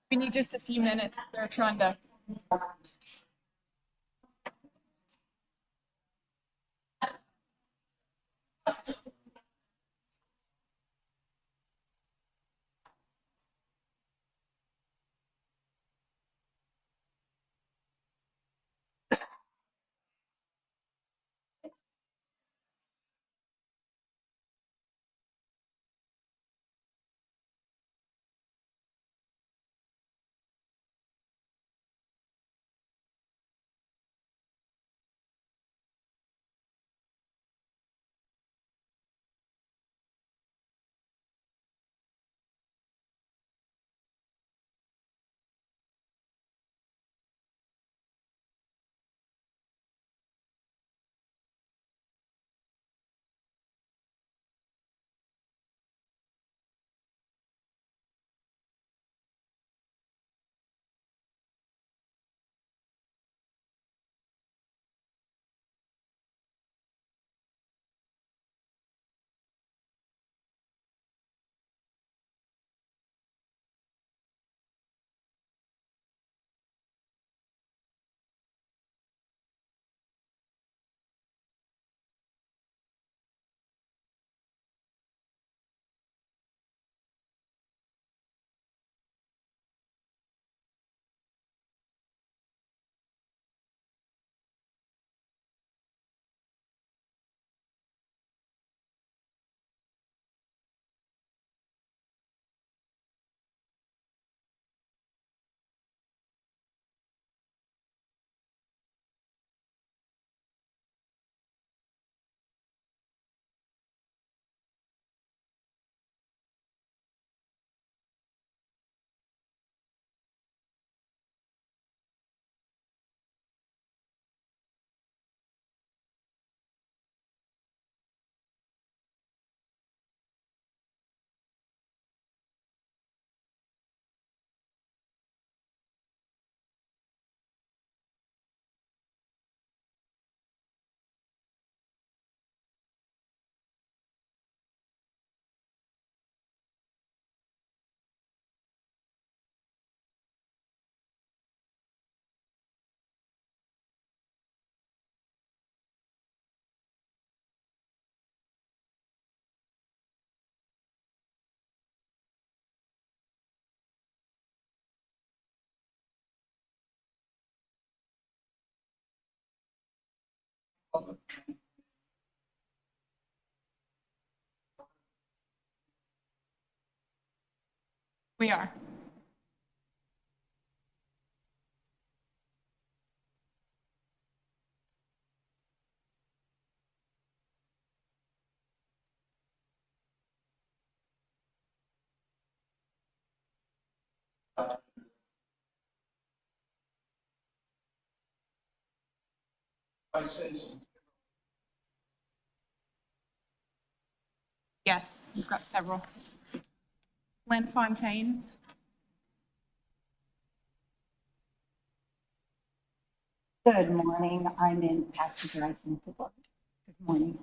We need just a few minutes. They're trying to. We are. Yes, we've got several. Lynn Fontaine. Good morning. I'm in Patsy Dryson. Good morning.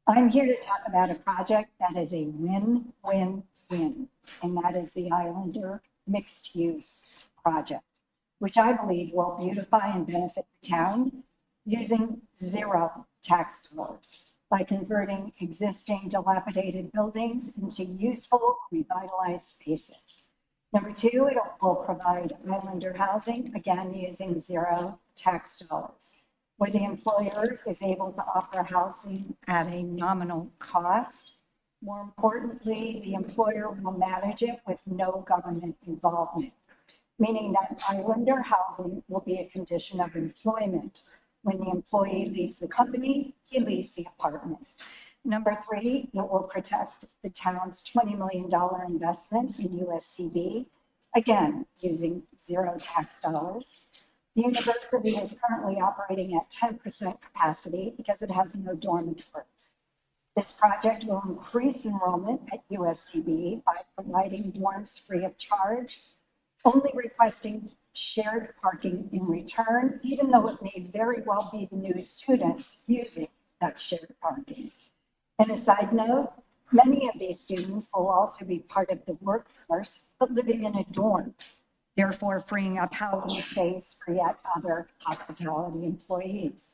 I'm here to talk about a project that is a win-win-win, and that is the Islander mixed-use project, which I believe will beautify and benefit the town using zero tax dollars by converting existing dilapidated buildings into useful, revitalized spaces. Number two, it will provide Islander housing, again, using zero tax dollars. where the employer is able to offer housing at a nominal cost. More importantly, the employer will manage it with no government involvement, meaning that Islander housing will be a condition of employment. When the employee leaves the company, he leaves the apartment. Number three, it will protect the town's $20 million investment in USCB, again, using zero tax dollars. The university is currently operating at 10% capacity because it has no dormitories. This project will increase enrollment at USCB by providing dorms free of charge, only requesting shared parking in return, even though it may very well be the new students using that shared parking. And a side note, many of these students will also be part of the workforce, but living in a dorm, therefore freeing up housing space for yet other hospitality employees.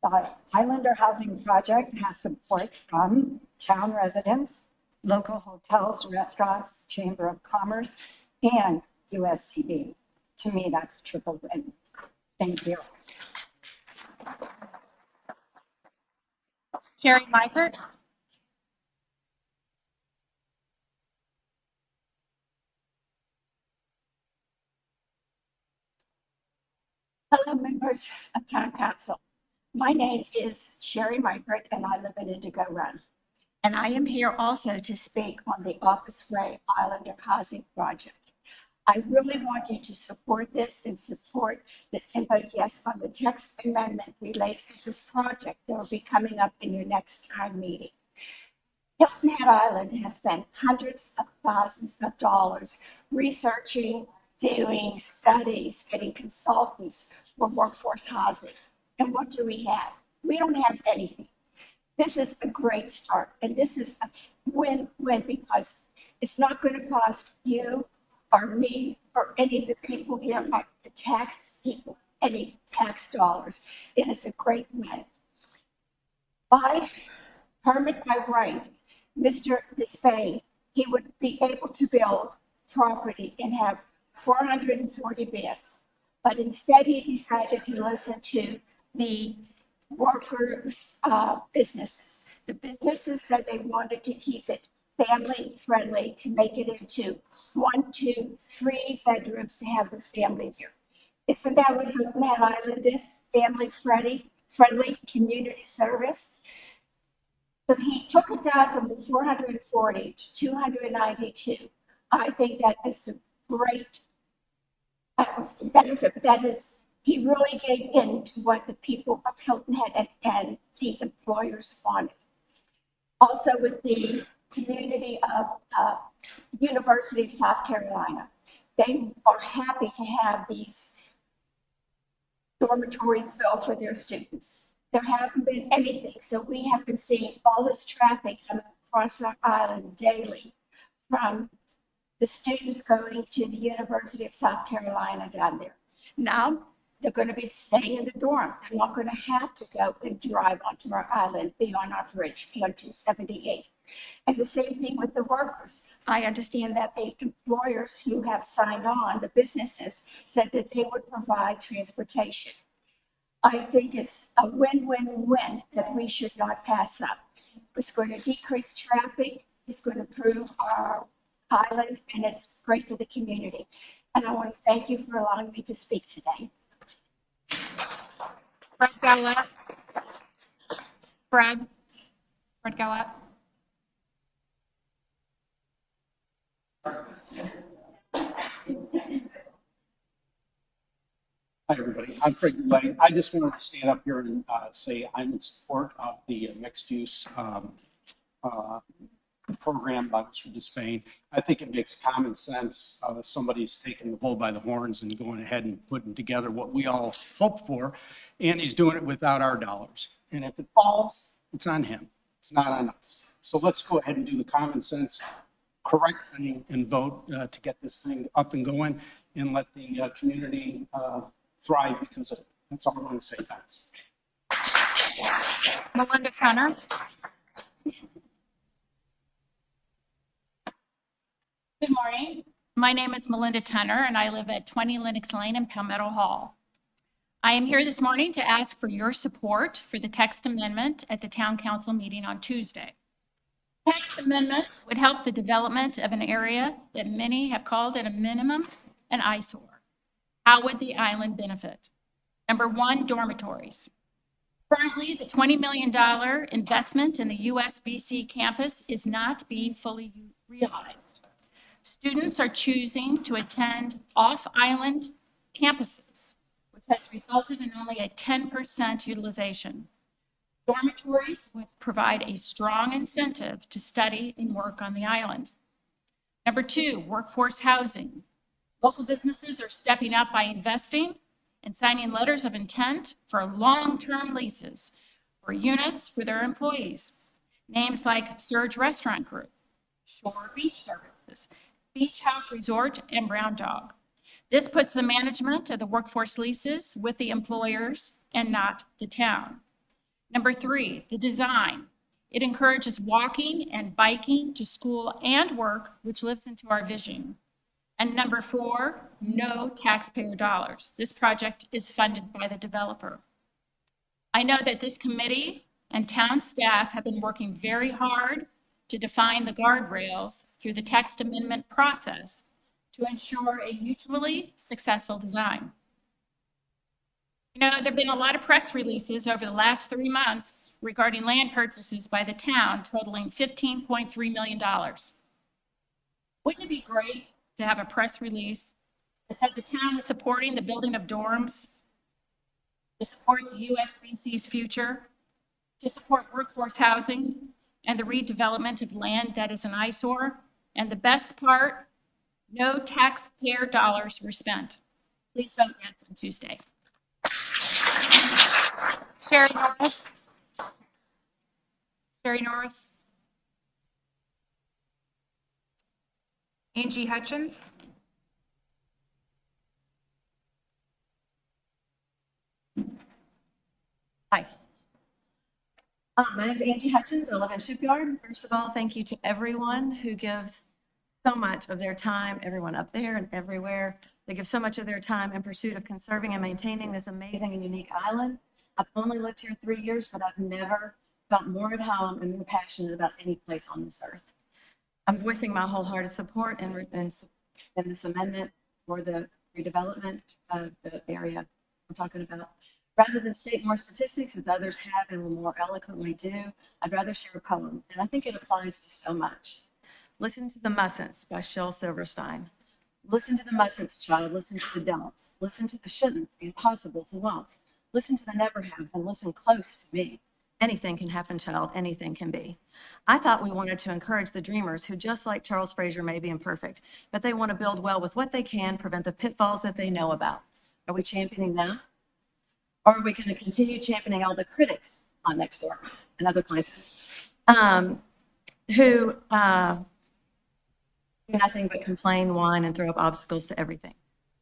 The Highlander Housing Project has support from town residents, local hotels, restaurants, Chamber of Commerce, and USCB. To me, that's a triple win. Thank you. Sherry Mikert. Hello, members of Town Council. My name is Sherry Mikert, and I live in Indigo Run. And I am here also to speak on the Office Way Islander Housing Project. I really want you to support this and support and vote yes on the text amendment related to this project that will be coming up in your next town meeting. Hilton Head Island has spent hundreds of thousands of dollars researching, doing studies, getting consultants for workforce housing. And what do we have? We don't have anything. This is a great start, and this is a win-win because it's not going to cost you or me or any of the people here, like the tax people, any tax dollars. It is a great win. By permit by right, Mr. Despain, he would be able to build property and have 440 beds. But instead, he decided to listen to the worker businesses. The businesses said they wanted to keep it family friendly, to make it into 1, 2, 3 bedrooms to have the family there. Isn't that what Hilton Head Island is? Family friendly community service. So he took it down from the 440 to 292. I think that is a great, that was the benefit, but that is, he really gave in to what the people of Hilton Head and the employers wanted. Also with the community of University of South Carolina, they are happy to have these dormitories built for their students. There haven't been anything, so we have been seeing all this traffic coming across our island daily from the students going to the University of South Carolina down there. Now, they're going to be staying in the dorm. They're not going to have to go and drive onto our island, beyond our bridge, beyond 278. And the same thing with the workers. I understand that the employers who have signed on, the businesses, said that they would provide transportation. I think it's a win-win-win that we should not pass up. It's going to decrease traffic, it's going to improve our island, and it's great for the community. And I want to thank you for allowing me to speak today. Fred Gallup. Fred Gallup. Hi, everybody. I'm Fred Goulet. I just wanted to stand up here and say I'm in support of the mixed-use program by Mr. Despain. I think it makes common sense. Somebody's taking the bull by the horns and going ahead and putting together what we all hope for, and he's doing it without our dollars. And if it falls, it's on him. It's not on us. So let's go ahead and do the common sense, correct thing, and vote to get this thing up and going, and let the community thrive because of it. That's all I want to say, guys. Melinda Tunner. Good morning. My name is Melinda Tunner, and I live at 20 Lenox Lane in Palmetto Hall. I am here this morning to ask for your support for the text amendment at the town council meeting on Tuesday. Text amendment would help the development of an area that many have called at a minimum an eyesore. How would the island benefit? Number one, dormitories. Currently, the $20 million investment in the USBC campus is not being fully realized. Students are choosing to attend off-island campuses, which has resulted in only a 10% utilization. Dormitories would provide a strong incentive to study and work on the island. Number two, workforce housing. Local businesses are stepping up by investing and signing letters of intent for long-term leases for units for their employees. Names like Surge Restaurant Group, Shore Beach Services, Beach House Resort, and Brown Dog. This puts the management of the workforce leases with the employers and not the town. Number three, the design. It encourages walking and biking to school and work, which lives into our vision. And number four, no taxpayer dollars. This project is funded by the developer. I know that this committee and town staff have been working very hard to define the guardrails through the text amendment process to ensure a mutually successful design. You know, there have been a lot of press releases over the last 3 months regarding land purchases by the town totaling $15.3 million. Wouldn't it be great to have a press release that said the town is supporting the building of dorms, to support the USBC's future, to support workforce housing, and the redevelopment of land that is an eyesore? And the best part, no taxpayer dollars were spent. Please vote yes on Tuesday. Sherry Norris. Sherry Norris. Angie Hutchins. Hi. My name is Angie Hutchins. I live in Shipyard. First of all, thank you to everyone who gives so much of their time, everyone up there and everywhere. They give so much of their time in pursuit of conserving and maintaining this amazing and unique island. I've only lived here 3 years, but I've never felt more at home and more passionate about any place on this earth. I'm voicing my wholehearted support in this amendment for the redevelopment of the area we're talking about. Rather than state more statistics, as others have and will more eloquently do, I'd rather share a poem, and I think it applies to so much. Listen to the Mustn'ts by Shel Silverstein. Listen to the mustn'ts, child. Listen to the don'ts. Listen to the shouldn'ts, the impossibles, the won'ts. Listen to the never haves and listen close to me. Anything can happen, child. Anything can be. I thought we wanted to encourage the dreamers who, just like Charles Fraser, may be imperfect, but they want to build well with what they can, prevent the pitfalls that they know about. Are we championing that? Or are we going to continue championing all the critics on Nextdoor and other places who do nothing but complain, whine, and throw up obstacles to everything?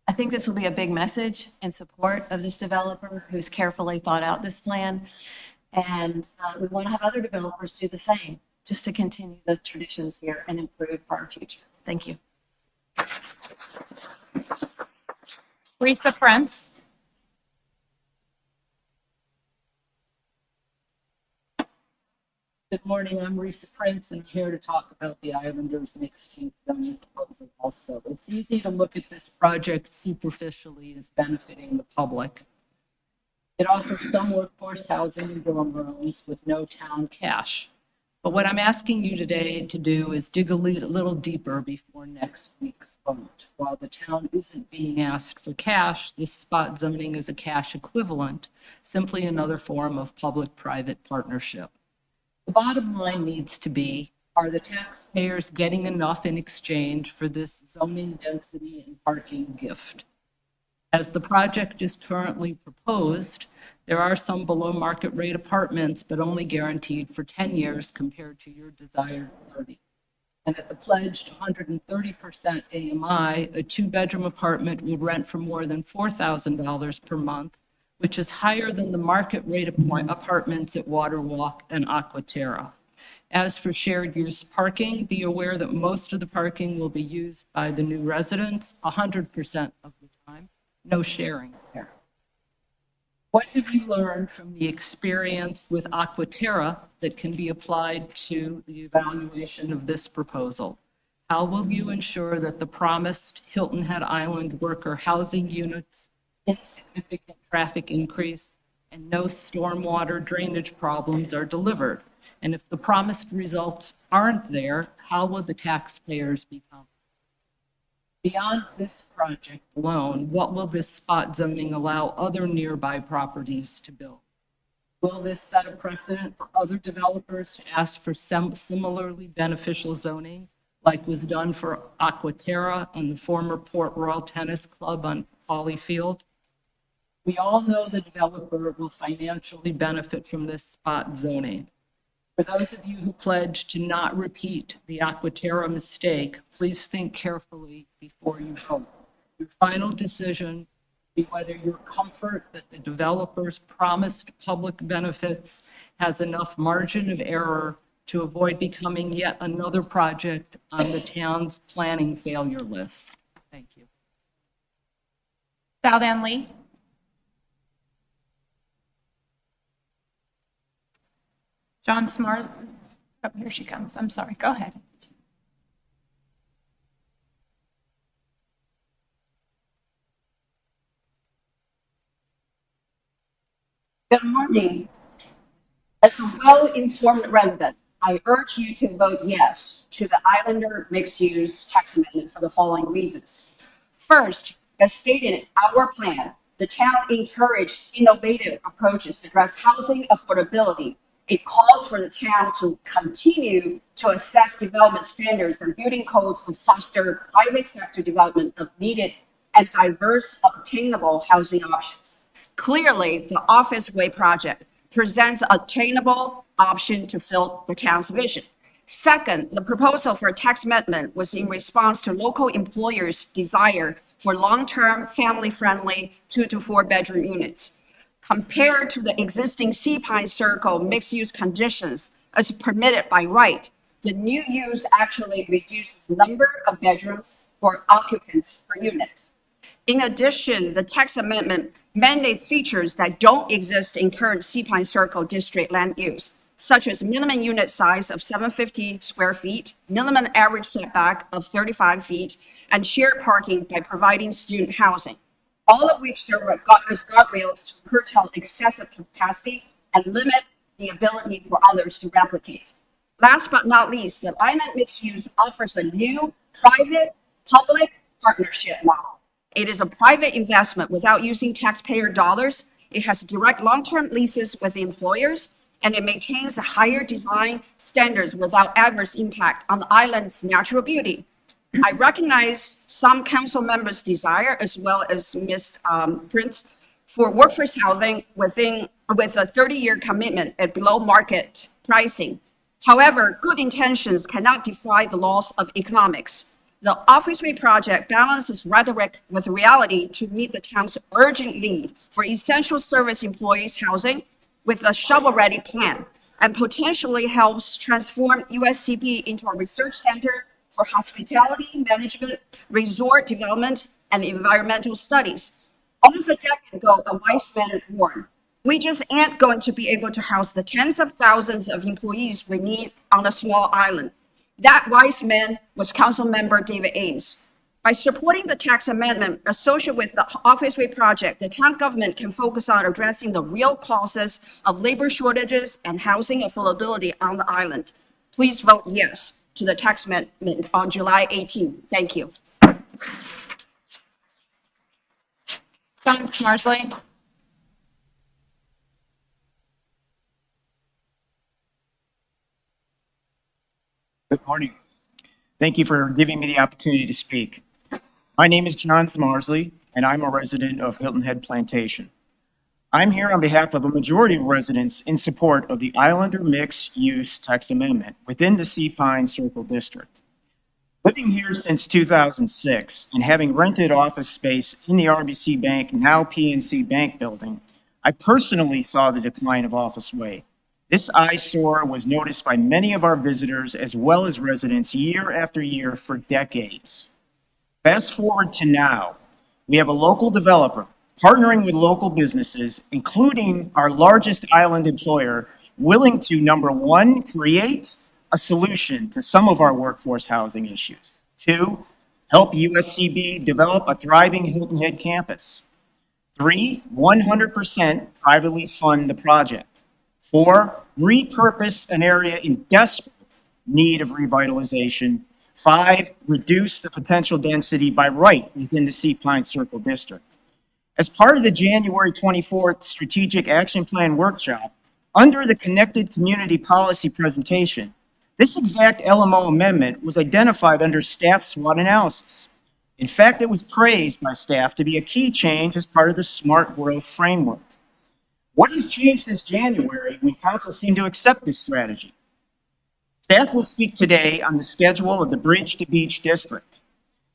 I think this will be a big message in support of this developer who's carefully thought out this plan. And we want to have other developers do the same, just to continue the traditions here and improve for our future. Thank you. Risa Prince. Good morning, I'm Risa Prince, and I'm here to talk about the Islanders mixed-use zoning proposal also. It's easy to look at this project superficially as benefiting the public. It offers some workforce housing and dorm rooms with no town cash. But what I'm asking you today to do is dig a little deeper before next week's vote. While the town isn't being asked for cash, this spot zoning is a cash equivalent, simply another form of public-private partnership. The bottom line needs to be, are the taxpayers getting enough in exchange for this zoning density and parking gift? As the project is currently proposed, there are some below market rate apartments, but only guaranteed for 10 years compared to your desired 30. And at the pledged 130% AMI, a 2-bedroom apartment would rent for more than $4,000 per month, which is higher than the market rate apartments at Waterwalk and Aquaterra. As for shared use parking, be aware that most of the parking will be used by the new residents 100% of the time. No sharing there. What have you learned from the experience with Aquaterra that can be applied to the evaluation of this proposal? How will you ensure that the promised Hilton Head Island worker housing units, insignificant traffic increase, and no stormwater drainage problems are delivered? And if the promised results aren't there, how will the taxpayers be compensated? Beyond this project alone, what will this spot zoning allow other nearby properties to build? Will this set a precedent for other developers to ask for some similarly beneficial zoning, like was done for Aquaterra and the former Port Royal Tennis Club on Folly Field? We all know the developer will financially benefit from this spot zoning. For those of you who pledge to not repeat the Aquaterra mistake, please think carefully before you vote. Your final decision be whether your comfort that the developer's promised public benefits has enough margin of error to avoid becoming yet another project on the town's planning failure list. Thank you. Val-Dan Lee. John Smart. Oh, here she comes. I'm sorry. Go ahead. Good morning. As a well-informed resident, I urge you to vote yes to the Islander mixed-use tax amendment for the following reasons. First, as stated in our plan, the town encourages innovative approaches to address housing affordability. It calls for the town to continue to assess development standards and building codes to foster private sector development of needed and diverse obtainable housing options. Clearly, the Office Way project presents an attainable option to fill the town's vision. Second, the proposal for a tax amendment was in response to local employers' desire for long-term, family-friendly 2 to 4 bedroom units. Compared to the existing Sea Pine Circle mixed-use conditions as permitted by right, the new use actually reduces the number of bedrooms for occupants per unit. In addition, the tax amendment mandates features that don't exist in current Sea Pine Circle district land use, such as minimum unit size of 750 square feet, minimum average setback of 35 feet, and shared parking by providing student housing, all of which serve as guardrails to curtail excessive capacity and limit the ability for others to replicate. Last but not least, the Island mixed use offers a new private-public partnership model. It is a private investment without using taxpayer dollars. It has direct long-term leases with employers, and it maintains higher design standards without adverse impact on the island's natural beauty. I recognize some council members' desire, as well as Ms. Prince, for workforce housing with a 30-year commitment at below market pricing. However, good intentions cannot defy the laws of economics. The Office Way project balances rhetoric with reality to meet the town's urgent need for essential service employees' housing with a shovel-ready plan, and potentially helps transform USCB into a research center for hospitality management, resort development, and environmental studies. Almost a decade ago, a wise man warned, we just ain't going to be able to house the tens of thousands of employees we need on a small island. That wise man was Council Member David Ames. By supporting the tax amendment associated with the Office Way project, the town government can focus on addressing the real causes of labor shortages and housing affordability on the island. Please vote yes to the tax amendment on July 18. Thank you. John Smarsley. Good morning. Thank you for giving me the opportunity to speak. My name is John Smarsley, and I'm a resident of Hilton Head Plantation. I'm here on behalf of a majority of residents in support of the Islander Mixed Use Text Amendment within the Sea Pine Circle District. Living here since 2006 and having rented office space in the RBC Bank, now PNC Bank building, I personally saw the decline of Office Way. This eyesore was noticed by many of our visitors as well as residents year after year for decades. Fast forward to now, we have a local developer partnering with local businesses, including our largest island employer, willing to, number one, create a solution to some of our workforce housing issues. Two, help USCB develop a thriving Hilton Head campus. Three, 100% privately fund the project. Four, repurpose an area in desperate need of revitalization. Five, reduce the potential density by right within the Sea Pine Circle District. As part of the January 24th Strategic Action Plan workshop, under the Connected Community Policy presentation, this exact LMO amendment was identified under staff SWOT analysis. In fact, it was praised by staff to be a key change as part of the smart growth framework. What has changed since January when council seemed to accept this strategy? Staff will speak today on the schedule of the Bridge to Beach District.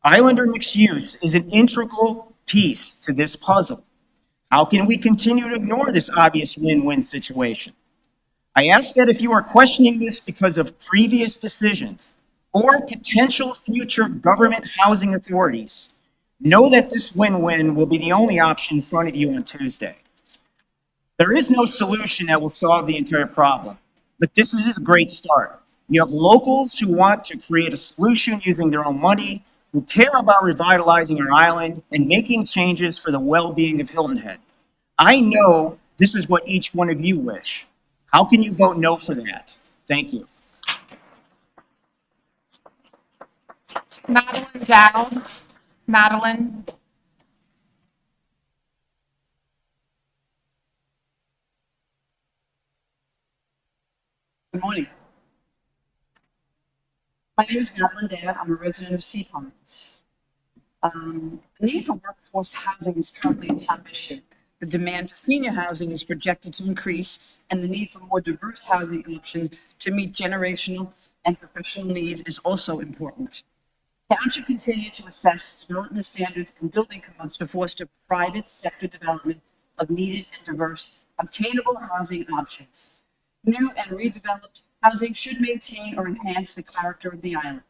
Islander mixed use is an integral piece to this puzzle. How can we continue to ignore this obvious win-win situation? I ask that if you are questioning this because of previous decisions or potential future government housing authorities, know that this win-win will be the only option in front of you on Tuesday. There is no solution that will solve the entire problem, but this is a great start. You have locals who want to create a solution using their own money, who care about revitalizing our island and making changes for the well-being of Hilton Head. I know this is what each one of you wish. How can you vote no for that? Thank you. Madeline Dowd. Madeline. Good morning. My name is Madeline Dad. I'm a resident of Sea Pines. The need for workforce housing is currently a top issue. The demand for senior housing is projected to increase, and the need for more diverse housing options to meet generational and professional needs is also important. Town should continue to assess development standards and building codes to foster private sector development of needed and diverse, obtainable housing options. New and redeveloped housing should maintain or enhance the character of the island.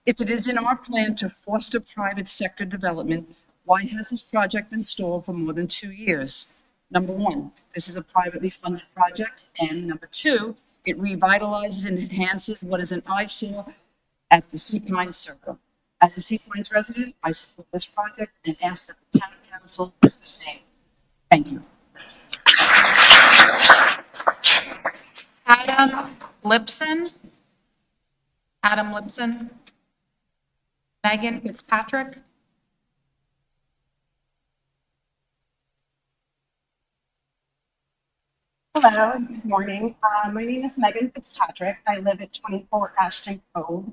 If it is in our plan to foster private sector development, why has this project been stalled for more than 2 years? Number one, this is a privately funded project, and number two, it revitalizes and enhances what is an eyesore at the Sea Pines Circle. As a Sea Pines resident, I support this project and ask that the town council do the same. Thank you. Adam Lipson. Adam Lipson. Megan Fitzpatrick. Hello, good morning. My name is Megan Fitzpatrick. I live at 24 Ashton Cove.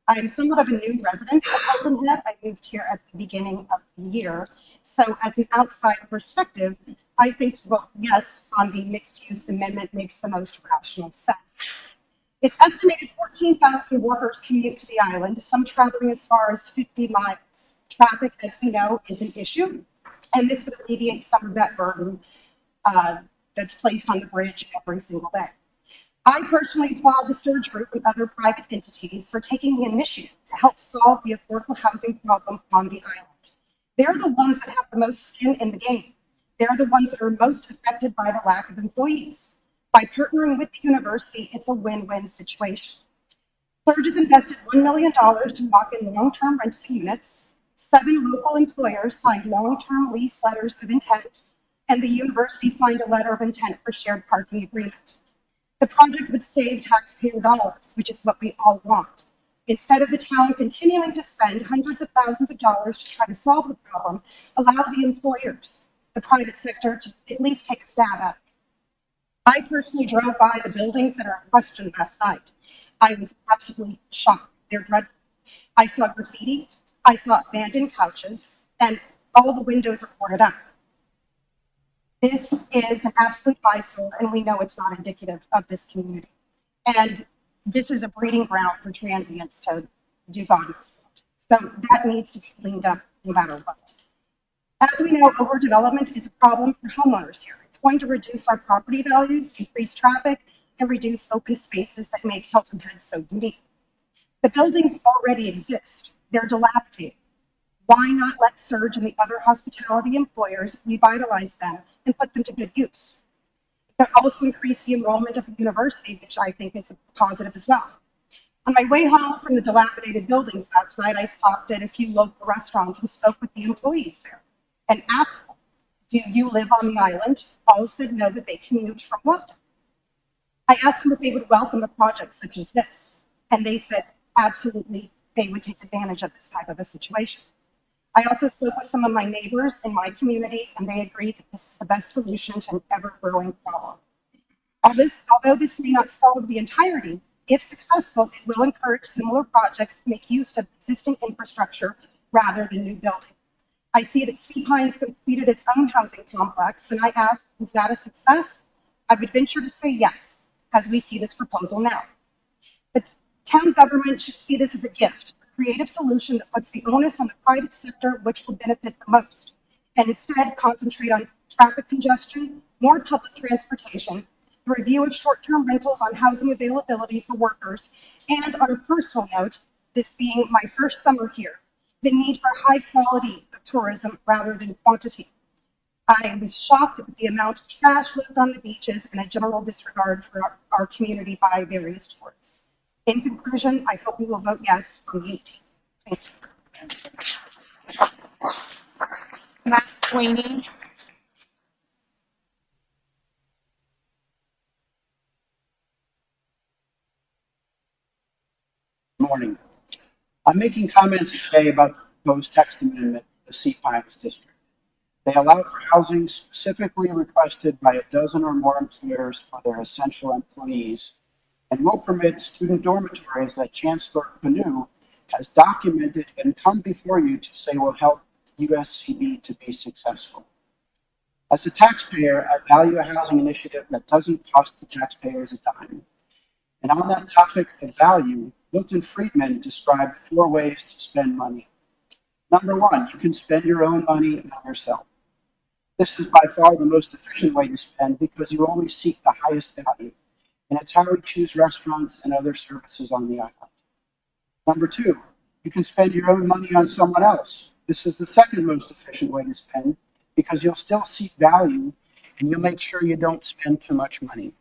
I'm somewhat of a new resident of Hilton Head. I moved here at the beginning of the year. So as an outside perspective, I think to vote yes on the mixed use amendment makes the most rational sense. It's estimated 14,000 workers commute to the island, some traveling as far as 50 miles. Traffic, as we know, is an issue, and this would alleviate some of that burden that's placed on the bridge every single day. I personally applaud the Surge Group and other private entities for taking the initiative to help solve the affordable housing problem on the island. They're the ones that have the most skin in the game. They're the ones that are most affected by the lack of employees. By partnering with the university, it's a win-win situation. Surge has invested $1 million to lock in long-term rental units. 7 local employers signed long-term lease letters of intent, and the university signed a letter of intent for shared parking agreement. The project would save taxpayer dollars, which is what we all want. Instead of the town continuing to spend hundreds of thousands of dollars to try to solve the problem, allow the employers, the private sector, to at least take a stab at it. I personally drove by the buildings that are in question last night. I was absolutely shocked. They're dreadful. I saw graffiti, I saw abandoned couches, and all the windows are boarded up. This is an absolute eyesore, and we know it's not indicative of this community. And this is a breeding ground for transients to do God knows what. So that needs to be cleaned up no matter what. As we know, overdevelopment is a problem for homeowners here. It's going to reduce our property values, increase traffic, and reduce open spaces that make Hilton Head so unique. The buildings already exist. They're dilapidated. Why not let Surge and the other hospitality employers revitalize them and put them to good use? It could also increase the enrollment of the university, which I think is a positive as well. On my way home from the dilapidated buildings last night, I stopped at a few local restaurants and spoke with the employees there and asked them, do you live on the island? All said no, that they commute from London. I asked them if they would welcome a project such as this, and they said absolutely they would take advantage of this type of a situation. I also spoke with some of my neighbors in my community, and they agreed that this is the best solution to an ever-growing problem. Although this may not solve the entirety, if successful, it will encourage similar projects to make use of existing infrastructure rather than new building. I see that Sea Pines completed its own housing complex, and I ask, is that a success? I would venture to say yes, as we see this proposal now. The town government should see this as a gift, a creative solution that puts the onus on the private sector, which will benefit the most, and instead concentrate on traffic congestion, more public transportation, the review of short-term rentals on housing availability for workers, and on a personal note, this being my first summer here, the need for high quality of tourism rather than quantity. I was shocked at the amount of trash left on the beaches and a general disregard for our community by various tourists. In conclusion, I hope you will vote yes on the 18th. Thank you. Matt Sweeney. Morning. I'm making comments today about the proposed text amendment to the Sea Pines District. They allow for housing specifically requested by a dozen or more employers for their essential employees and will permit student dormitories that Chancellor Panu has documented and come before you to say will help USCB to be successful. As a taxpayer, I value a housing initiative that doesn't cost the taxpayers a dime. And on that topic of value, Milton Friedman described 4 ways to spend money. Number 1, you can spend your own money on yourself. This is by far the most efficient way to spend because you always seek the highest value, and it's how we choose restaurants and other services on the island. Number 2, you can spend your own money on someone else. This is the second most efficient way to spend because you'll still seek value and you'll make sure you don't spend too much money.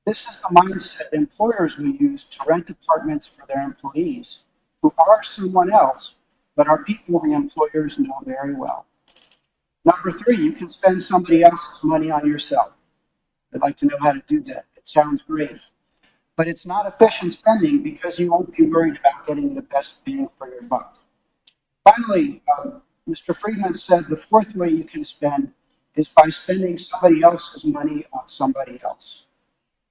This is the mindset employers will use to rent apartments for their employees, who are someone else, but are people the employers know very well. Number 3, you can spend somebody else's money on yourself. I'd like to know how to do that. It sounds great. But it's not efficient spending because you won't be worried about getting the best bang for your buck. Finally, Mr. Friedman said the 4th way you can spend is by spending somebody else's money on somebody else.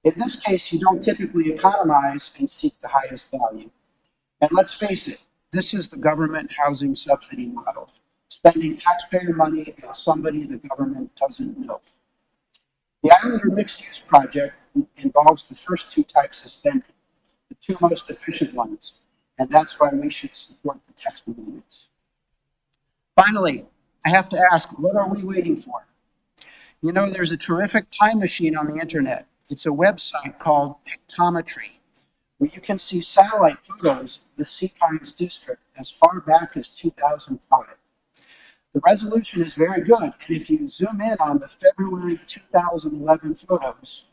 In this case, you don't typically economize and seek the highest value. And let's face it, this is the government housing subsidy model, spending taxpayer money on somebody the government doesn't know. The Islander mixed-use project involves the first 2 types of spending, the 2 most efficient ones, and that's why we should support the text amendments. Finally, I have to ask, what are we waiting for? You know, there's a terrific time machine on the internet. It's a website called Pictometry, where you can see satellite photos of the Sea Pines District as far back as 2005. The resolution is very good, and if you zoom in on the February 2011 photos,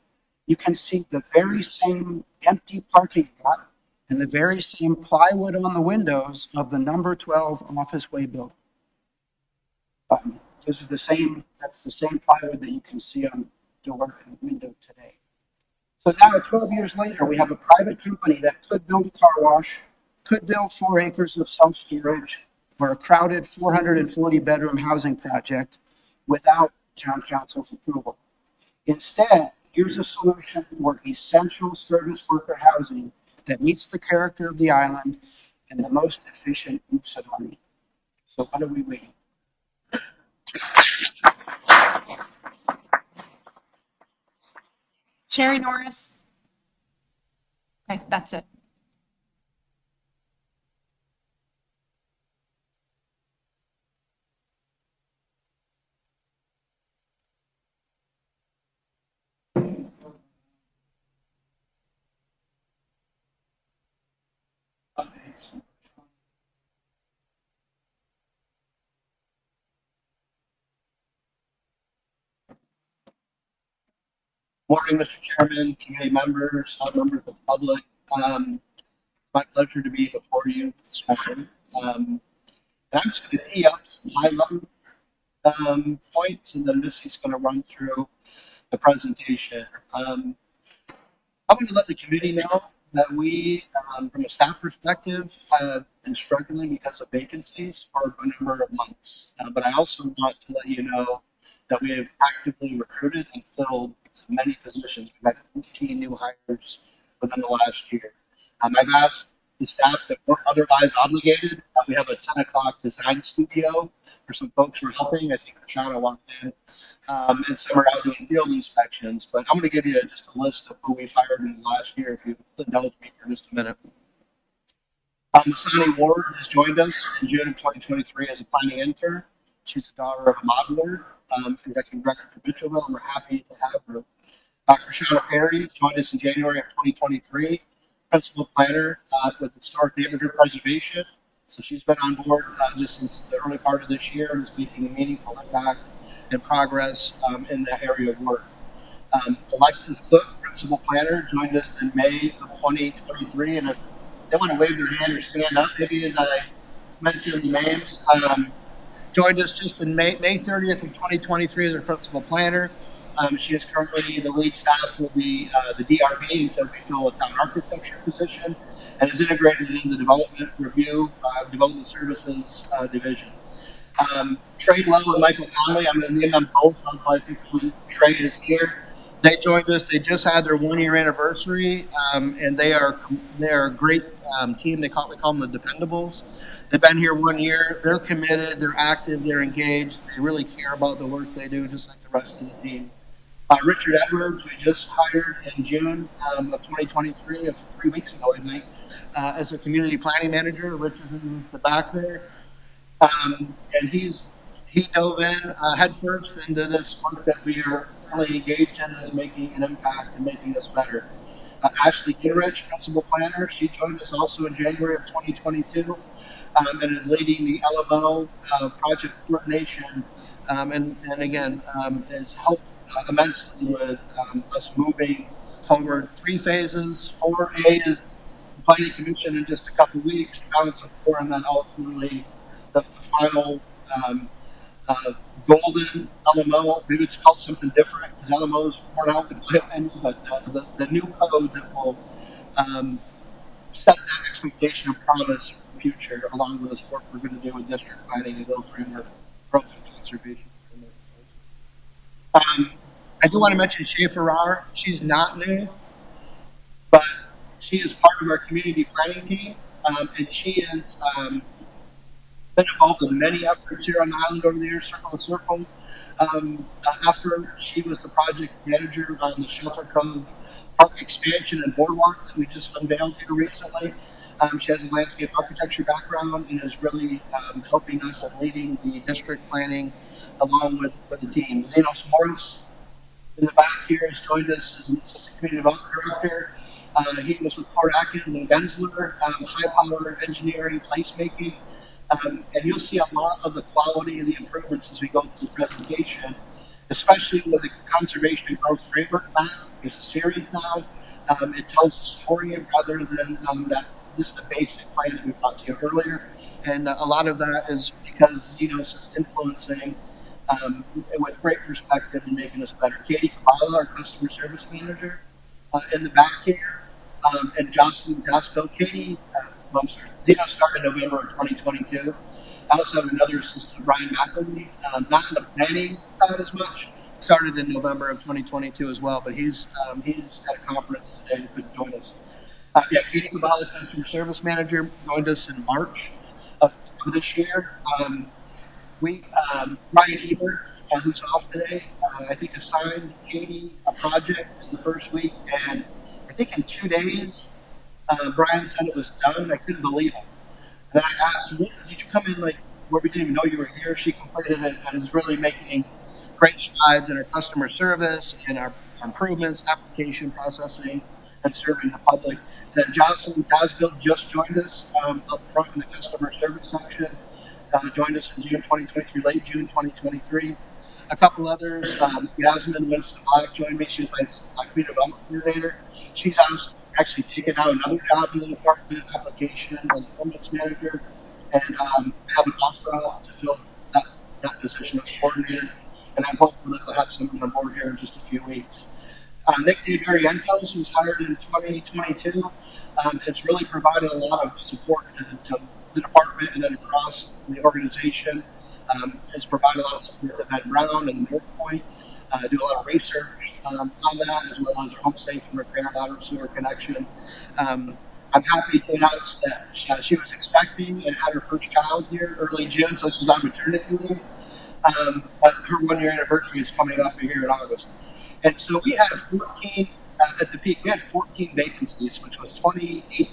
you can see the very same empty parking lot and the very same plywood on the windows of the number 12 Office Way building. Those are the same, that's the same plywood that you can see on the door and window today. So now, 12 years later, we have a private company that could build a car wash, could build 4 acres of self-storage, or a crowded 440-bedroom housing project without town council's approval. Instead, here's a solution for essential service worker housing that meets the character of the island and the most efficient use of money. So what are we waiting for? Sherry Norris. Okay, that's it. Morning, Mr. Chairman, committee members, all members of the public. My pleasure to be before you this morning. And I'm just going to tee up some high-level points, and then Missy's going to run through the presentation. I'm going to let the committee know that we, from a staff perspective, have been struggling because of vacancies for a number of months. But I also want to let you know that we have actively recruited and filled many positions. We've had 15 new hires within the last year. I've asked the staff that weren't otherwise obligated. We have a 10 o'clock design studio for some folks who are helping. I think Shauna walked in, and some are out doing field inspections. But I'm going to give you just a list of who we've hired in the last year, if you indulge me for just a minute. Masani Ward has joined us in June of 2023 as a planning intern. She's the daughter of a modeler, executive director for Mitchellville, and we're happy to have her. Dr. Shauna Perry joined us in January of 2023, principal planner with Historic Neighborhood Preservation. So she's been on board just since the early part of this year and is making a meaningful impact and progress in that area of work. Alexis Cook, principal planner, joined us in May of 2023. And if they want to wave their hand or stand up, maybe as I mentioned the names, joined us just in May 30th of 2023 as our principal planner. She is currently the lead staff for the DRB until we fill a town architecture position, and is integrated in the development review, development services division. Trey Lowe and Michael Conley, I'm going to name them both, although I think Trey is here. They joined us. They just had their 1-year anniversary, and they are a great team. We call them the Dependables. They've been here 1 year. They're committed. They're active. They're engaged. They really care about the work they do, just like the rest of the team. Richard Edwards, we just hired in June of 2023, of 3 weeks ago, I think, as a community planning manager. Rich is in the back there. And he dove in head first into this work that we are currently engaged in, is making an impact and making us better. Ashley Kinrich, principal planner, she joined us also in January of 2022 and is leading the LMO project coordination and again has helped immensely with us moving forward 3 phases. 4A is planning commission in just a couple weeks, balance of 4, and then ultimately the final golden LMO. Maybe it's called something different because LMO is worn out, but the new code that will set that expectation and promise for the future, along with this work we're going to do with district planning and growth framework, growth and conservation framework. I do want to mention Shay Farrar. She's not new, but she is part of our community planning team, and she has been involved in many efforts here on the island over the years, Circle to Circle. After she was the project manager on the Shelter Cove Park expansion and boardwalk that we just unveiled here recently. She has a landscape architecture background and is really helping us and leading the district planning along with the team. Zenos Morris in the back here has joined us as an assistant community development director. He was with Port Atkins and Gensler, high power engineering, placemaking. And you'll see a lot of the quality and the improvements as we go through the presentation, especially with the conservation and growth framework map. There's a series now. It tells a story rather than that just the basic plan that we talked to you earlier. And a lot of that is because Zenos is influencing with great perspective and making us better. Katie Kabala, our customer service manager, in the back here, and Jocelyn Dasco. Katie, Zenos started in November of 2022. I also have another assistant, Brian McElwee, not in the planning side as much. Started in November of 2022 as well, but he's at a conference today and couldn't join us. Katie Kabala, customer service manager, joined us in March of this year. Ryan Ebert, who's off today, I think assigned Katie a project in the first week, and I think in 2 days, Brian said it was done. I couldn't believe it. And then I asked, did you come in where we didn't even know you were here? She completed it and is really making great strides in our customer service and our improvements, application processing, and serving the public. Then Jocelyn Tasbill just joined us up front in the customer service section. Joined us in June 2023, late June 2023. a couple others. Yasmin Winston Black joined me. She was my community development coordinator. She's actually taken out another job in the department, application and performance manager, and have an offer out to fill that position as coordinator. And I'm hopeful that we'll have someone on board here in just a few weeks. Nick DeVarientos, who's hired in 2022, has really provided a lot of support to the department and then across the organization. Has provided a lot of support to Ben Brown and North Point. Do a lot of research on that, as well as home safe and repair lateral sewer connection. I'm happy to announce that she was expecting and had her first child here early June, so she's on maternity leave. But her 1 year anniversary is coming up here in August. And so we had 14, at the peak, we had 14 vacancies, which was 28%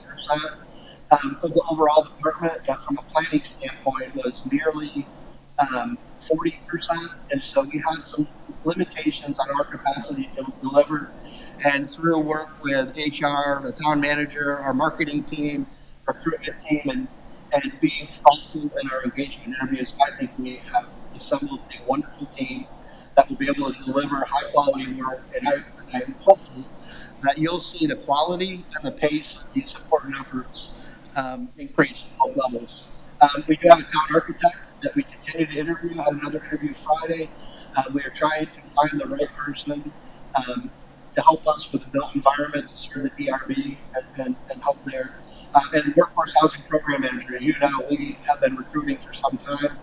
of the overall department. That from a planning standpoint was nearly 40%. And so we had some limitations on our capacity to deliver. And through work with HR, the town manager, our marketing team, recruitment team, and being thoughtful in our engagement interviews, I think we have assembled a wonderful team that will be able to deliver high quality work. And I'm hopeful that you'll see the quality and the pace of these important efforts increase at all levels. We do have a town architect that we continue to interview. I had another interview Friday. We are trying to find the right person to help us with the built environment to serve the DRB and help there. And workforce housing program manager, as you know, we have been recruiting for some time.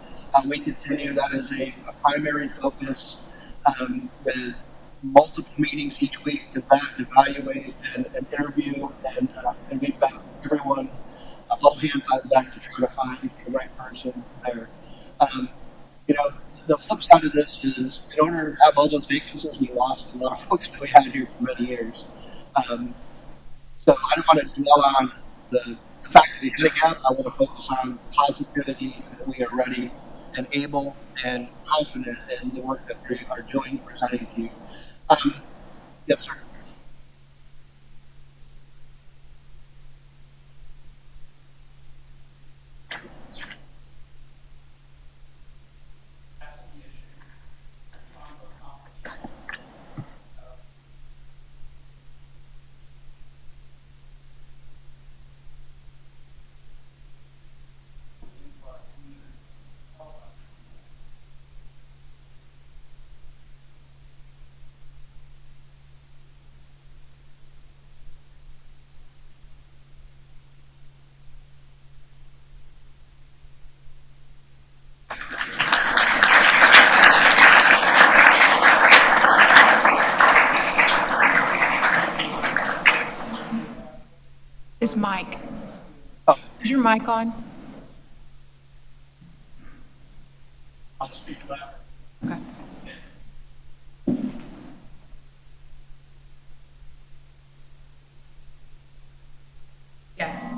We continue, that is a primary focus with multiple meetings each week to vet, evaluate, and interview. And we've got everyone, all hands on deck to try to find the right person there. You know, the flip side of this is in order to have all those vacancies, we lost a lot of folks that we had here for many years. So I don't want to dwell on the fact that we hit a gap. I want to focus on positivity and that we are ready and able and confident in the work that we are doing, presenting to you. Yes, sir. Is Mike? Oh. Is your mic on? I'll speak about it. Okay. Yes.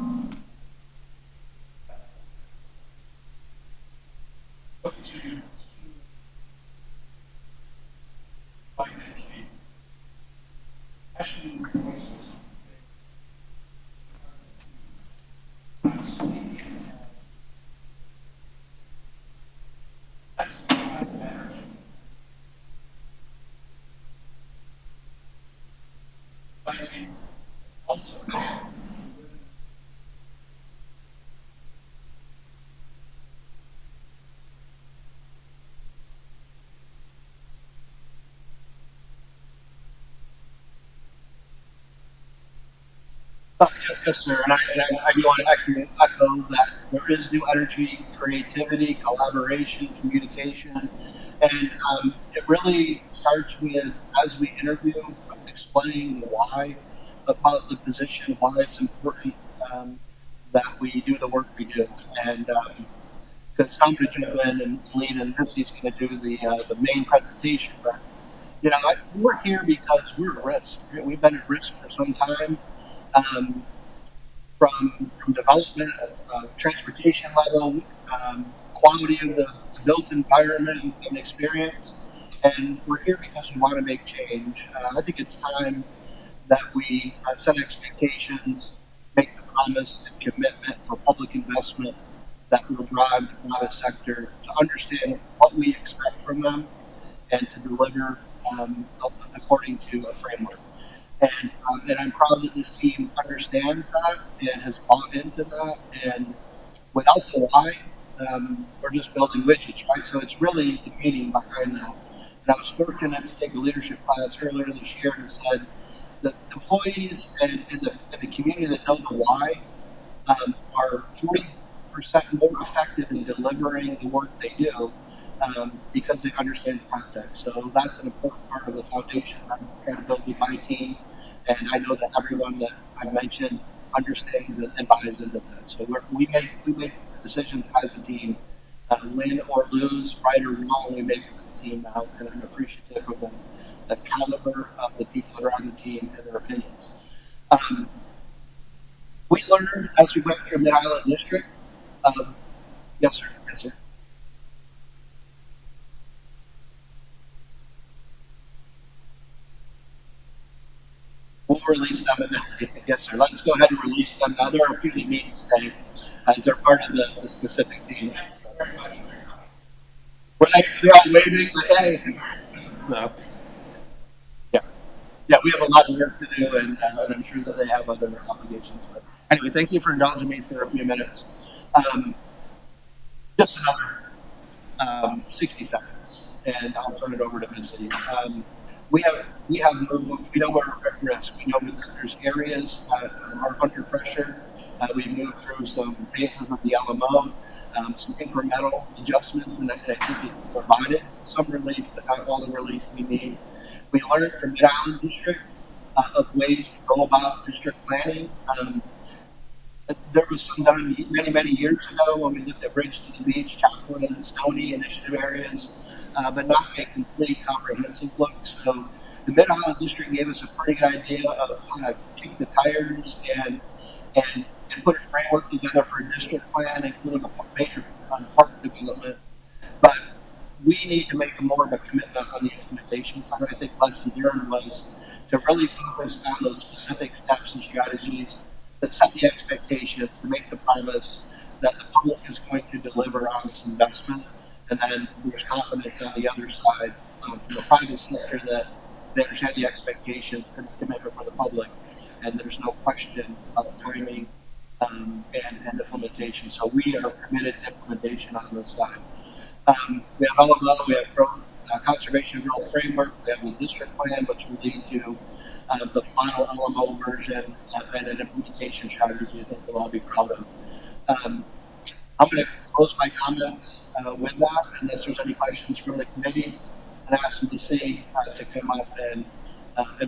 Yes, sir. And I do want to echo that there is new energy, creativity, collaboration, communication. And it really starts with, as we interview, explaining the why about the position, why it's important that we do the work we do. And because I'm going to jump in and lead, and Misty's going to do the main presentation. But, you know, we're here because we're at risk. We've been at risk for some time. From development, transportation level, quality of the built environment and experience. And we're here because we want to make change. I think it's time that we set expectations, make the promise and commitment for public investment that will drive the private sector to understand what we expect from them and to deliver according to a framework. And I'm proud that this team understands that and has bought into that. And without the why, we're just building widgets, right? So it's really the meaning behind that. And I was fortunate to take a leadership class earlier this year and said the employees and the community that know the why are 40% more effective in delivering the work they do because they understand the context. So that's an important part of the foundation I'm trying to build with my team. And I know that everyone that I've mentioned understands and buys into that. So we make decisions as a team, win or lose, right or wrong. We make it as a team now, and I'm appreciative of the caliber of the people that are on the team and their opinions. We learned as we went through Mid-Island District. Yes, sir. Yes, sir. We'll release them. Yes, sir. Let's go ahead and release them. Now, there are a few that need to stay as they're part of the specific team. They're all waving, like, hey. So, yeah. Yeah, we have a lot of work to do, and I'm sure that they have other obligations. But anyway, thank you for indulging me for a few minutes. Just another 60 seconds, and I'll turn it over to Missy. We have moved. We know we're at risk. We know that there's areas that are under pressure. We moved through some phases of the LMO, some incremental adjustments, and I think it's provided some relief, but not all the relief we need. We learned from Mid-Island District of ways to go about district planning. There was some done many years ago when we looked at Bridge to the Beach, Chaplain, Stony initiative areas, but not a complete comprehensive look. So the Mid-Island District gave us a pretty good idea of how to kick the tires and put a framework together for a district plan, including a major park development. But we need to make more of a commitment on the implementation side. I think lesson learned was to really focus on those specific steps and strategies that set the expectations, to make the promise that the public is going to deliver on this investment. And then there's confidence on the other side from the private sector that they understand the expectations and the commitment for the public. And there's no question of timing and implementation. So we are committed to implementation on this side. We have LMO, we have growth, conservation growth framework, we have the district plan, which will lead to the final LMO version and an implementation strategy I think we'll all be proud of. I'm going to close my comments with that, unless there's any questions from the committee, and ask them to see to come up and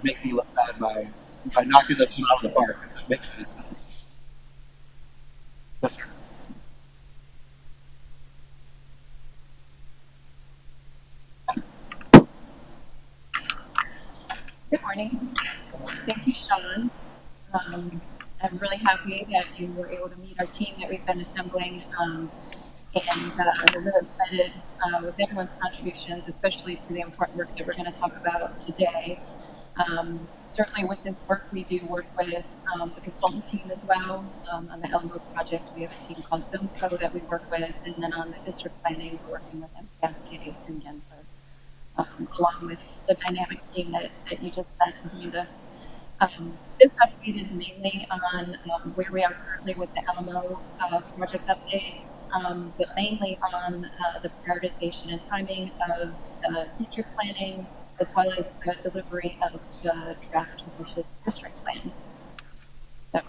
make me look bad by knocking this one out of the park, if that makes any sense. Yes, sir. Good morning. Thank you, Sean. I'm really happy that you were able to meet our team that we've been assembling, and we're really excited with everyone's contributions, especially to the important work that we're going to talk about today. Certainly with this work, we do work with the consultant team as well. On the LMO project, we have a team called ZoneCo that we work with, and then on the district planning, we're working with MPSK and Gensler. Along with the dynamic team that you just met behind us. This update is mainly on where we are currently with the LMO project update, but mainly on the prioritization and timing of district planning, as well as the delivery of the draft Bush's district plan. So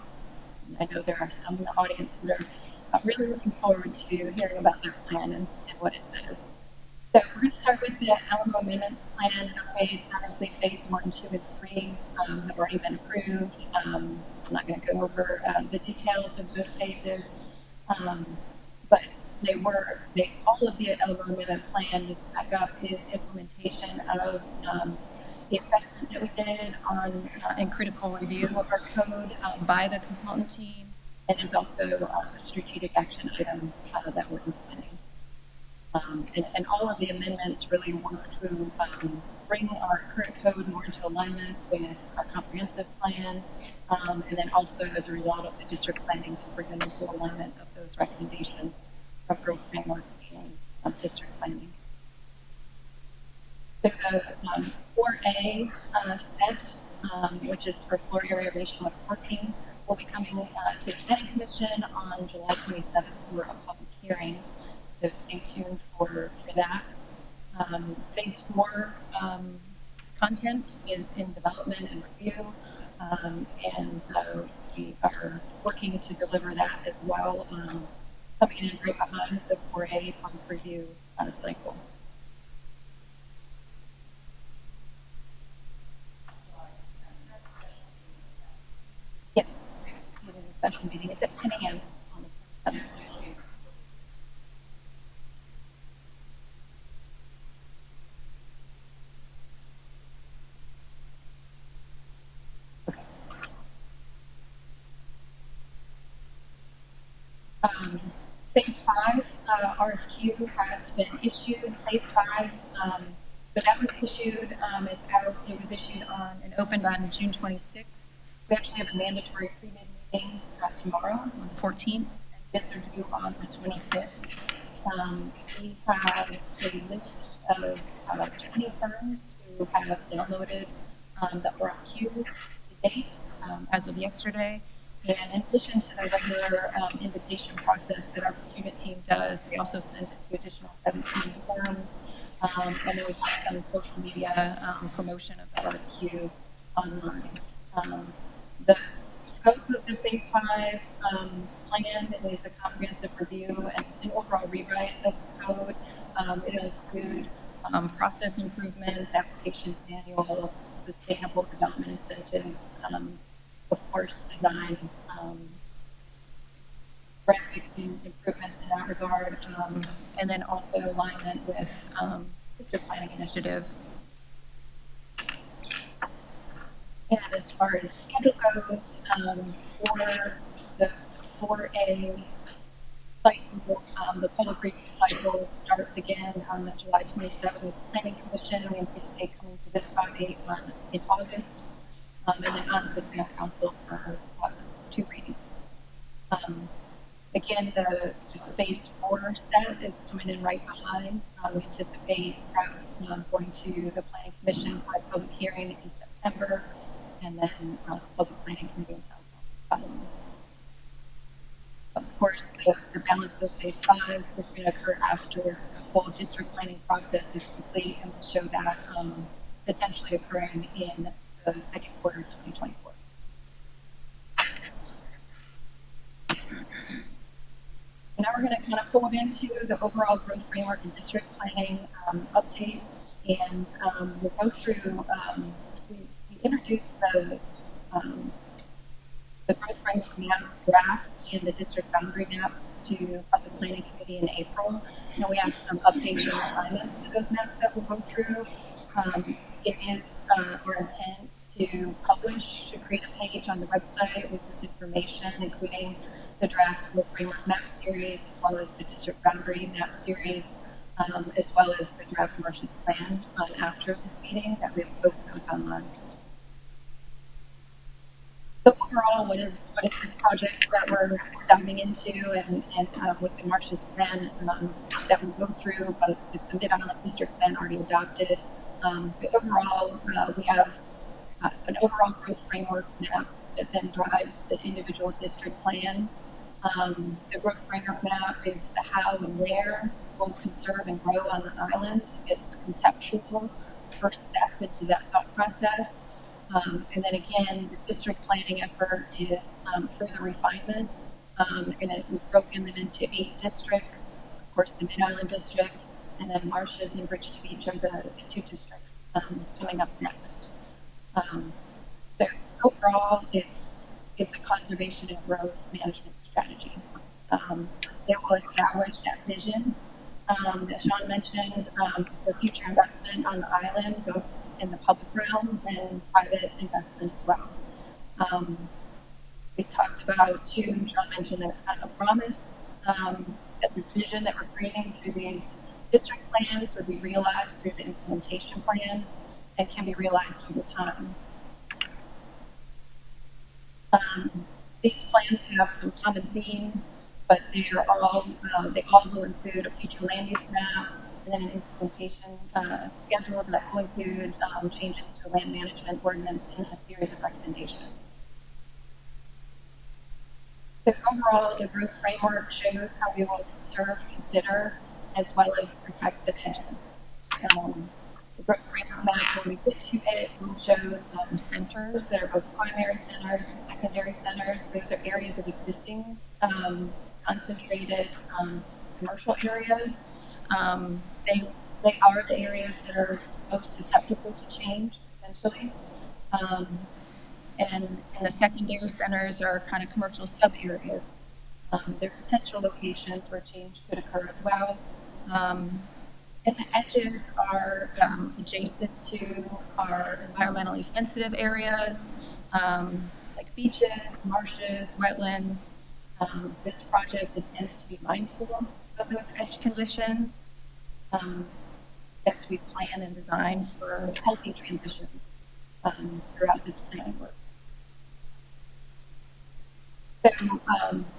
I know there are some in the audience that are really looking forward to hearing about their plan and what it says. So we're going to start with the LMO amendments plan updates. Obviously, phase 1, 2, and 3 have already been approved. I'm not going to go over the details of those phases, but all of the LMO amendment plan, just to back up, is implementation of the assessment that we did on and critical review of our code by the consultant team, and is also a strategic action item that we're implementing. And all of the amendments really work to bring our current code more into alignment with our comprehensive plan, and then also as a result of the district planning to bring them into alignment of those recommendations from growth framework and district planning. So the 4A set, which is for floor area ratio and parking, will be coming to the planning commission on July 27th for a public hearing. So stay tuned for that. Phase 4 content is in development and review, and we are working to deliver that as well, coming in right behind the 4A public review cycle. Yes, it is a special meeting. It's at 10 a.m. on the 27th. Phase 5 RFQ has been issued. Phase 5, so that was issued, it's out, it was issued on and opened on June 26th. We actually have a mandatory pre-bid meeting tomorrow on the 14th, and bids are due on the 25th. We have a list of 20 firms who have downloaded the RFQ to date as of yesterday. And in addition to the regular invitation process that our procurement team does, they also sent it to additional 17 firms. And then we've had some social media promotion of the RFQ online. The scope of the Phase 5 plan is a comprehensive review and an overall rewrite of the code. It'll include process improvements, applications manual, sustainable development incentives, of course, design, graphics and improvements in that regard, and then also alignment with district planning initiative. And as far as schedule goes, for the 4A cycle, the public review cycle starts again on the July 27th with the Planning Commission. We anticipate coming to this body in August. And then on to town council for 2 readings. Again, the Phase 4 set is coming in right behind. We anticipate going to the Planning Commission for a public hearing in September, and then public planning committee and town council following. Of course, the balance of Phase 5 is going to occur after the full district planning process is complete, and we'll show that potentially occurring in the second quarter of 2024. Now we're going to kind of fold into the overall growth framework and district planning update, and we'll go through, we introduced the growth framework map drafts and the district boundary maps to public planning committee in April. And we have some updates and refinements to those maps that we'll go through. It is our intent to publish, to create a page on the website with this information, including the draft growth framework map series, as well as the district boundary map series, as well as the draft Marsh's plan after this meeting, that we will post those online. So overall, what is this project that we're diving into, and with the Marsh's plan that we'll go through, but it's the Mid-Island District Plan already adopted. So overall, we have an overall growth framework map that then drives the individual district plans. The growth framework map is the how and where we'll conserve and grow on the island. It's conceptual, first step into that thought process. And then again, the district planning effort is further refinement. We've broken them into 8 districts. Of course, the Mid-Island District, and then Marshes and Bridge to Beach are the 2 districts coming up next. So overall, it's a conservation and growth management strategy. It will establish that vision that Sean mentioned for future investment on the island, both in the public realm and private investment as well. We talked about too, Sean mentioned that it's kind of a promise that this vision that we're creating through these district plans would be realized through the implementation plans and can be realized over time. These plans have some common themes, but they all will include a future land use map, and then an implementation schedule that will include changes to land management ordinance and a series of recommendations. So overall, the growth framework shows how we will conserve, consider, as well as protect the edges. The growth framework map, when we get to it, will show some centers that are both primary centers and secondary centers. Those are areas of existing concentrated commercial areas. They are the areas that are most susceptible to change, potentially. And the secondary centers are kind of commercial sub-areas. They're potential locations where change could occur as well. And the edges are adjacent to our environmentally sensitive areas, like beaches, marshes, wetlands. This project intends to be mindful of those edge conditions as we plan and design for healthy transitions throughout this planning work. So,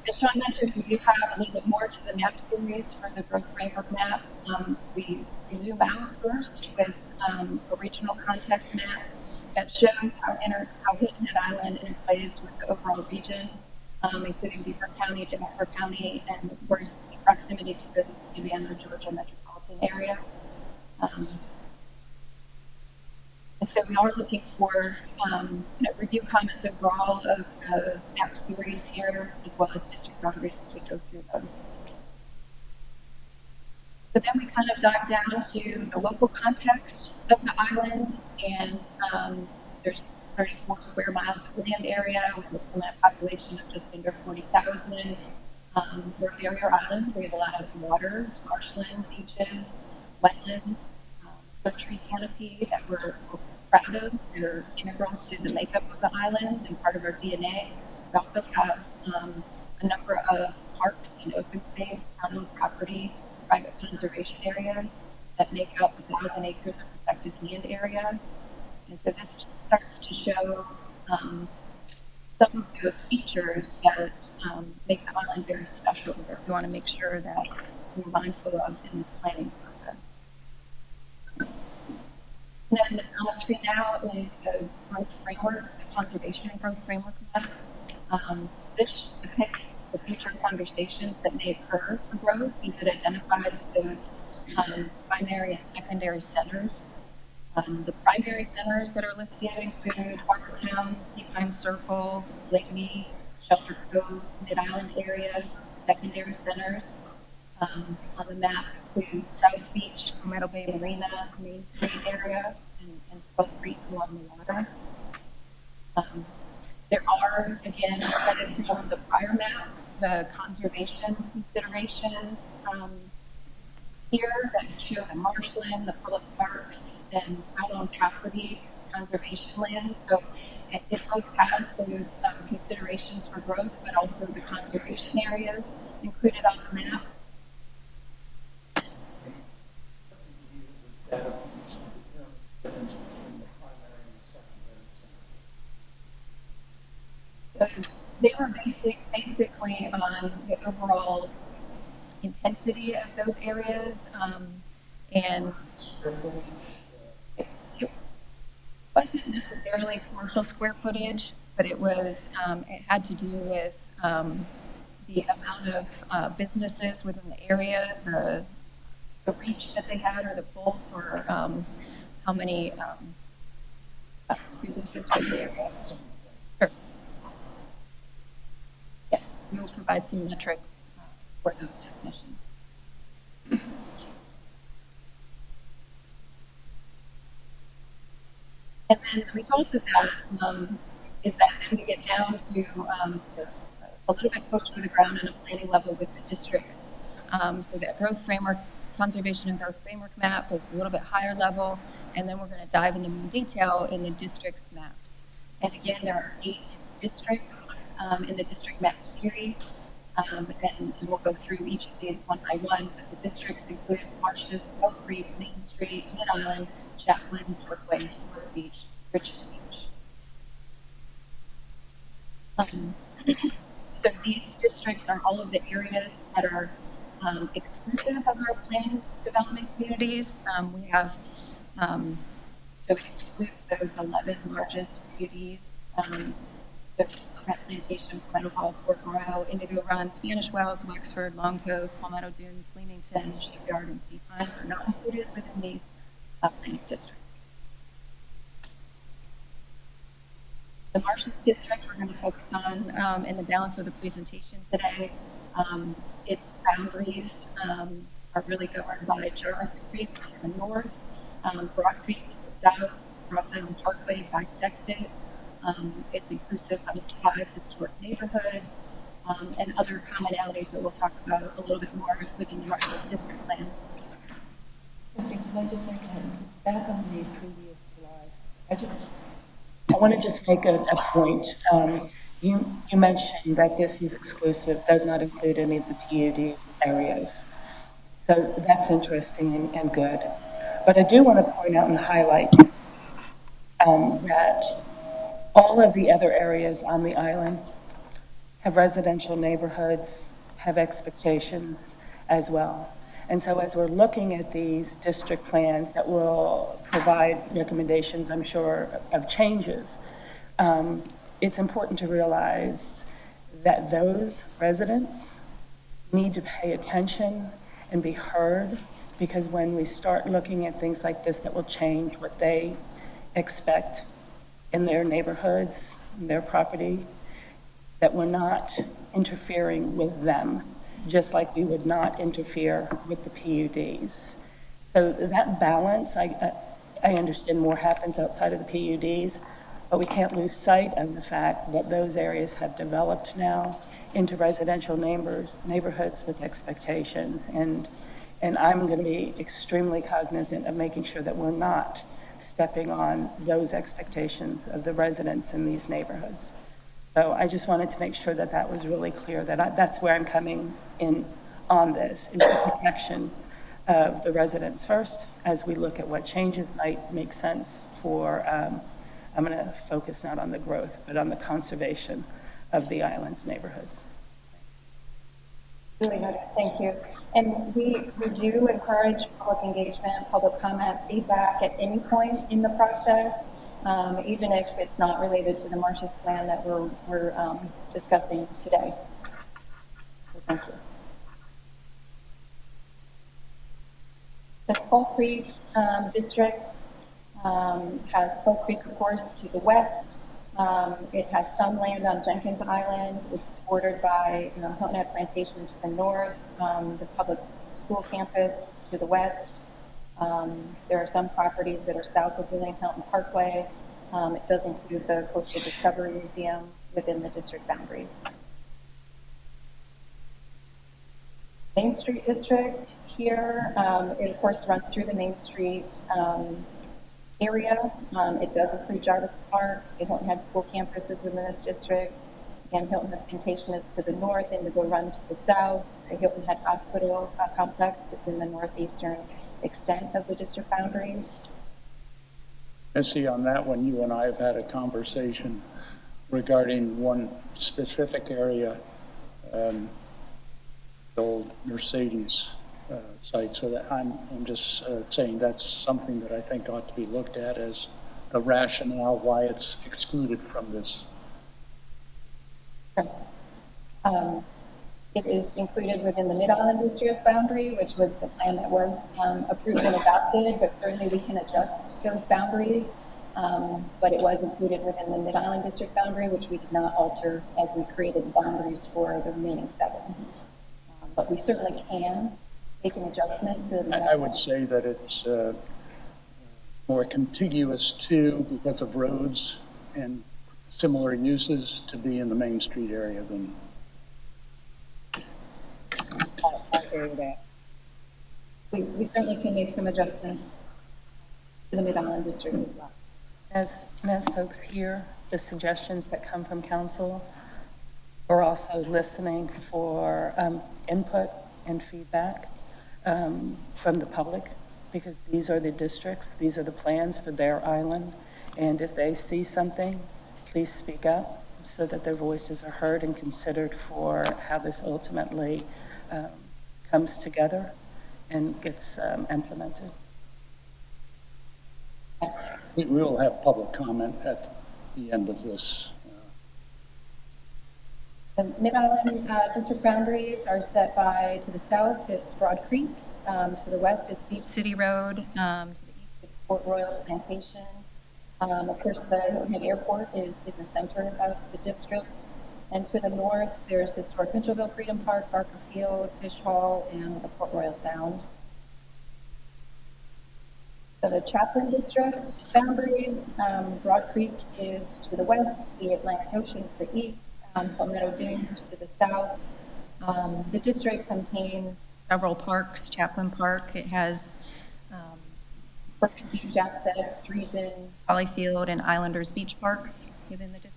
as Sean mentioned, we do have a little bit more to the map series for the growth framework map. We zoom out first with a regional context map that shows how Hilton Head Island interplays with the overall region, including Beaufort County, Jasper County, and of course, the proximity to the Savannah, Georgia metropolitan area. And so we are looking for review comments overall of the map series here, as well as district boundaries as we go through those. But then we kind of dive down to the local context of the island, and there's 34 square miles of land area with a permanent population of just under 40,000. We're a barrier island. We have a lot of water, marshland, beaches, wetlands, a tree canopy that we're proud of. They're integral to the makeup of the island and part of our DNA. We also have a number of parks and open space, town property, private conservation areas that make up 1,000 acres of protected land area. And so this starts to show some of those features that make the island very special that we want to make sure that we're mindful of in this planning process. And then on the screen now is the growth framework, the conservation and growth framework map. This depicts the future conversations that may occur for growth as it identifies those primary and secondary centers. The primary centers that are listed include Harbortown, Seapine Circle, Lakey, Shelter Cove, Mid-Island areas. Secondary centers on the map include South Beach, Palmetto Bay Marina, Main Street area, and Skull Creek along the water. There are, again, cited from the prior map, the conservation considerations here that show the marshland, the public parks, and town-owned property conservation land. So it both has those considerations for growth, but also the conservation areas included on the map. They were basically on the overall intensity of those areas, and it wasn't necessarily commercial square footage, but it was it had to do with the amount of businesses within the area, the reach that they had, or the pull for how many businesses were in the area. Sure. Yes, we will provide some metrics for those definitions. And then the result of that is that then we get down to a little bit closer to the ground in a planning level with the districts. So that growth framework, conservation and growth framework map is a little bit higher level, and then we're going to dive into more detail in the districts maps. And again, there are 8 districts in the district map series, and we'll go through each of these one by one, but the districts include Marshes, Skull Creek, Main Street, Mid-Island, Chaplin, Parkway, West Beach, Bridge to Beach. So these districts are all of the areas that are exclusive of our planned development communities. We have, so it excludes those 11 largest communities. So Grant Plantation, Palmetto Hall, Fort Royal, Indigo Run, Spanish Wells, Wexford, Long Cove, Palmetto Dunes, Leamington, Shipyard, and Sea Pines are not included within these planning districts. The Marshes District we're going to focus on in the balance of the presentation today. Its boundaries are really governed by Jarvis Creek to the north, Broad Creek to the south, Ross Island Parkway bisects it. It's inclusive of 5 historic neighborhoods and other commonalities that we'll talk about a little bit more within the Marshes District Plan. Can I just make back on the previous slide? I want to just make a point. You mentioned that this is exclusive, does not include any of the PUD areas. So that's interesting and good. But I do want to point out and highlight that all of the other areas on the island have residential neighborhoods, have expectations as well. And so as we're looking at these district plans that will provide recommendations, I'm sure, of changes, it's important to realize that those residents need to pay attention and be heard, because when we start looking at things like this that will change what they expect in their neighborhoods, in their property, that we're not interfering with them, just like we would not interfere with the PUDs. So that balance, I understand more happens outside of the PUDs, but we can't lose sight of the fact that those areas have developed now into residential neighborhoods with expectations. And I'm going to be extremely cognizant of making sure that we're not stepping on those expectations of the residents in these neighborhoods. So I just wanted to make sure that that was really clear, that that's where I'm coming in on this, is the protection of the residents first, as we look at what changes might make sense for, I'm going to focus not on the growth, but on the conservation of the island's neighborhoods. Really good, thank you. And we do encourage public engagement, public comment, feedback at any point in the process, even if it's not related to the Marshes plan that we're discussing today. So thank you. The Skull Creek District has Skull Creek, of course, to the west. It has some land on Jenkins Island. It's bordered by Hilton Head Plantation to the north, the public school campus to the west. There are some properties that are south of William Hilton Parkway. It does include the Coastal Discovery Museum within the district boundaries. Main Street District here, it of course runs through the Main Street area. It does include Jarvis Park. The Hilton Head School campus is within this district. Again, Hilton Head Plantation is to the north, Indigo Run to the south. The Hilton Head Hospital complex is in the northeastern extent of the district boundary. Missy, on that one, you and I have had a conversation regarding one specific area, the old Mercedes site. So that I'm just saying that's something that I think ought to be looked at as the rationale why it's excluded from this. It is included within the Mid-Island District boundary, which was the plan that was approved and adopted, but certainly we can adjust those boundaries. But it was included within the Mid-Island District boundary, which we did not alter as we created the boundaries for the remaining 7. But we certainly can make an adjustment to the I would say that it's more contiguous to, because of roads and similar uses, to be in the Main Street area than. I agree with that. We certainly can make some adjustments to the Mid-Island District as well. As folks hear the suggestions that come from council, we're also listening for input and feedback from the public, because these are the districts, these are the plans for their island, and if they see something, please speak up so that their voices are heard and considered for how this ultimately comes together and gets implemented. We will have public comment at the end of this. The Mid-Island district boundaries are set by, to the south, it's Broad Creek. To the west, it's Beach City Road. To the east, it's Port Royal Plantation. Of course, the Hilton Head Airport is in the center of the district. And to the north, there's historic Mitchellville Freedom Park, Barker Field, Fish Hall, and the Port Royal Sound. So the Chaplin District boundaries, Broad Creek is to the west, the Atlantic Ocean to the east, Palmetto Dunes to the south. The district contains several parks, Chaplin Park. It has Burke's Beach access, Dreesen, Polyfield, and Islanders Beach parks within the district.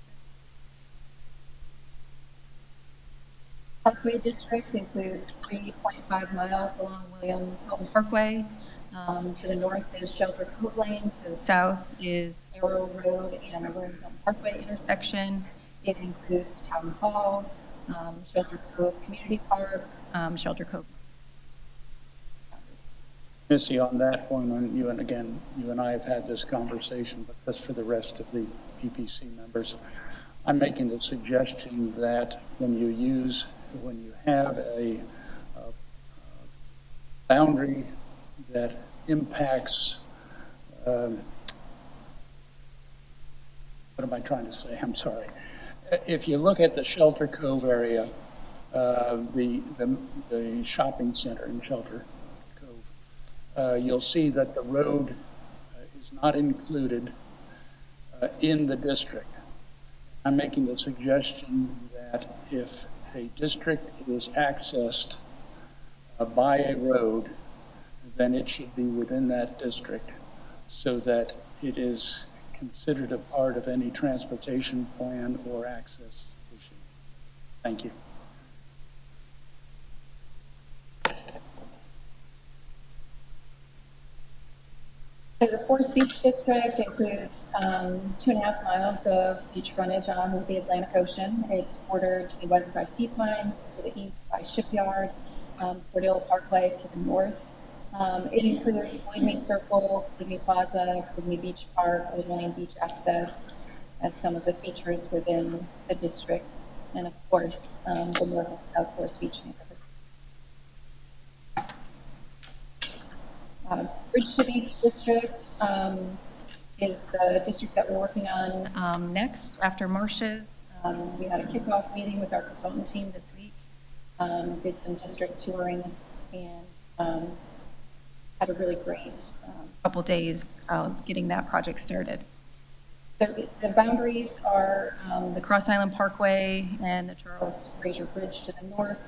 Parkway District includes 3.5 miles along William Hilton Parkway. To the north is Shelter Cove Lane. To the south is Arrow Road and the William Hilton Parkway intersection. It includes Town Hall, Shelter Cove Community Park, Shelter Cove. Missy, on that one, and you and I have had this conversation, but just for the rest of the PPC members, I'm making the suggestion that when you have a boundary that impacts, what am I trying to say? I'm sorry. If you look at the Shelter Cove area, the shopping center in Shelter Cove, you'll see that the road is not included in the district. I'm making the suggestion that if a district is accessed by a road, then it should be within that district so that it is considered a part of any transportation plan or access issue. Thank you. So the Forest Beach District includes 2.5 miles of beach frontage on the Atlantic Ocean. It's bordered to the west by Sea Pines, to the east by Shipyard, Cordell Parkway to the north. It includes Coligny Circle, Coligny Plaza, Coligny Beach Park, Old Lane Beach Access as some of the features within the district. And of course, the North and South Forest Beach neighborhood. Bridge to Beach District is the district that we're working on next after Marshes. We had a kickoff meeting with our consultant team this week, did some district touring, and had a really great couple days getting that project started. So the boundaries are the Cross Island Parkway and the Charles Fraser Bridge to the north,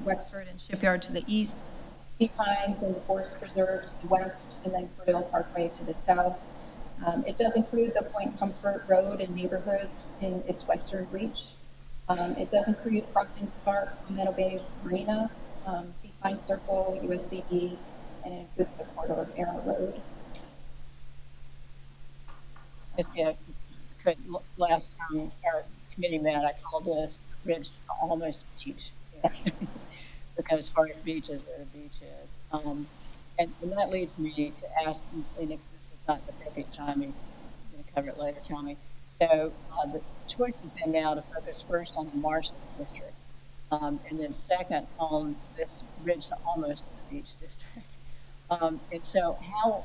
Wexford and Shipyard to the east, Sea Pines and the Forest Preserve to the west, and then Cordell Parkway to the south. It does include the Point Comfort Road and neighborhoods in its western reach. It does include Crossings Park, Palmetto Bay Marina, Sea Pine Circle, USCB, and it includes the corridor of Arrow Road. Yeah, last time our committee met, I called this bridge to almost beach. Yes. Because Forest Beach is where the beach is. And that leads me to ask, and if this is not the perfect timing, I'm going to cover it later, tell me. So the choice has been now to focus first on the Marshes District, and then second on this bridge to almost the beach district. And so how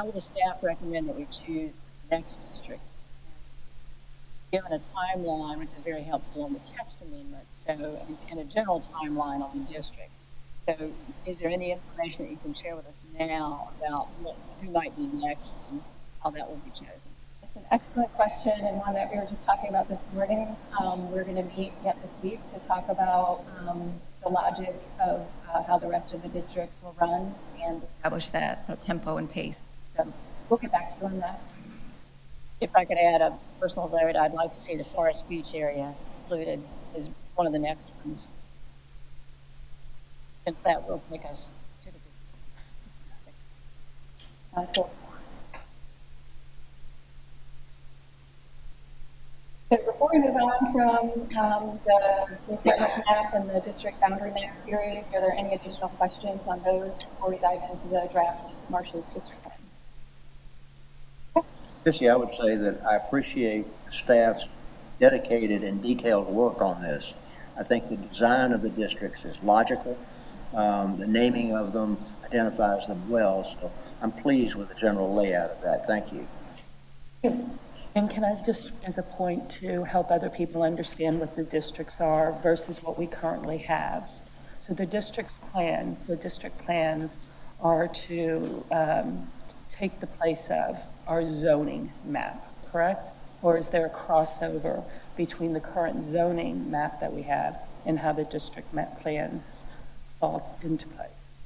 will the staff recommend that we choose the next districts? Given a timeline, which is very helpful on the text amendment, so, and a general timeline on the districts. So is there any information that you can share with us now about who might be next and how that will be chosen? It's an excellent question and one that we were just talking about this morning. We're going to meet yet this week to talk about the logic of how the rest of the districts will run and establish that tempo and pace. So we'll get back to you on that. If I could add a personal note, I'd like to see the Forest Beach area included as one of the next ones, since that will take us to the beach. Sounds good. So before we move on from the network map and the district boundary map series, are there any additional questions on those before we dive into the draft Marshall's district plan? Chrissy, I would say that I appreciate the staff's dedicated and detailed work on this. I think the design of the districts is logical. The naming of them identifies them well, so I'm pleased with the general layout of that. Thank you. And can I just, as a point to help other people understand what the districts are versus what we currently have? So the district plans are to take the place of our zoning map, correct? Or is there a crossover between the current zoning map that we have and how the district map plans fall into place?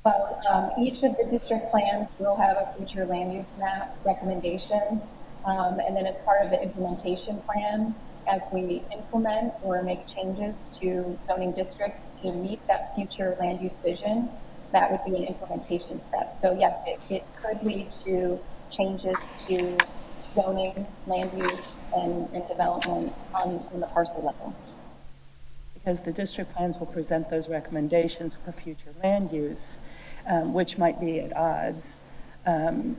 Well, each of the district plans will have a future land use map recommendation. And then as part of the implementation plan, as we implement or make changes to zoning districts to meet that future land use vision, that would be an implementation step. So yes, it could lead to changes to zoning, land use, and development on the parcel level. Because the district plans will present those recommendations for future land use, which might be at odds,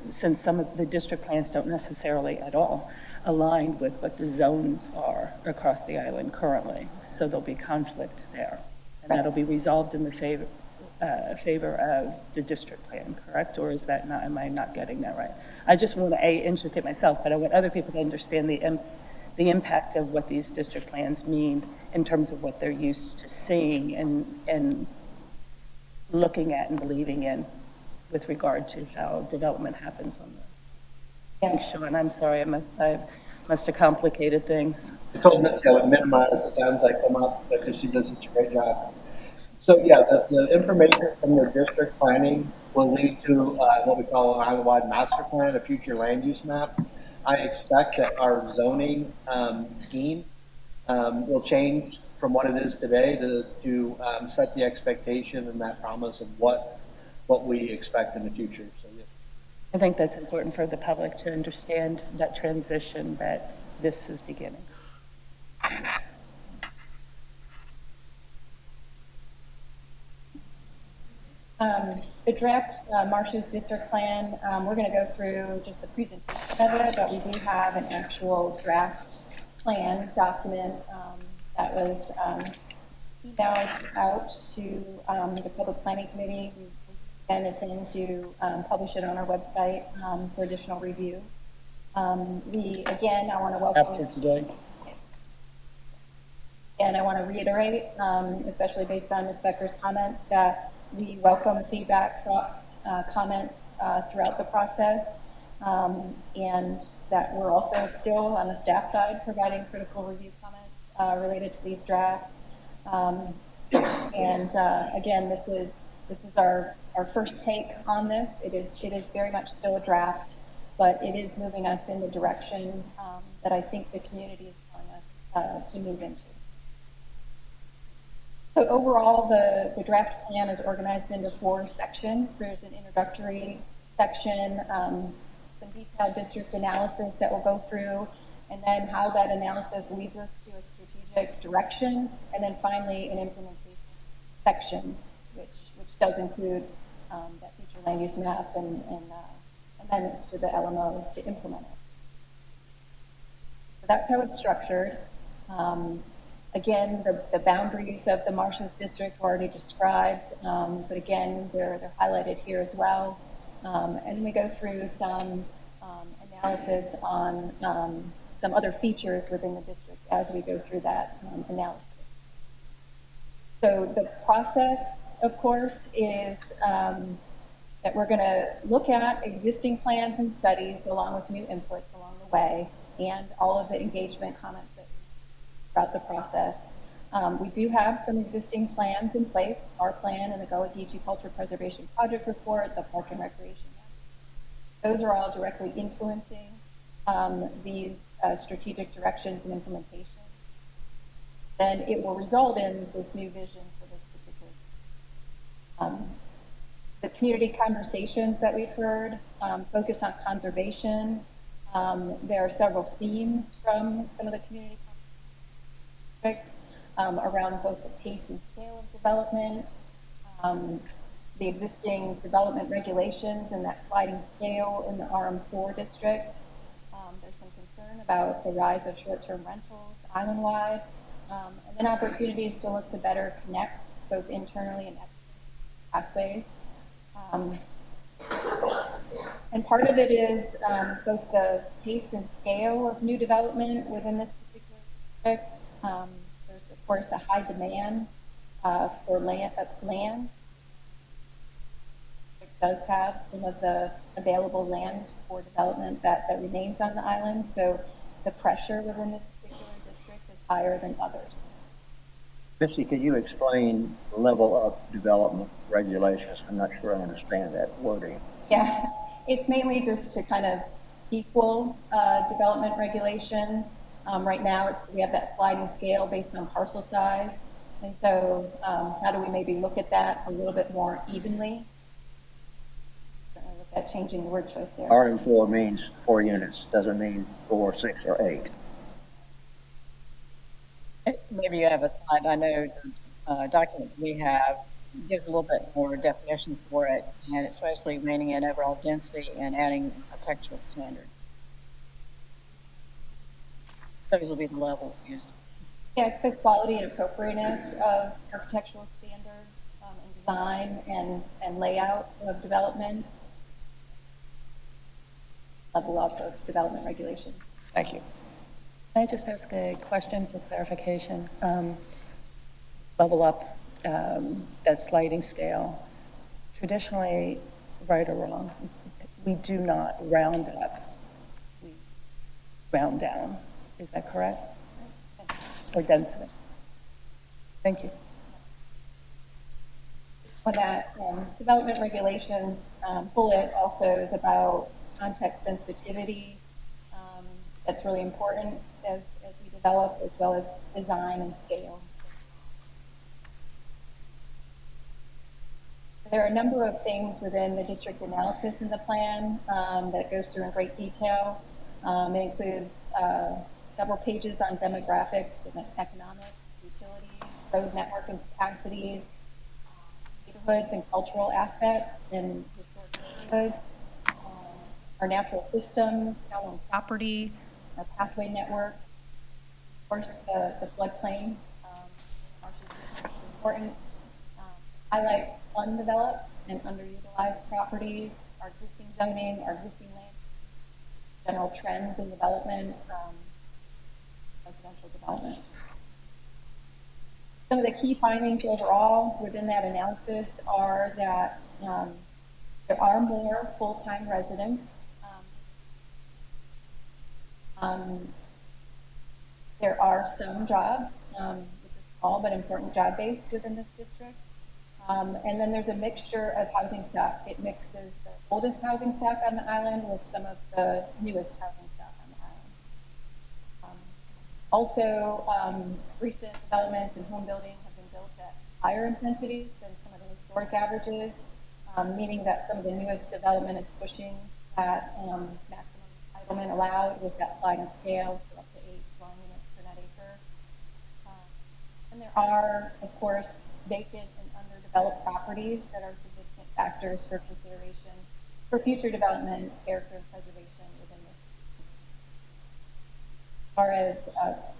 since some of the district plans don't necessarily at all align with what the zones are across the island currently. So there'll be conflict there, and that'll be resolved in the favor of the district plan, correct? Or is that not, am I not getting that right? I just want to intricate myself, but I want other people to understand the impact of what these district plans mean in terms of what they're used to seeing and looking at and believing in with regard to how development happens on the. Thanks, Sean. I'm sorry, I must have complicated things. I told Missy I would minimize the times I come up because she does such a great job. So yeah, the information from the district planning will lead to what we call an island-wide master plan, a future land use map. I expect that our zoning scheme will change from what it is today to set the expectation and that promise of what we expect in the future. So yeah. I think that's important for the public to understand that transition that this is beginning. The draft Marsh's district plan, we're going to go through just the presentation of it, but we do have an actual draft plan document that was emailed out to the Public Planning Committee. We then intend to publish it on our website for additional review. I want to welcome. After today? And I want to reiterate, especially based on Ms. Becker's comments, that we welcome feedback, thoughts, comments throughout the process, and that we're also still on the staff side providing critical review comments related to these drafts. Again, this is our first take on this. It is very much still a draft, but it is moving us in the direction that I think the community is telling us to move into. So overall, the draft plan is organized into 4 sections. There's an introductory section, some detailed district analysis that we'll go through, and then how that analysis leads us to a strategic direction, and then finally an implementation section, which does include that future land use map and amendments to the LMO to implement it. So that's how it's structured. Again, the boundaries of the Marsh's district were already described, but again, they're highlighted here as well. And we go through some analysis on some other features within the district as we go through that analysis. So the process, of course, is that we're going to look at existing plans and studies along with new inputs along the way and all of the engagement comments throughout the process. We do have some existing plans in place, our plan and the Gullah Geechee Culture Preservation Project Report, the Park and Recreation. Those are all directly influencing these strategic directions and implementation. Then it will result in this new vision for this particular. The community conversations that we've heard focus on conservation, There are several themes from some of the community district around both the pace and scale of development, the existing development regulations and that sliding scale in the RM4 district. There's some concern about the rise of short-term rentals island-wide, and then opportunities to look to better connect both internally and externally pathways. And part of it is both the pace and scale of new development within this particular district. There's, of course, a high demand for land. It does have some of the available land for development that remains on the island. So the pressure within this particular district is higher than others. Missy, can you explain level up development regulations? I'm not sure I understand that wording. Yeah, it's mainly just to kind of equal development regulations. Right now, we have that sliding scale based on parcel size. And so how do we maybe look at that a little bit more evenly? Look at changing the word choice there. RM4 means 4 units, doesn't mean 4, 6, or 8. Maybe you have a slide. I know the document we have gives a little bit more definition for it, and especially reining in overall density and adding architectural standards. Those will be the levels used. Yeah, it's the quality and appropriateness of architectural standards and design and layout of development. Level up of development regulations. Thank you. Can I just ask a question for clarification? Level up, that sliding scale. Traditionally, right or wrong, we do not round up. We round down. Is that correct? Or density? Thank you. When that development regulations bullet also is about context sensitivity. That's really important as we develop, as well as design and scale. There are a number of things within the district analysis in the plan that goes through in great detail. It includes several pages on demographics and economics, utilities, road network and capacities, neighborhoods and cultural assets and historic neighborhoods, our natural systems, town-owned property, our pathway network, of course, the floodplain. Marshes is important. Highlights undeveloped and underutilized properties, our existing zoning, our existing land, general trends in development, residential development. Some of the key findings overall within that analysis are that there are more full-time residents. There are some jobs, which is small but important job base within this district. And then there's a mixture of housing stock. It mixes the oldest housing stock on the island with some of the newest housing stock on the island. Also, recent developments in home building have been built at higher intensities than some of the historic averages, meaning that some of the newest development is pushing that maximum entitlement allowed with that sliding scale, so up to 8 dwelling units per net acre. And there are, of course, vacant and underdeveloped properties that are significant factors for consideration for future development, character, and preservation within this. As far as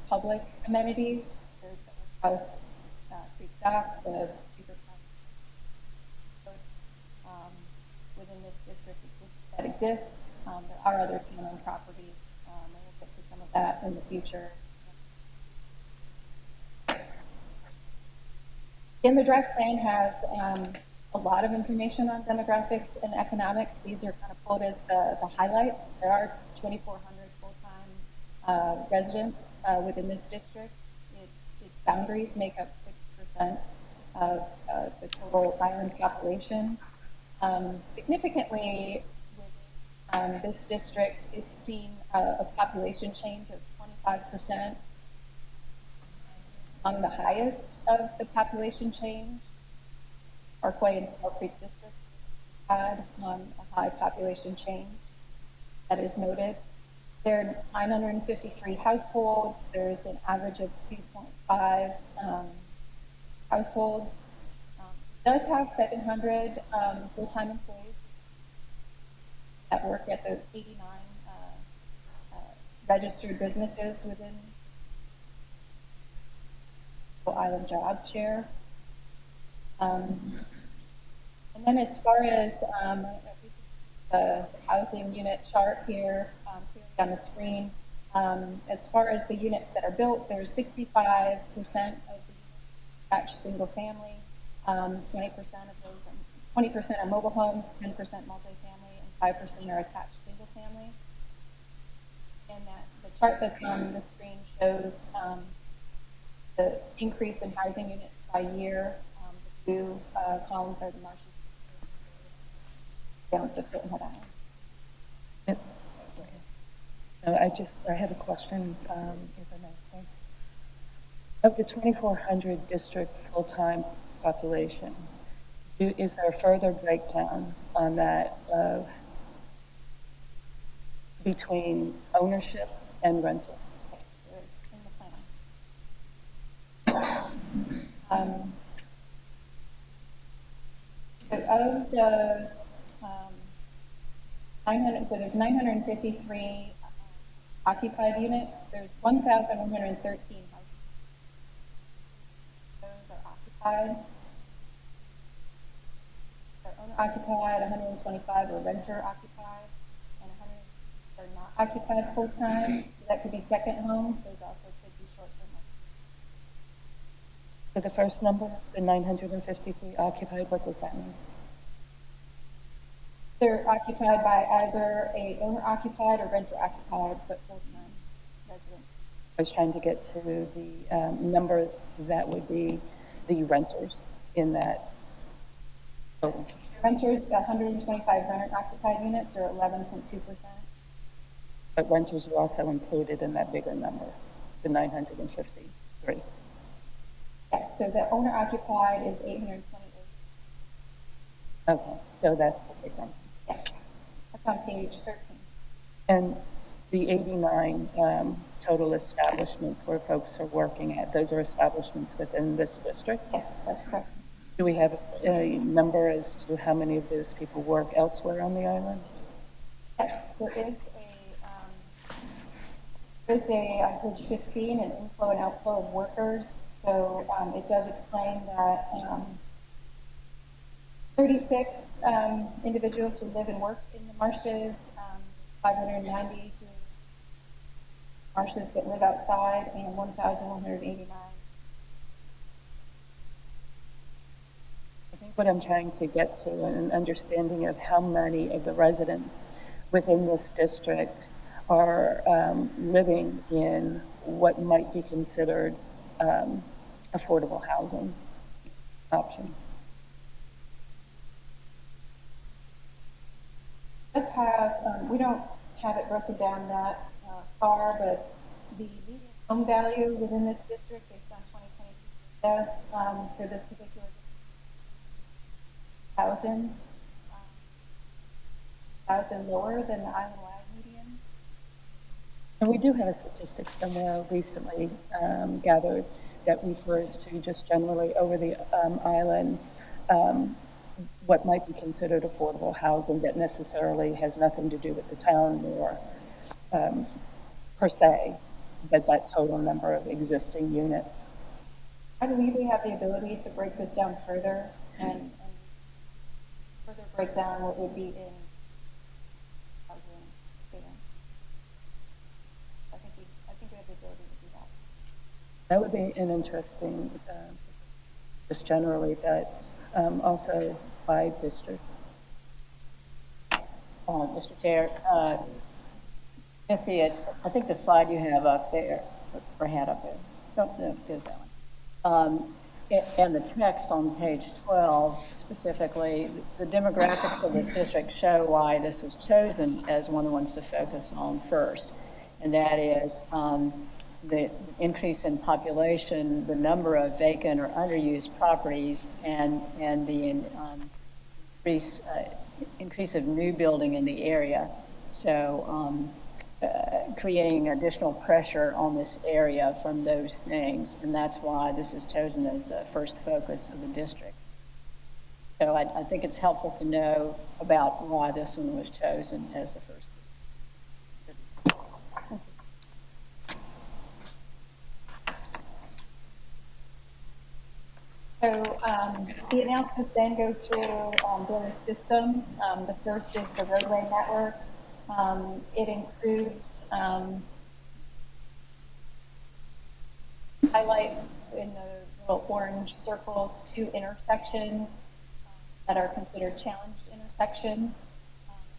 public amenities, there's the House Creek Dock, the within this district that exist. There are other town-owned properties, and we'll get to some of that in the future. And the draft plan has a lot of information on demographics and economics. These are kind of pulled as the highlights. There are 2,400 full-time residents within this district. Its boundaries make up 6% of the total island population. Significantly, within this district, it's seen a population change of 25%. Among the highest of the population change, Parkway and Small Creek districts had a high population change that is noted. There are 953 households. There's an average of 2.5 households. It does have 700 full-time employees that work at the 89 registered businesses within the Island job share. And then as far as the housing unit chart here clearly on the screen, as far as the units that are built, there's 65% of the attached single family, 20% of those, 20% are mobile homes, 10% multifamily, and 5% are attached single family. And the chart that's on the screen shows the increase in housing units by year. The blue columns are the marshes balance of Hilton Head Island. I have a question, if I may, thanks. Of the 2,400 district full-time population, is there a further breakdown on that between ownership and rental? In the plan. So of the 900, so there's 953 occupied units. There's 1,113 those are occupied. They're owner occupied, 125 are renter occupied, and 100 are not occupied full time. So that could be second homes. Those also could be short term. For the first number, the 953 occupied, what does that mean? They're occupied by either a owner occupied or renter occupied, but full time residents. I was trying to get to the number that would be the renters in that total. Renters, 125 renter occupied units, or 11.2%. But renters are also included in that bigger number, the 953. Yes, so the owner occupied is 828. Okay, so that's the big one. Yes, that's on page 13. And the 89 total establishments where folks are working at, those are establishments within this district? Yes, that's correct. Do we have a number as to how many of those people work elsewhere on the island? Yes, there is on page 15, an inflow and outflow of workers. So it does explain that 36 individuals who live and work in the marshes, 590 who marshes but live outside, and 1,189. I think what I'm trying to get to, an understanding of how many of the residents within this district are living in what might be considered affordable housing options. Does have, we don't have it broken down that far, but the median home value within this district based on 2022 data for this particular thousand lower than the island-wide median. And we do have a statistic somewhere recently gathered that refers to just generally over the island what might be considered affordable housing that necessarily has nothing to do with the town or per se, but that total number of existing units. I believe we have the ability to break this down further and further break down what would be in housing data. I think we have the ability to do that. That would be an interesting, just generally, but also by district. Mr. Chair, Missy, I think the slide you have up there, or had up there, don't know if it is that one. And the text on page 12, specifically, the demographics of this district show why this was chosen as one of the ones to focus on first. And that is the increase in population, the number of vacant or underused properties, and the increase of new building in the area. So creating additional pressure on this area from those things. And that's why this is chosen as the first focus of the districts. So I think it's helpful to know about why this one was chosen as the first. So the analysis then goes through various systems. The first is the roadway network. It includes highlights in the little orange circles, 2 intersections that are considered challenged intersections,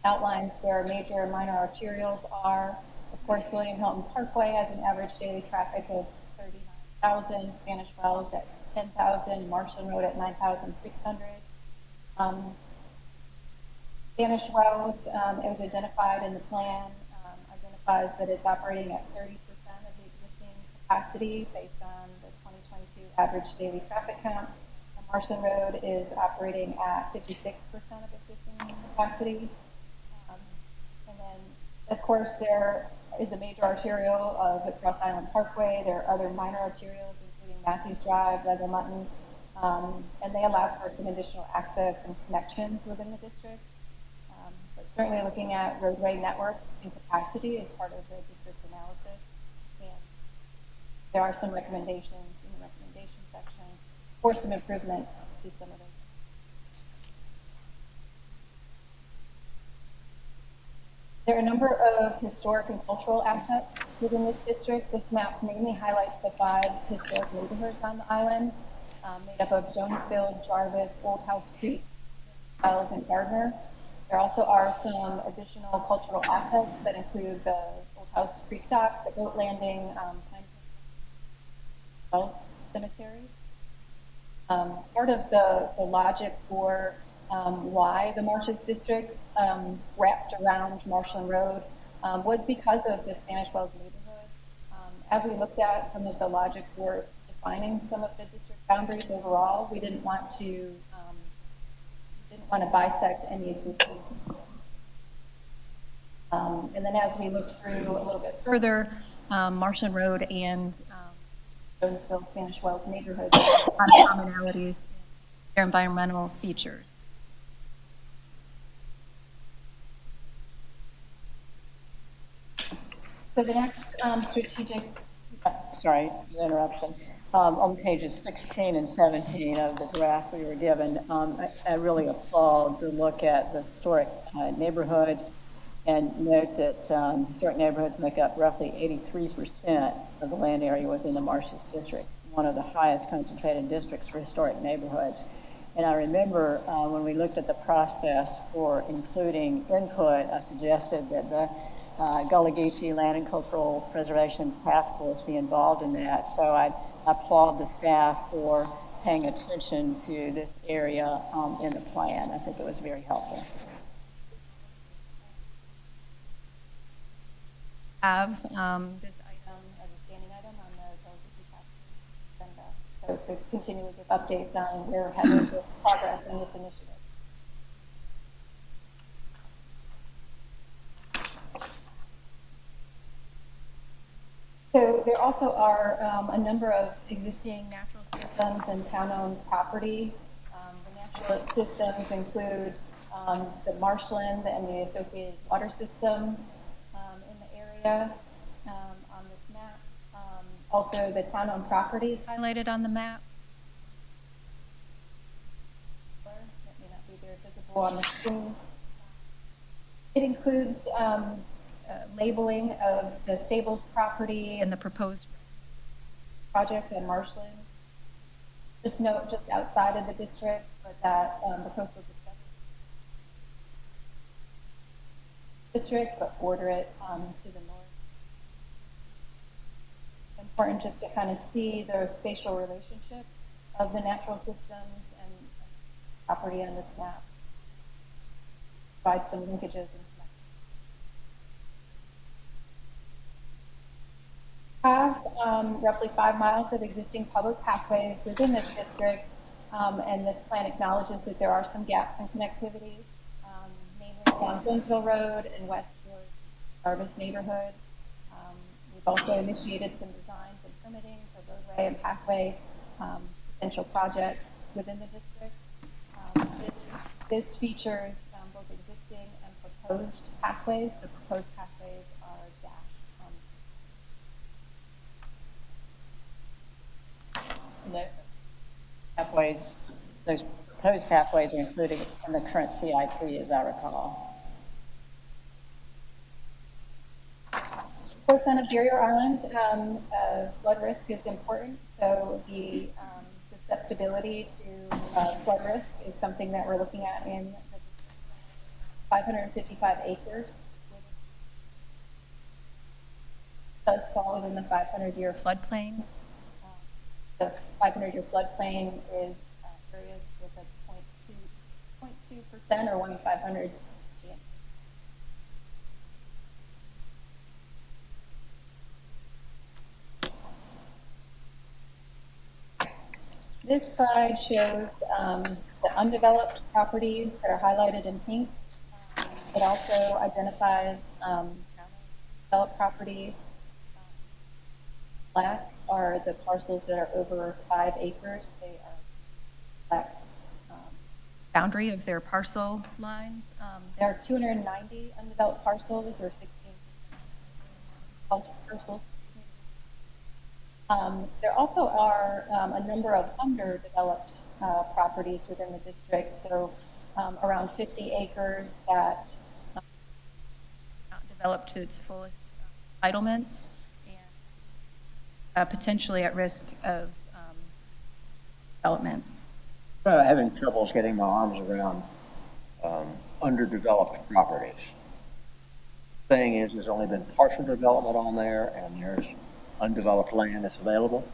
outlines where major and minor arterials are. Of course, William Hilton Parkway has an average daily traffic of 39,000, Spanish Wells at 10,000, Marshland Road at 9,600. Spanish Wells, it was identified in the plan, identifies that it's operating at 30% of the existing capacity based on the 2022 average daily traffic counts. And Marshland Road is operating at 56% of existing capacity. And then, of course, there is a major arterial of the Cross Island Parkway. There are other minor arterials, including Matthews Drive, Leather Mutton, and they allow for some additional access and connections within the district. But certainly looking at roadway network and capacity as part of the district analysis. And there are some recommendations in the recommendation section for some improvements to some of those. There are a number of historic and cultural assets within this district. This map mainly highlights the 5 historic neighborhoods on the island, made up of Jonesville, Jarvis, Old House Creek, Isles, and Gardner. There also are some additional cultural assets that include the Old House Creek Dock, the boat landing, Cemetery. Part of the logic for why the Marshes District wrapped around Marshland Road was because of the Spanish Wells neighborhood. As we looked at some of the logic for defining some of the district boundaries overall, we didn't want to bisect any existing. And then as we looked through a little bit further, Marshland Road and Jonesville, Spanish Wells neighborhoods have commonalities in their environmental features. So the next strategic, Sorry, the interruption. On pages 16 and 17 of the draft we were given, I really applaud the look at the historic neighborhoods and note that historic neighborhoods make up roughly 83% of the land area within the Marshes District, one of the highest concentrated districts for historic neighborhoods. And I remember when we looked at the process for including input, I suggested that the Gullah Geechee Land and Cultural Preservation Task Force be involved in that. So I applaud the staff for paying attention to this area in the plan. I think it was very helpful. Have this item as a standing item on the Gullah Geechee Task Force agenda. So to continually give updates on where we're headed with progress in this initiative. So there also are a number of existing natural systems and town-owned property. The natural systems include the marshland and the associated water systems in the area on this map. Also, the town-owned properties highlighted on the map. That may not be very visible on the screen. It includes labeling of the stables property and the proposed project in Marshland. Just note, just outside of the district, but that the coastal district, but border it to the north. Important just to kind of see the spatial relationships of the natural systems and property on this map. Provide some linkages and have roughly 5 miles of existing public pathways within this district, and this plan acknowledges that there are some gaps in connectivity, mainly along Jonesville Road and west towards Jarvis neighborhood. Also initiated some designs and permitting for roadway and pathway potential projects within the district. This features both existing and proposed pathways. The proposed pathways are dashed The pathways, those proposed pathways are included in the current CIP, as I recall. Of course, on Interior Island, flood risk is important. So the susceptibility to flood risk is something that we're looking at in 555 acres. Does fall within the 500-year floodplain. The 500-year floodplain is areas with a 0.2% or 1 in 500 chance. This slide shows the undeveloped properties that are highlighted in pink. It also identifies developed properties. Black are the parcels that are over 5 acres. They are black boundary of their parcel lines. There are 290 undeveloped parcels, or 16 parcels. There also are a number of underdeveloped properties within the district, so around 50 acres that not developed to its fullest entitlements and potentially at risk of development. Having troubles getting my arms around underdeveloped properties. Thing is, there's only been partial development on there, and there's undeveloped land that's available,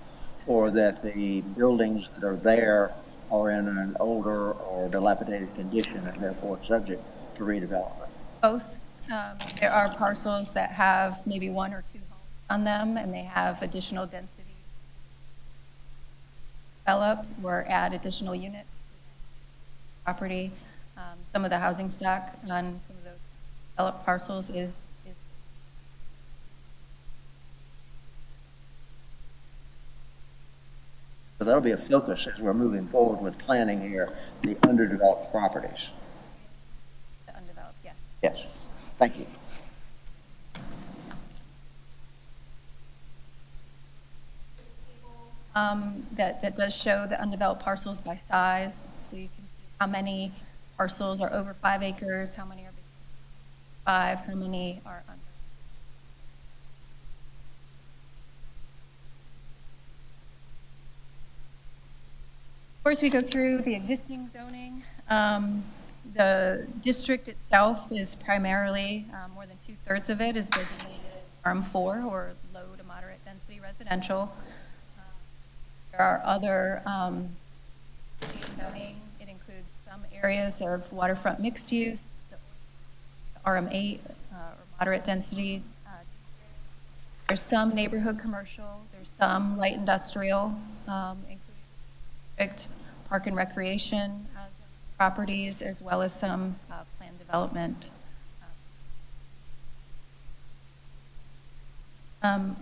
or that the buildings that are there are in an older or dilapidated condition and therefore subject to redevelopment. Both. There are parcels that have maybe 1 or 2 homes on them, and they have additional density develop or add additional units to the property. Some of the housing stock on some of those developed parcels is So that'll be a focus as we're moving forward with planning here, the underdeveloped properties. undeveloped, yes. Yes, thank you. That does show the undeveloped parcels by size, so you can see how many parcels are over 5 acres, how many are 5, how many are under. Of course, we go through the existing zoning. The district itself is primarily, more than 2/3 of it is designated RM4 or low to moderate density residential. There are other zoning. It includes some areas of waterfront mixed use, RM8 or moderate density. There's some neighborhood commercial. There's some light industrial, including district park and recreation properties, as well as some planned development.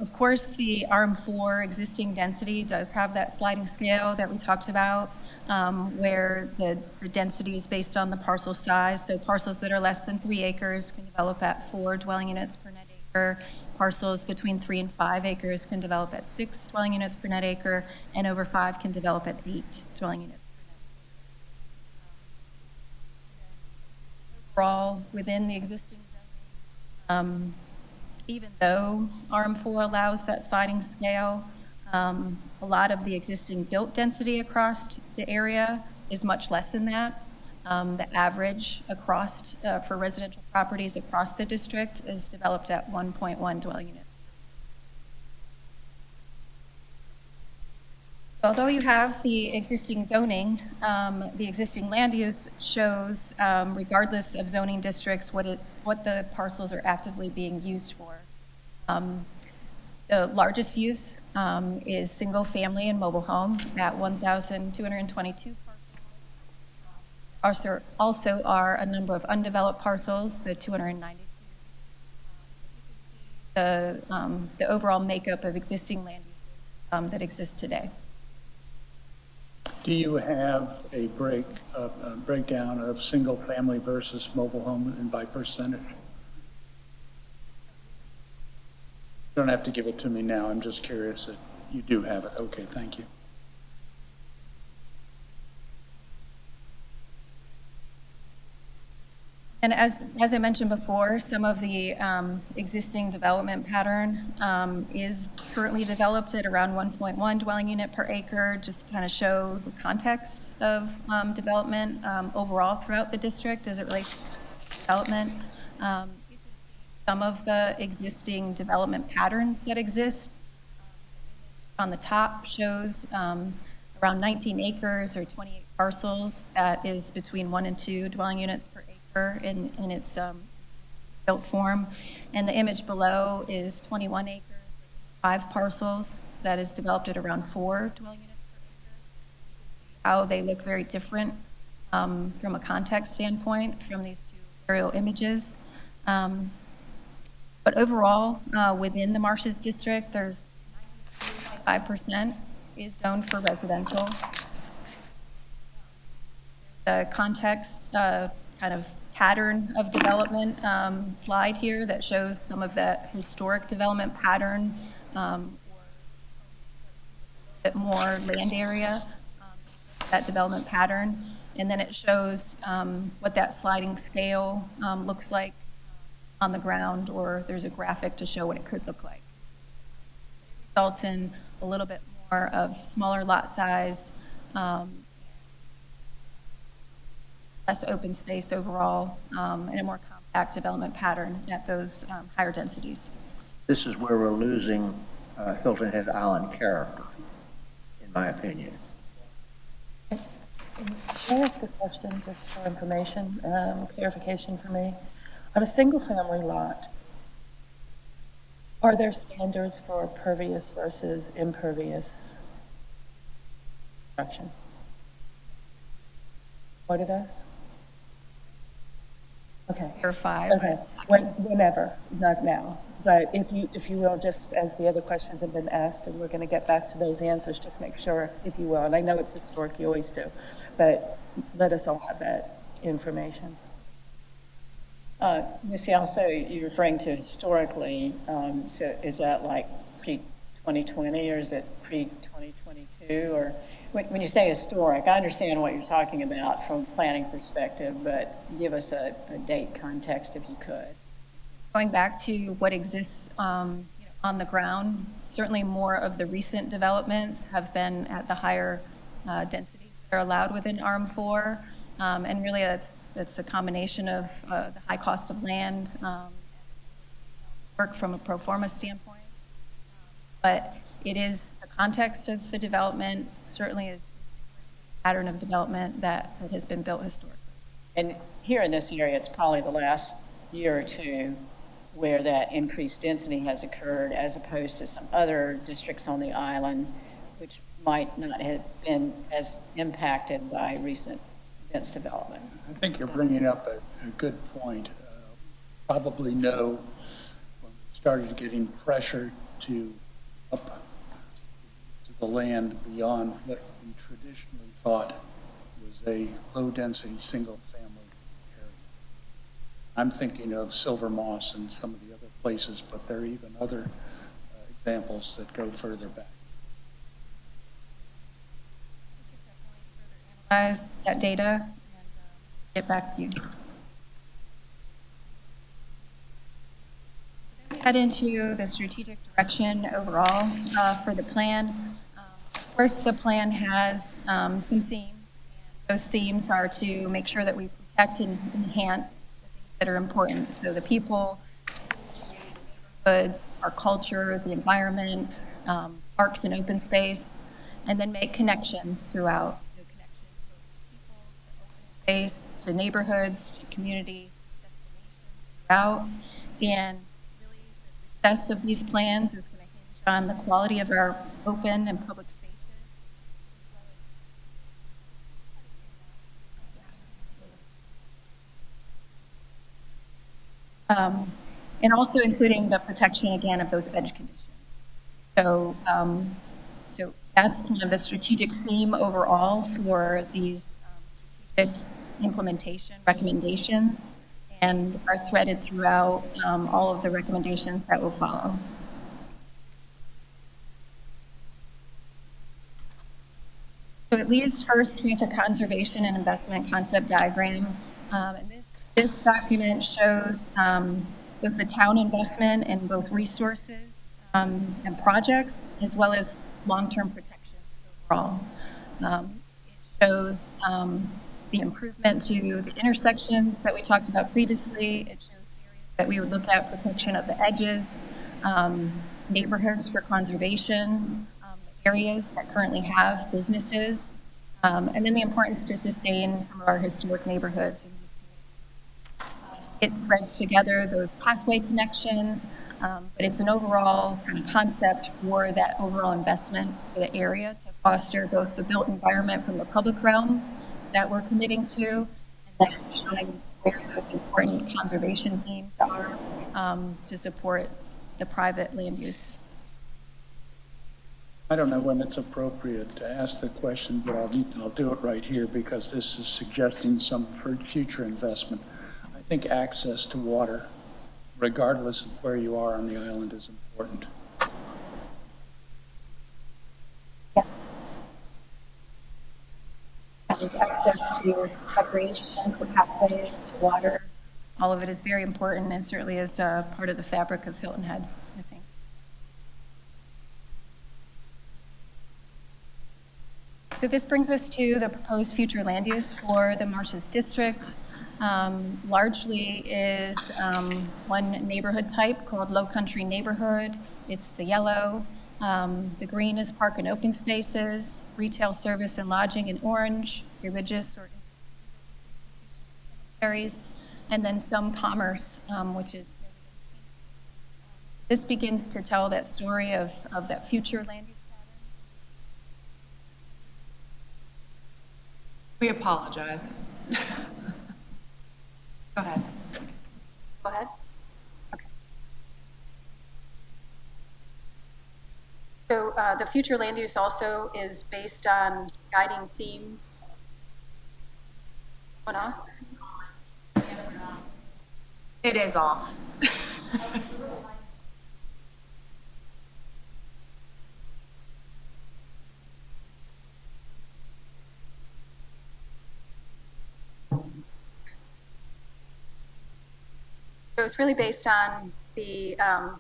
Of course, the RM4 existing density does have that sliding scale that we talked about, where the density is based on the parcel size. So parcels that are less than 3 acres can develop at 4 dwelling units per net acre. Parcels between 3 and 5 acres can develop at 6 dwelling units per net acre, and over 5 can develop at 8 dwelling units per net acre. Overall, within the existing zoning, even though RM4 allows that sliding scale, a lot of the existing built density across the area is much less than that. The average across, for residential properties across the district is developed at 1.1 dwelling units. Although you have the existing zoning, the existing land use shows, regardless of zoning districts, what the parcels are actively being used for. The largest use is single family and mobile home at 1,222 parcels. Also are a number of undeveloped parcels, the 292. the overall makeup of existing land uses that exist today. Do you have a breakdown of single family versus mobile home and by percentage? You don't have to give it to me now. I'm just curious that you do have it. Okay, thank you. And as I mentioned before, some of the existing development pattern is currently developed at around 1.1 dwelling unit per acre, just to kind of show the context of development overall throughout the district as it relates to development. You can see some of the existing development patterns that exist. On the top shows around 19 acres or 28 parcels that is between 1 and 2 dwelling units per acre in its built form. And the image below is 21 acres, 5 parcels that is developed at around 4 dwelling units per acre. How they look very different from a context standpoint from these 2 aerial images. But overall, within the Marshes District, there's 5% is zoned for residential. The context kind of pattern of development slide here that shows some of that historic development pattern or a bit more land area, that development pattern. And then it shows what that sliding scale looks like on the ground, or there's a graphic to show what it could look like. It results in a little bit more of smaller lot size, less open space overall, and a more compact development pattern at those higher densities. This is where we're losing Hilton Head Island character, in my opinion. Can I ask a question just for information, clarification for me? On a single-family lot, are there standards for pervious versus impervious construction? What are those? Okay. Or 5. Okay. Whenever, not now. But if you will, just as the other questions have been asked, and we're going to get back to those answers, just make sure, if you will. And I know it's historic, you always do, but let us all have that information. Ms. Yal, so you're referring to historically, so is that like pre-2020 or is it pre-2022? Or when you say historic, I understand what you're talking about from a planning perspective, but give us a date context if you could. Going back to what exists on the ground, certainly more of the recent developments have been at the higher densities that are allowed within ARM4. And really that's a combination of the high cost of land, work from a pro forma standpoint. But it is the context of the development, certainly is a pattern of development that has been built historically. And here in this area, it's probably the last year or two where that increased density has occurred as opposed to some other districts on the island, which might not have been as impacted by recent dense development. I think you're bringing up a good point. Probably know when we started getting pressure to up to the land beyond what we traditionally thought was a low-density single-family area. I'm thinking of Silver Moss and some of the other places, but there are even other examples that go further back. Analyze that data and get back to you. Head into the strategic direction overall for the plan. Of course, the plan has some themes. Those themes are to make sure that we protect and enhance the things that are important. So the people, goods, our culture, the environment, parks and open space, and then make connections throughout. So connections to people, to open space, to neighborhoods, to community, destinations throughout. And really the success of these plans is going to hinge on the quality of our open and public spaces. And also including the protection, again, of those edge conditions. So, so that's kind of the strategic theme overall for these strategic implementation recommendations, and are threaded throughout all of the recommendations that will follow. So it leads first with a conservation and investment concept diagram. And this document shows both the town investment in both resources and projects, as well as long-term protection overall. It shows the improvement to the intersections that we talked about previously. It shows areas that we would look at protection of the edges, neighborhoods for conservation, areas that currently have businesses, and then the importance to sustain some of our historic neighborhoods. It threads together those pathway connections, but it's an overall kind of concept for that overall investment to the area to foster both the built environment from the public realm that we're committing to, and then showing where those important conservation themes are to support the private land use. I don't know when it's appropriate to ask the question, but I'll do it right here because this is suggesting some future investment. I think access to water, regardless of where you are on the island, is important. Yes. And access to recreation, to pathways, to water. All of it is very important and certainly is part of the fabric of Hilton Head, I think. So this brings us to the proposed future land use for the Marshes District. Largely is one neighborhood type called Low Country Neighborhood. It's the yellow. The green is park and open spaces, retail service and lodging in orange, religious or areas, and then some commerce, which is. This begins to tell that story of that future land use. We apologize. Go ahead. Go ahead. Okay. So the future land use also is based on guiding themes. What off? It is off. So it's really based on the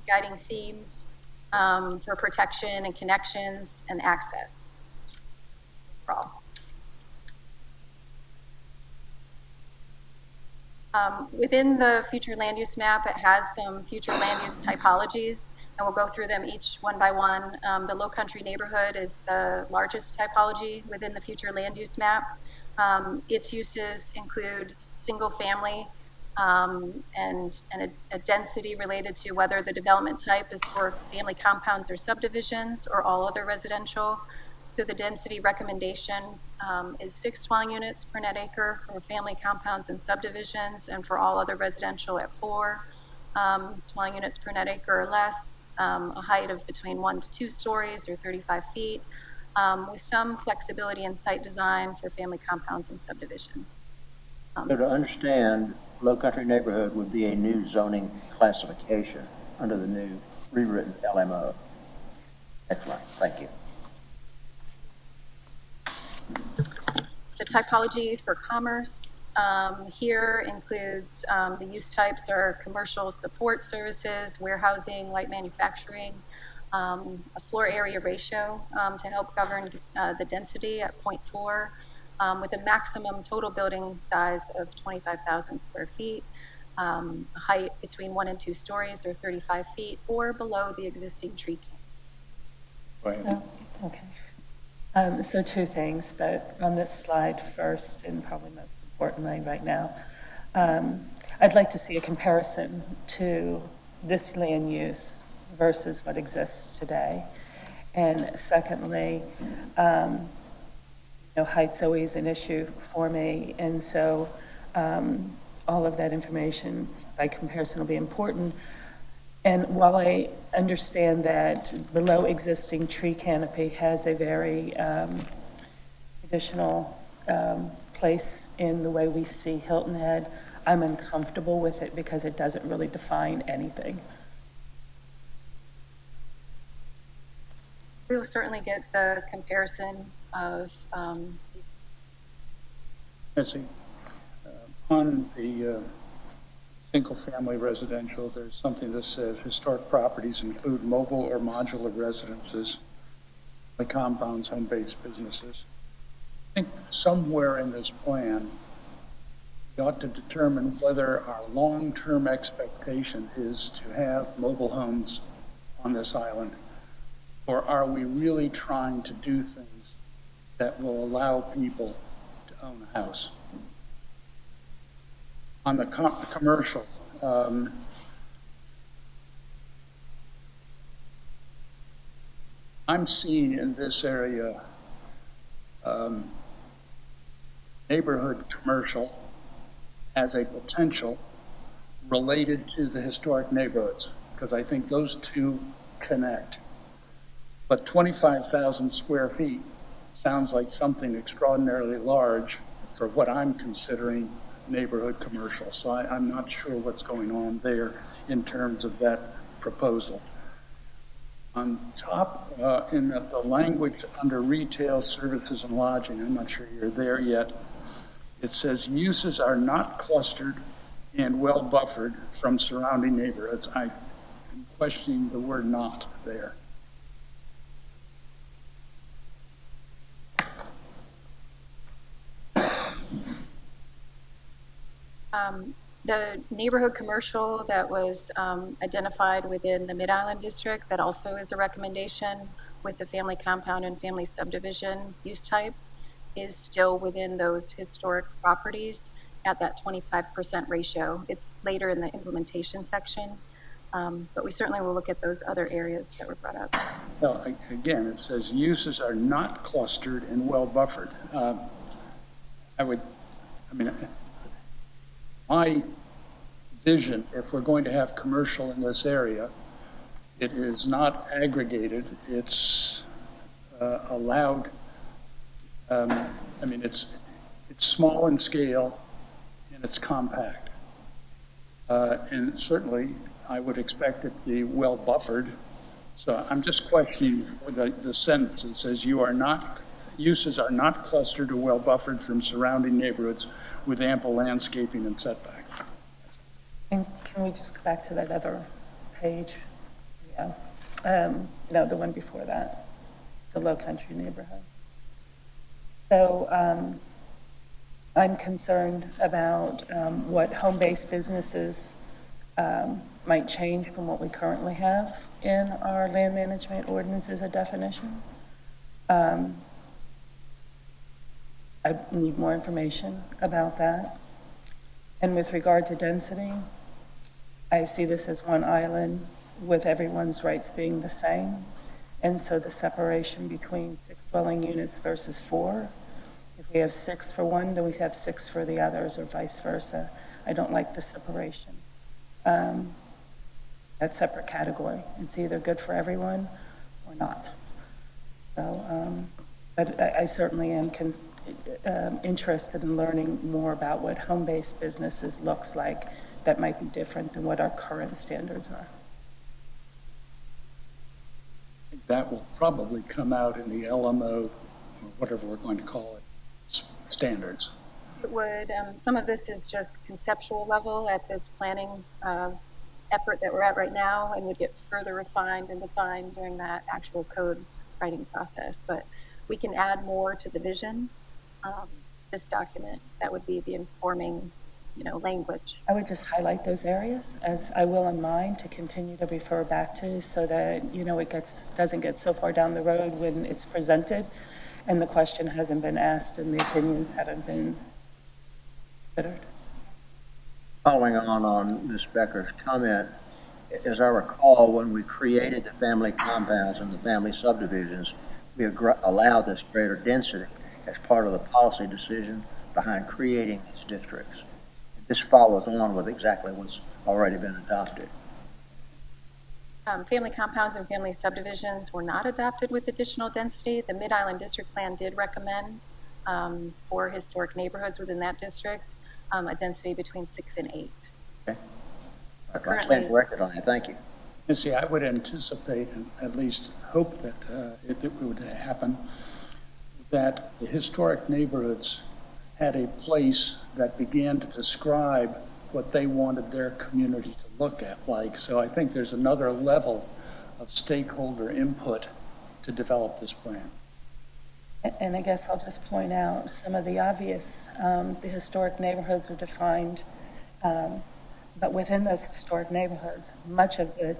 guiding themes for protection and connections and access. Within the future land use map, it has some future land use typologies, and we'll go through them each one by one. The Low Country Neighborhood is the largest typology within the future land use map. Its uses include single family, and a density related to whether the development type is for family compounds or subdivisions or all other residential. So the density recommendation is 6 dwelling units per net acre for family compounds and subdivisions, and for all other residential at 4 dwelling units per net acre or less, a height of between 1 to 2 stories or 35 feet, with some flexibility in site design for family compounds and subdivisions. So to understand, Low Country Neighborhood would be a new zoning classification under the new rewritten LMO. Excellent, thank you. The typology for commerce here includes the use types are commercial support services, warehousing, light manufacturing, a floor area ratio to help govern the density at 0.4. With a maximum total building size of 25,000 square feet, a height between 1 and 2 stories or 35 feet or below the existing tree count. So, okay. So 2 things, but on this slide first, and probably most importantly right now, I'd like to see a comparison to this land use versus what exists today. And secondly, height's always an issue for me, and so all of that information by comparison will be important. And while I understand that below existing tree canopy has a very traditional place in the way we see Hilton Head, I'm uncomfortable with it because it doesn't really define anything. We will certainly get the comparison of, Missy, on the single-family residential, there's something that says historic properties include mobile or modular residences, like compounds, home-based businesses. I think somewhere in this plan, we ought to determine whether our long-term expectation is to have mobile homes on this island, or are we really trying to do things that will allow people to own a house? On the commercial, I'm seeing in this area neighborhood commercial as a potential related to the historic neighborhoods, because I think those two connect. But 25,000 square feet sounds like something extraordinarily large for what I'm considering neighborhood commercial. So I'm not sure what's going on there in terms of that proposal. On top, in the language under retail services and lodging, I'm not sure you're there yet, it says uses are not clustered and well buffered from surrounding neighborhoods. I'm questioning the word "not" there. the neighborhood commercial that was identified within the Mid-Island District, that also is a recommendation with the family compound and family subdivision use type, is still within those historic properties at that 25% ratio. It's later in the implementation section, but we certainly will look at those other areas that were brought up. Well, again, it says uses are not clustered and well buffered. My vision, if we're going to have commercial in this area, it is not aggregated, it's allowed, it's small in scale and it's compact. And certainly I would expect it to be well buffered. So I'm just questioning the sentence that says uses are not clustered or well buffered from surrounding neighborhoods with ample landscaping and setback. And can we just go back to that other page? Yeah. No, the one before that, the low country neighborhood. So I'm concerned about what home-based businesses might change from what we currently have in our land management ordinance as a definition. I need more information about that. And with regard to density, I see this as one island with everyone's rights being the same. And so the separation between 6 dwelling units versus 4, if we have 6 for one, then we have 6 for the others, or vice versa. I don't like the separation. That separate category. It's either good for everyone or not. So, but I certainly am interested in learning more about what home-based businesses looks like that might be different than what our current standards are. That will probably come out in the LMO, or whatever we're going to call it, standards. It would, some of this is just conceptual level at this planning effort that we're at right now, and would get further refined and defined during that actual code writing process. But we can add more to the vision, this document, that would be the informing, language. I would just highlight those areas, as I will in mine, to continue to refer back to, so that, it doesn't get so far down the road when it's presented and the question hasn't been asked and the opinions haven't been considered. Following on Ms. Becker's comment, as I recall, when we created the family compounds and the family subdivisions, we allowed this greater density as part of the policy decision behind creating these districts. This follows on with exactly what's already been adopted. Family compounds and family subdivisions were not adopted with additional density. The Mid-Island District Plan did recommend for historic neighborhoods within that district a density between 6 and 8. Okay. I stand corrected on that. Thank you. And see, I would anticipate and at least hope that it would happen, that the historic neighborhoods had a place that began to describe what they wanted their community to look at like. So I think there's another level of stakeholder input to develop this plan. And I guess I'll just point out some of the obvious. The historic neighborhoods are defined, but within those historic neighborhoods, much of the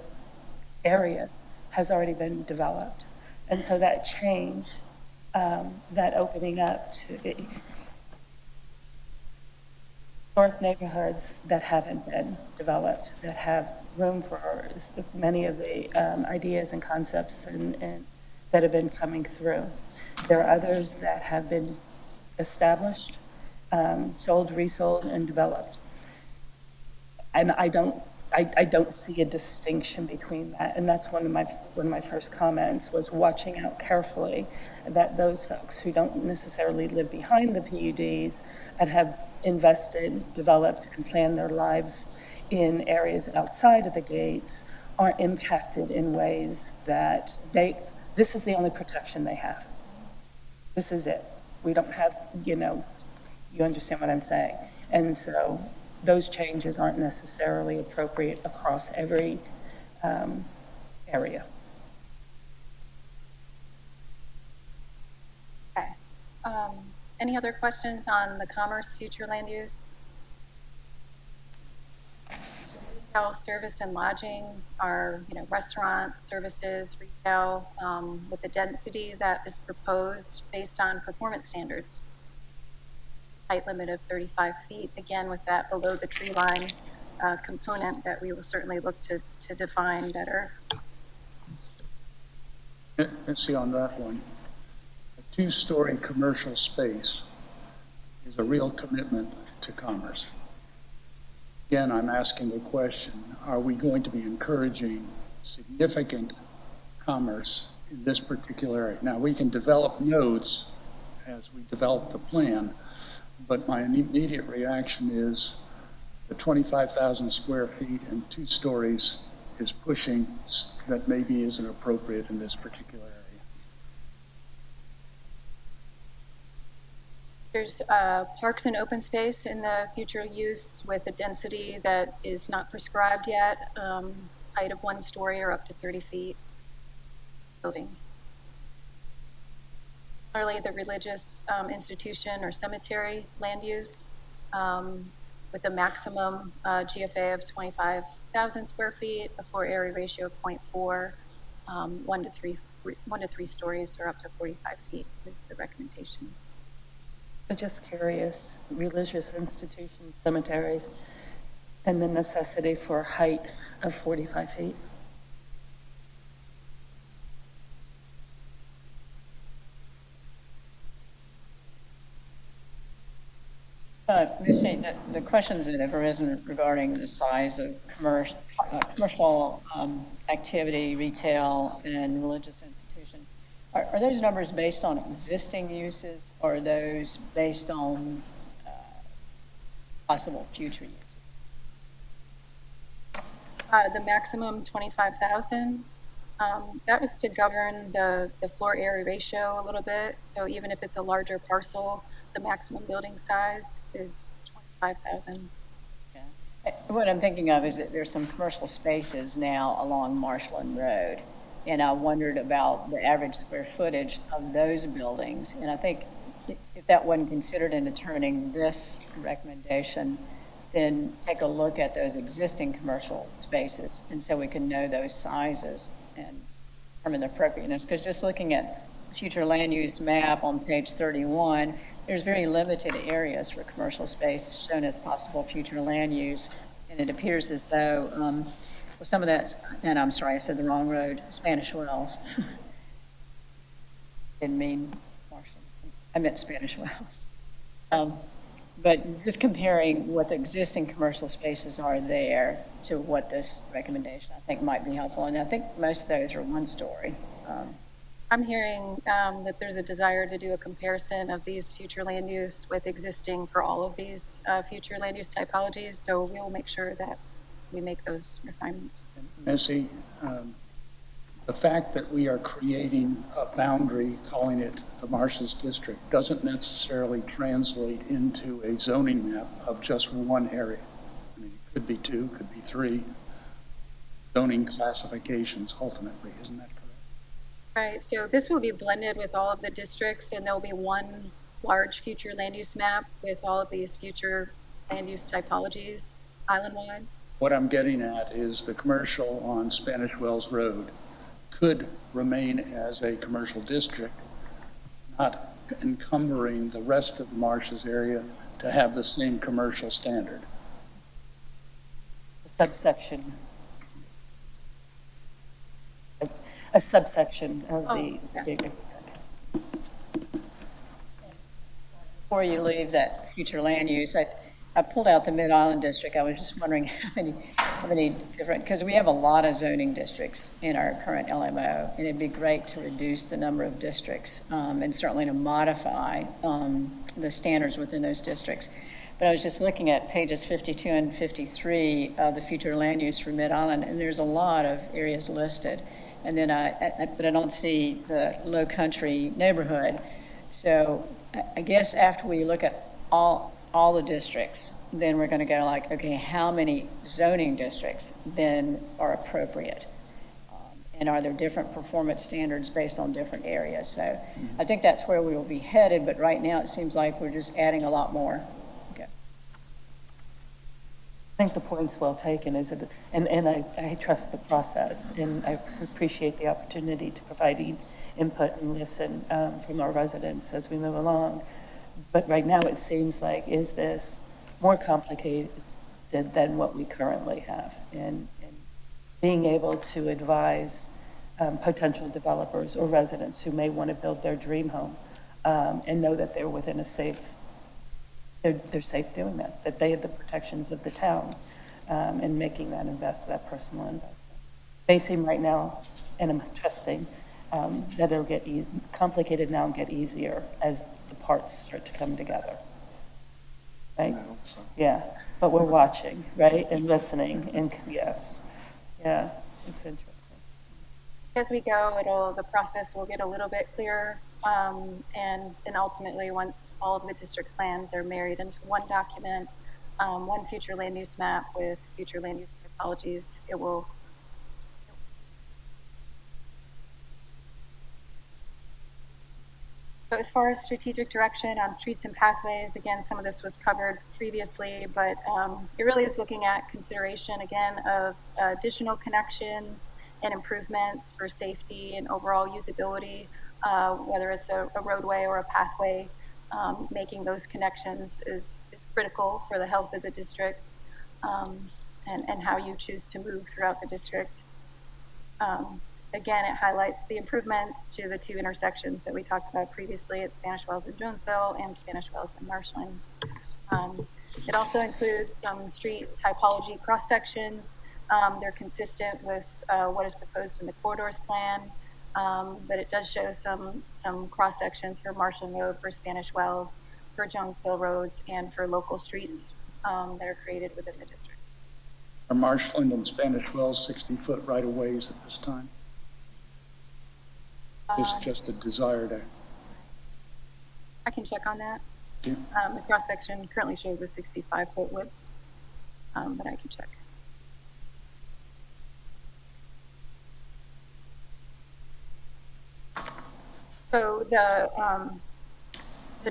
area has already been developed. And so that change, that opening up to historic neighborhoods that haven't been developed, that have room for many of the ideas and concepts and that have been coming through. There are others that have been established, sold, resold, and developed. And I don't see a distinction between that. And that's one of my first comments, was watching out carefully that those folks who don't necessarily live behind the PUDs and have invested, developed, and planned their lives in areas outside of the gates aren't impacted in ways that this is the only protection they have. This is it. We don't have, you understand what I'm saying. And so those changes aren't necessarily appropriate across every area. Okay. Any other questions on the commerce future land use? Retail, service, and lodging are, restaurant, services, retail, with the density that is proposed based on performance standards. Height limit of 35 feet, again, with that below the tree line component that we will certainly look to define better. Let's see on that one. A 2-story commercial space is a real commitment to commerce. Again, I'm asking the question, are we going to be encouraging significant commerce in this particular area? Now, we can develop nodes as we develop the plan, but my immediate reaction is the 25,000 square feet and 2 stories is pushing that maybe isn't appropriate in this particular area. There's parks and open space in the future use with a density that is not prescribed yet, height of 1 story or up to 30 feet buildings. Similarly, the religious institution or cemetery land use with a maximum GFA of 25,000 square feet, a floor area ratio of 0.4, 1 to 3 stories or up to 45 feet is the recommendation. I'm just curious, religious institutions, cemeteries, and the necessity for height of 45 feet. Misty, the questions that have arisen regarding the size of commercial activity, retail, and religious institution, are those numbers based on existing uses, or are those based on possible future uses? The maximum 25,000, that was to govern the floor area ratio a little bit. So even if it's a larger parcel, the maximum building size is 25,000. Okay. What I'm thinking of is that there's some commercial spaces now along Marshland Road, and I wondered about the average square footage of those buildings. And I think if that wasn't considered in determining this recommendation, then take a look at those existing commercial spaces, and so we can know those sizes and determine the appropriateness. Because just looking at the future land use map on page 31, there's very limited areas for commercial space shown as possible future land use, and it appears as though well, some of that, and I'm sorry, I said the wrong road, Spanish Wells. Didn't mean Marshall. I meant Spanish Wells. But just comparing what the existing commercial spaces are there to what this recommendation, I think, might be helpful. And I think most of those are one story. I'm hearing that there's a desire to do a comparison of these future land use with existing for all of these future land use typologies. So we will make sure that we make those refinements. Missy, the fact that we are creating a boundary, calling it the Marshes District, doesn't necessarily translate into a zoning map of just one area. I mean, it could be two, could be three zoning classifications ultimately, isn't that correct? Right, so this will be blended with all of the districts, and there'll be one large future land use map with all of these future land use typologies island-wide. What I'm getting at is the commercial on Spanish Wells Road could remain as a commercial district, not encumbering the rest of the Marshes area to have the same commercial standard. Subsection. A subsection of the bigger. Before you leave that future land use, I pulled out the Mid-Island District. I was just wondering how many different, because we have a lot of zoning districts in our current LMO, and it'd be great to reduce the number of districts and certainly to modify the standards within those districts. But I was just looking at pages 52 and 53 of the future land use for Mid-Island, and there's a lot of areas listed. And then but I don't see the low country neighborhood. So I guess after we look at all the districts, then we're going to go like, okay, how many zoning districts then are appropriate? And are there different performance standards based on different areas? So I think that's where we will be headed, but right now it seems like we're just adding a lot more. Okay. I think the point's well taken, is it? And I trust the process, and I appreciate the opportunity to provide input and listen from our residents as we move along. But right now, it seems like, is this more complicated than what we currently have? And being able to advise potential developers or residents who may want to build their dream home and know that they're within a safe, they're safe doing that they have the protections of the town and making that personal investment. They seem right now, and I'm trusting, that it'll get complicated now and get easier as the parts start to come together. Right? Yeah, but we're watching, right, and listening, and yes, yeah, it's interesting. As we go, the process will get a little bit clearer, and ultimately, once all of the district plans are married into one document, one future land use map with future land use typologies, it will. So as far as strategic direction on streets and pathways, again, some of this was covered previously, but it really is looking at consideration, again, of additional connections and improvements for safety and overall usability, whether it's a roadway or a pathway. Making those connections is critical for the health of the district and how you choose to move throughout the district. Again, it highlights the improvements to the two intersections that we talked about previously at Spanish Wells and Jonesville and Spanish Wells and Marshland. It also includes some street typology cross sections. They're consistent with what is proposed in the corridors plan, but it does show some cross sections for Marshland Road, for Spanish Wells, for Jonesville roads, and for local streets that are created within the district. Are Marshland and Spanish Wells 60-foot right-of-ways at this time? It's just a desire to. I can check on that. Yeah. The cross section currently shows a 65-foot width, but I can check. So the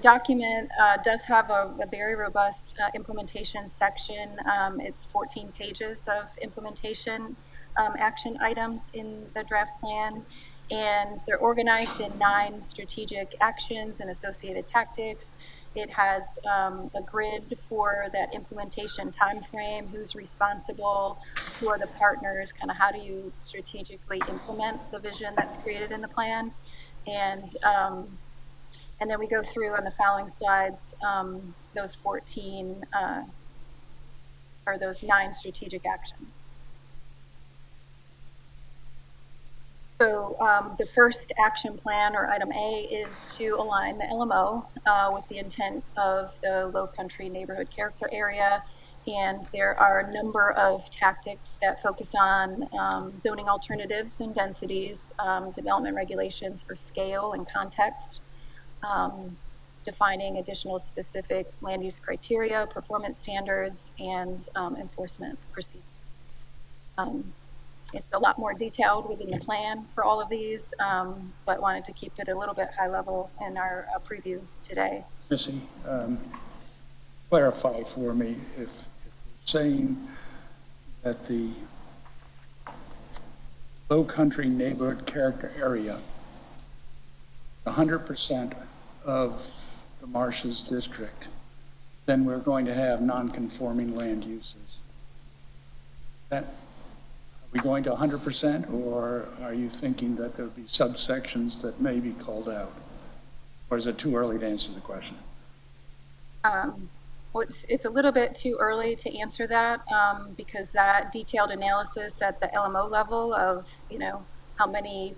document does have a very robust implementation section. It's 14 pages of implementation action items in the draft plan, and they're organized in 9 strategic actions and associated tactics. It has a grid for that implementation timeframe, who's responsible, who are the partners, kind of how do you strategically implement the vision that's created in the plan. And And then we go through on the following slides, those 14, or those 9 strategic actions. So the first action plan, or item A, is to align the LMO with the intent of the Low Country neighborhood character area. And there are a number of tactics that focus on zoning alternatives and densities, development regulations for scale and context, defining additional specific land use criteria, performance standards, and enforcement procedures. It's a lot more detailed within the plan for all of these, but wanted to keep it a little bit high level in our preview today. Missy, clarify for me if we're saying that the Low Country neighborhood character area, 100% of the Marshes district, then we're going to have non-conforming land uses. Are we going to 100%, or are you thinking that there'll be subsections that may be called out? Or is it too early to answer the question? Well, it's a little bit too early to answer that because that detailed analysis at the LMO level of, how many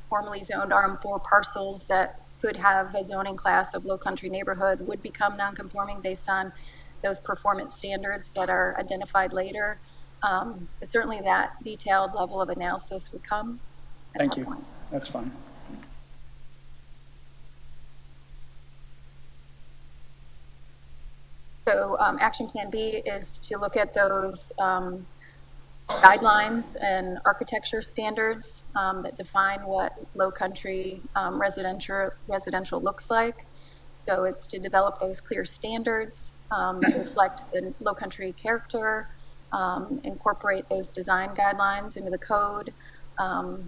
formerly zoned RM4 parcels that could have a zoning class of Low Country neighborhood would become non-conforming based on those performance standards that are identified later. But certainly that detailed level of analysis would come at Thank that you. point. That's fine. So action plan B is to look at those guidelines and architecture standards that define what Low Country residential looks like. So it's to develop those clear standards that reflect the Low Country character, incorporate those design guidelines into the code,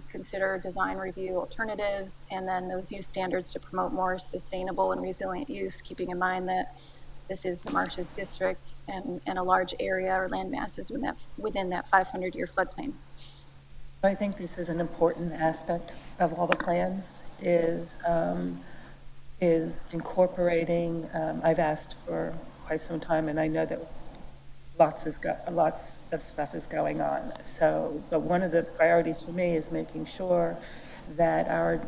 consider design review alternatives, and then those use standards to promote more sustainable and resilient use, keeping in mind that this is the Marshes district and a large area or land masses within that 500-year floodplain. I think this is an important aspect of all the plans is incorporating, I've asked for quite some time, and I know that lots of stuff is going on. So, but one of the priorities for me is making sure that our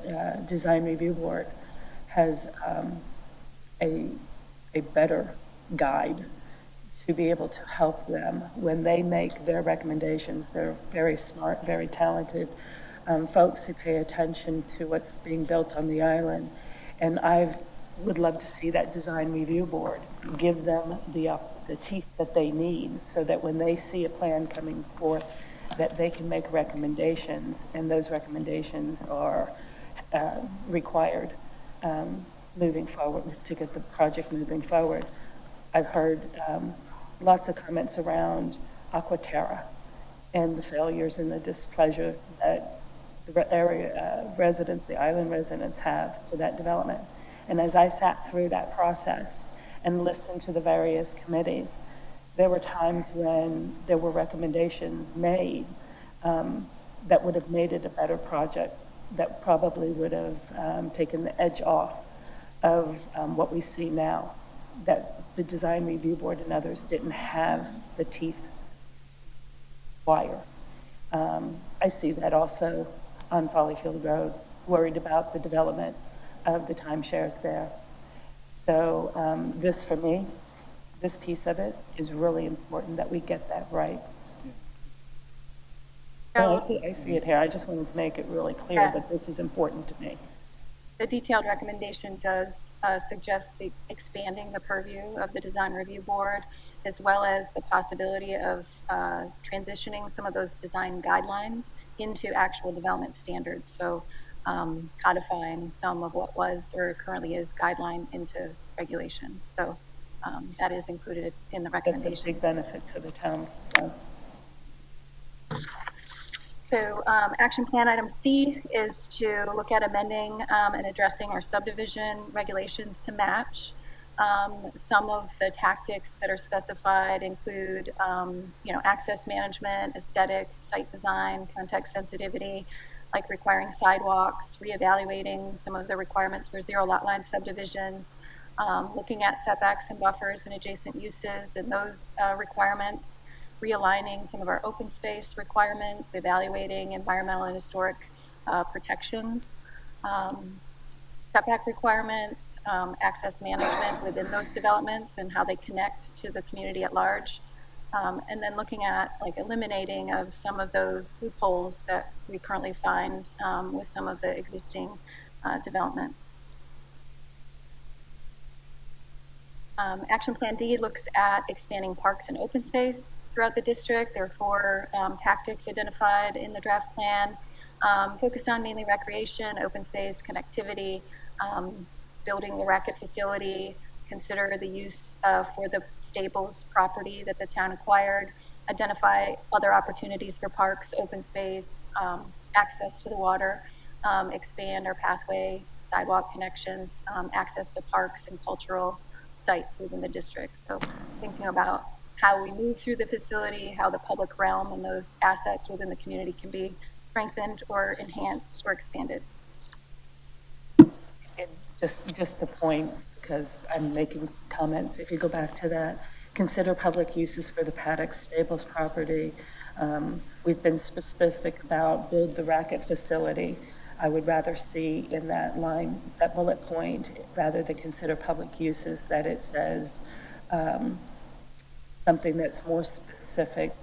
design review board has a better guide to be able to help them when they make their recommendations. They're very smart, very talented folks who pay attention to what's being built on the island. And I would love to see that design review board give them the teeth that they need so that when they see a plan coming forth, that they can make recommendations, and those recommendations are required moving forward to get the project moving forward. I've heard lots of comments around Aquaterra and the failures and the displeasure that the area residents, the island residents have to that development. And as I sat through that process and listened to the various committees, there were times when there were recommendations made that would have made it a better project, that probably would have taken the edge off of what we see now, that the design review board and others didn't have the teeth wire. I see that also on Follyfield Road, worried about the development of the timeshares there. So this, for me, this piece of it is really important that we get that right. Oh, I see it here. I just wanted to make it really clear that this is important to me. The detailed recommendation does suggest expanding the purview of the design review board, as well as the possibility of transitioning some of those design guidelines into actual development standards. So codifying some of what was or currently is guideline into regulation. So that is included in the recommendation. That's a big benefit to the town. So action plan item C is to look at amending and addressing our subdivision regulations to match. Some of the tactics that are specified include, access management, aesthetics, site design, context sensitivity, like requiring sidewalks, reevaluating some of the requirements for zero lot line subdivisions, looking at setbacks and buffers and adjacent uses and those requirements, realigning some of our open space requirements, evaluating environmental and historic protections, setback requirements, access management within those developments and how they connect to the community at large. And then looking at like eliminating of some of those loopholes that we currently find with some of the existing development. Action Plan D looks at expanding parks and open space throughout the district. There are 4 tactics identified in the draft plan, focused on mainly recreation, open space, connectivity, building the racket facility, consider the use for the stables property that the town acquired, identify other opportunities for parks, open space, access to the water, expand our pathway, sidewalk connections, access to parks and cultural sites within the district. So thinking about how we move through the facility, how the public realm and those assets within the community can be strengthened or enhanced or expanded. And just a point, because I'm making comments, if you go back to that, consider public uses for the paddock stables property. We've been specific about build the racket facility. I would rather see in that line, that bullet point, rather than consider public uses, that it says something that's more specific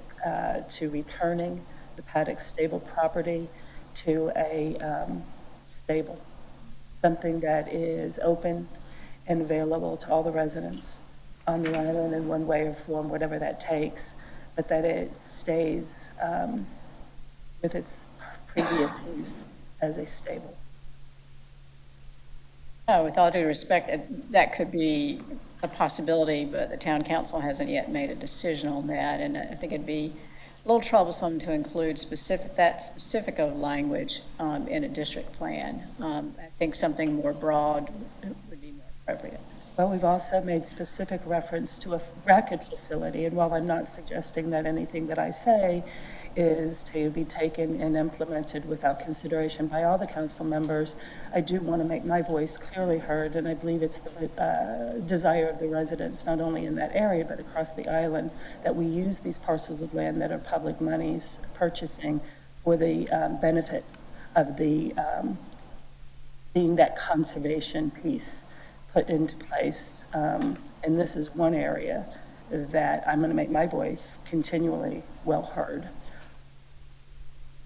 to returning the paddock stable property to a stable, something that is open and available to all the residents on the island in one way or form, whatever that takes, but that it stays with its previous use as a stable. Oh, with all due respect, that could be a possibility, but the town council hasn't yet made a decision on that, and I think it'd be a little troublesome to include that specific of language in a district plan. I think something more broad would be more appropriate. Well, we've also made specific reference to a racket facility, and while I'm not suggesting that anything that I say is to be taken and implemented without consideration by all the council members, I do want to make my voice clearly heard, and I believe it's the desire of the residents, not only in that area, but across the island, that we use these parcels of land that are public monies purchasing for the benefit of the being that conservation piece put into place. And this is one area that I'm going to make my voice continually well heard.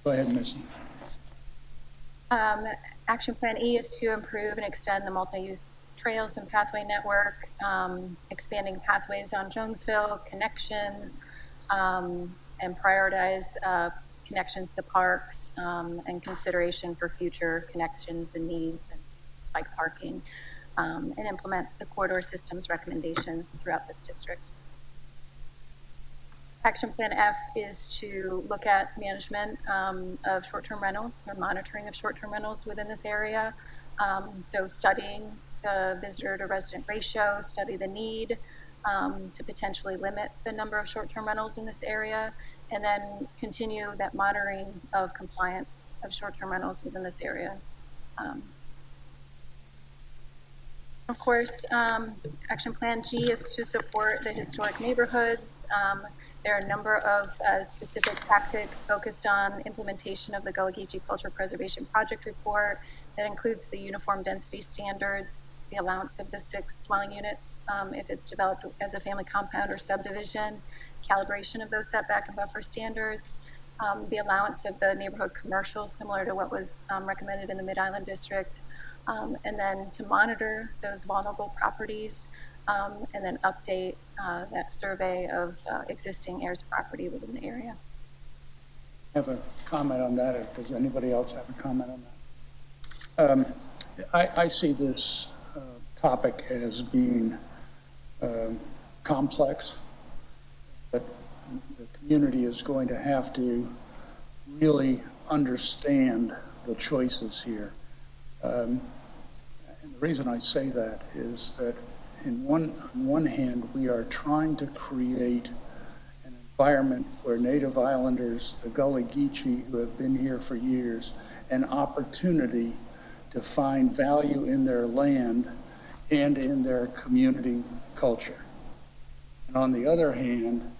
Go ahead, Missy. Action Plan E is to improve and extend the multi-use trails and pathway network, expanding pathways on Jonesville, connections, and prioritize connections to parks and consideration for future connections and needs, and like parking, and implement the corridor systems recommendations throughout this district. Action Plan F is to look at management of short-term rentals or monitoring of short-term rentals within this area. So studying the visitor to resident ratio, study the need to potentially limit the number of short-term rentals in this area, and then continue that monitoring of compliance of short-term rentals within this area. Of course, Action Plan G is to support the historic neighborhoods. There are a number of specific tactics focused on implementation of the Gullah Geechee Cultural Preservation Project report that includes the uniform density standards, the allowance of the 6 dwelling units if it's developed as a family compound or subdivision, calibration of those setback and buffer standards, the allowance of the neighborhood commercial, similar to what was recommended in the Mid-Island District, and then to monitor those vulnerable properties, and then update that survey of existing heirs property within the area. Have a comment on that, or does anybody else have a comment on that? I see this topic as being complex, but the community is going to have to really understand the choices here. And the reason I say that is that on one hand, we are trying to create an environment where Native Islanders, the Gullah Geechee, who have been here for years, an opportunity to find value in their land and in their community culture. And on the other hand,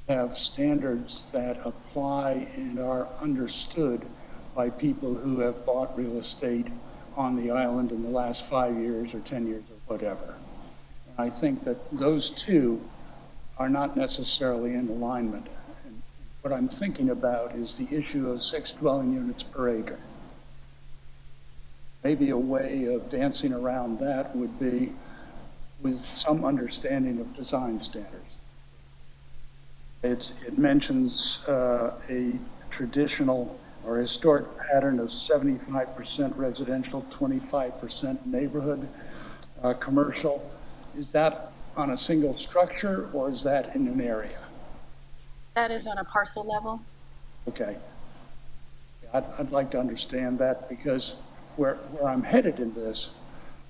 have standards that apply and are understood by people who have bought real estate on the island in the last 5 years or 10 years or whatever. And I think that those two are not necessarily in alignment. And what I'm thinking about is the issue of 6 dwelling units per acre. Maybe a way of dancing around that would be with some understanding of design standards. It mentions a traditional or historic pattern of 75% residential, 25% neighborhood commercial. Is that on a single structure or is that in an area? That is on a parcel level. Okay. I'd like to understand that, because where I'm headed in this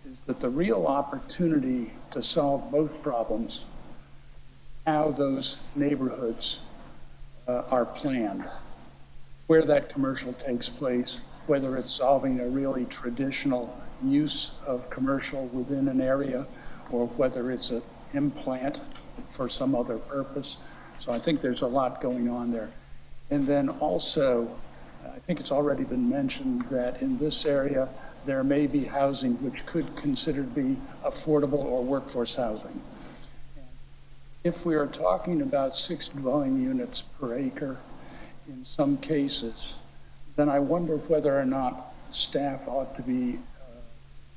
is that the real opportunity to solve both problems, how those neighborhoods are planned, where that commercial takes place, whether it's solving a really traditional use of commercial within an area or whether it's an implant for some other purpose. So I think there's a lot going on there. And then also, I think it's already been mentioned that in this area, there may be housing which could consider to be affordable or workforce housing. If we are talking about 6 dwelling units per acre in some cases, then I wonder whether or not staff ought to be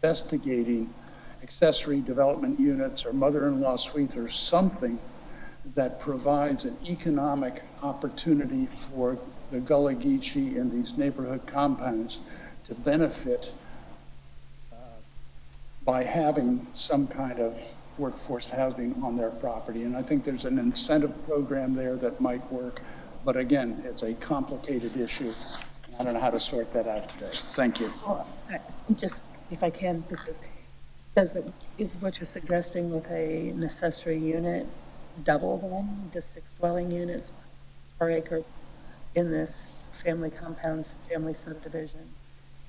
investigating accessory development units or mother-in-law suites or something that provides an economic opportunity for the Gullah Geechee and these neighborhood compounds to benefit by having some kind of workforce housing on their property. And I think there's an incentive program there that might work. But again, it's a complicated issue. I don't know how to sort that out today. Thank you. Just, if I can, because is what you're suggesting with a accessory unit double then, the 6 dwelling units per acre in this family compounds, family subdivision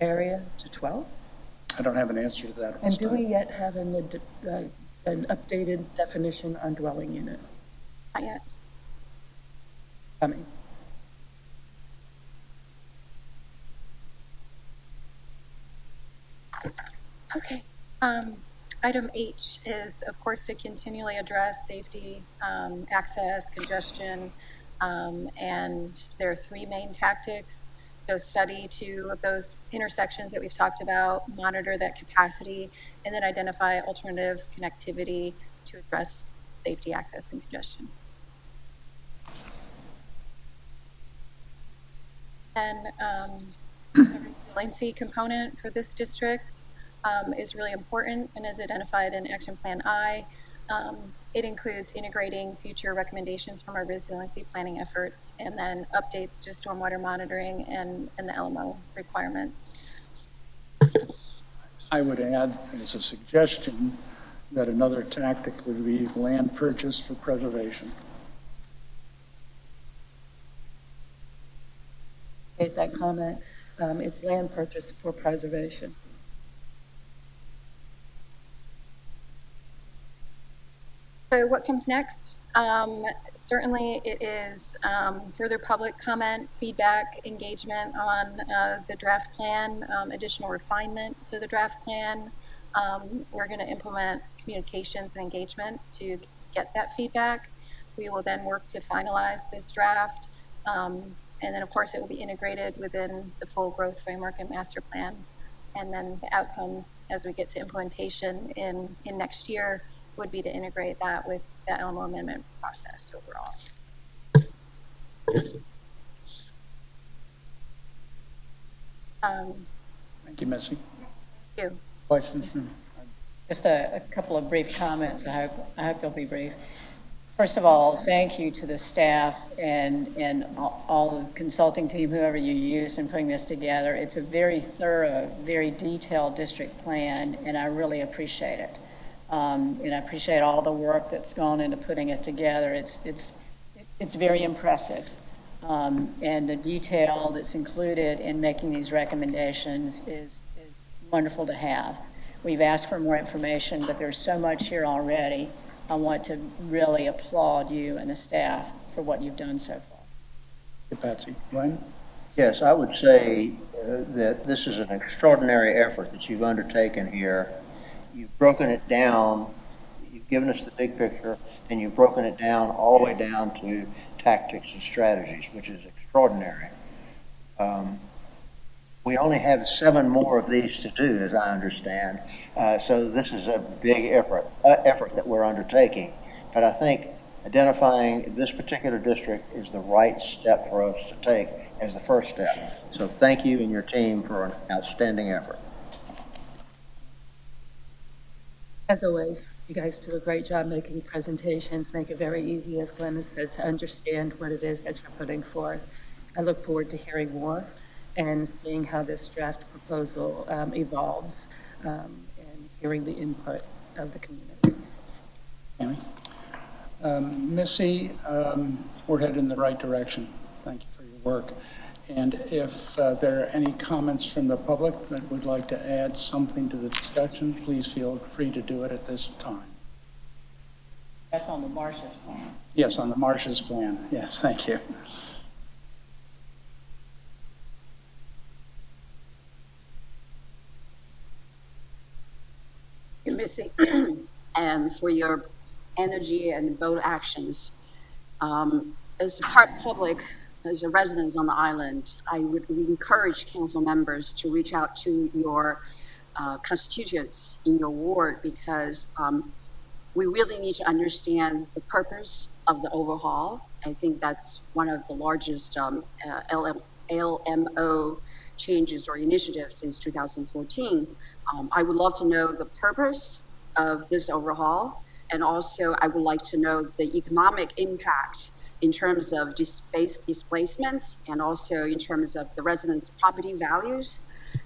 area to 12? I don't have an answer to that. And do we yet have an updated definition on dwelling unit? Not yet. Coming. Okay. Item H is, of course, to continually address safety, access, congestion, and there are 3 main tactics. So study 2 of those intersections that we've talked about, monitor that capacity, and then identify alternative connectivity to address safety, access, and congestion. And the resiliency component for this district is really important and is identified in Action Plan I. It includes integrating future recommendations from our resiliency planning efforts and then updates to stormwater monitoring and the LMO requirements. I would add as a suggestion that another tactic would be land purchase for preservation. Made that comment. It's land purchase for preservation. So what comes next? Certainly it is further public comment, feedback, engagement on the draft plan, additional refinement to the draft plan. We're going to implement communications and engagement to get that feedback. We will then work to finalize this draft. And then, of course, it will be integrated within the full growth framework and master plan. And then the outcomes as we get to implementation in next year would be to integrate that with the LMO amendment process overall. Thank you, Missy. Thank you. Questions? Just a couple of brief comments. I hope you'll be brief. First of all, thank you to the staff and all the consulting team, whoever you used in putting this together. It's a very thorough, very detailed district plan, and I really appreciate it. And I appreciate all the work that's gone into putting it together. It's very impressive. And the detail that's included in making these recommendations is wonderful to have. We've asked for more information, but there's so much here already. I want to really applaud you and the staff for what you've done so far. Hey, Patsy. Glenn? Yes, I would say that this is an extraordinary effort that you've undertaken here. You've broken it down, you've given us the big picture, and you've broken it down all the way down to tactics and strategies, which is extraordinary. We only have 7 more of these to do, as I understand. So this is a big effort that we're undertaking. But I think identifying this particular district is the right step for us to take as the first step. So thank you and your team for an outstanding effort. As always, you guys do a great job making presentations, make it very easy, as Glenn has said, to understand what it is that you're putting forth. I look forward to hearing more and seeing how this draft proposal evolves and hearing the input of the community. Amy? Missy, we're headed in the right direction. Thank you for your work. And if there are any comments from the public that would like to add something to the discussion, please feel free to do it at this time. That's on the Marsh's plan. Yes, on the Marsh's plan. Yes, thank you. Missy, and for your energy and bold actions. As part public, as a resident on the island, I would encourage council members to reach out to your constituents in your ward, because we really need to understand the purpose of the overhaul. I think that's one of the largest LMO changes or initiatives since 2014. I would love to know the purpose of this overhaul, and also I would like to know the economic impact in terms of space displacements, and also in terms of the residents' property values.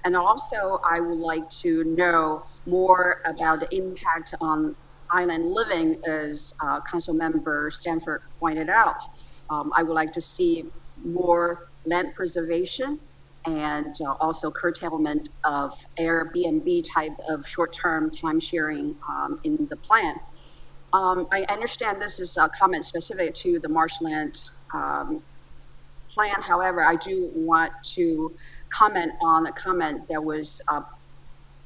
And also I would like to know more about the impact on island living, as Council Member Stanford pointed out. I would like to see more land preservation and also curtailment of Airbnb type of short-term time sharing in the plan. I understand this is a comment specific to the marshland plan. However, I do want to comment on a comment that was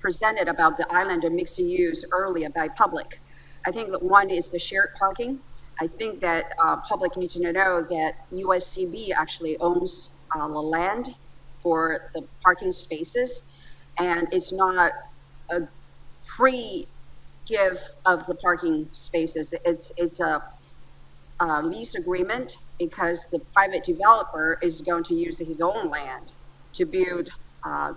presented about the island of mixed use earlier by public. I think that one is the shared parking. I think that public needs to know that USCB actually owns the land for the parking spaces, and it's not a free give of the parking spaces. It's a lease agreement, because the private developer is going to use his own land to build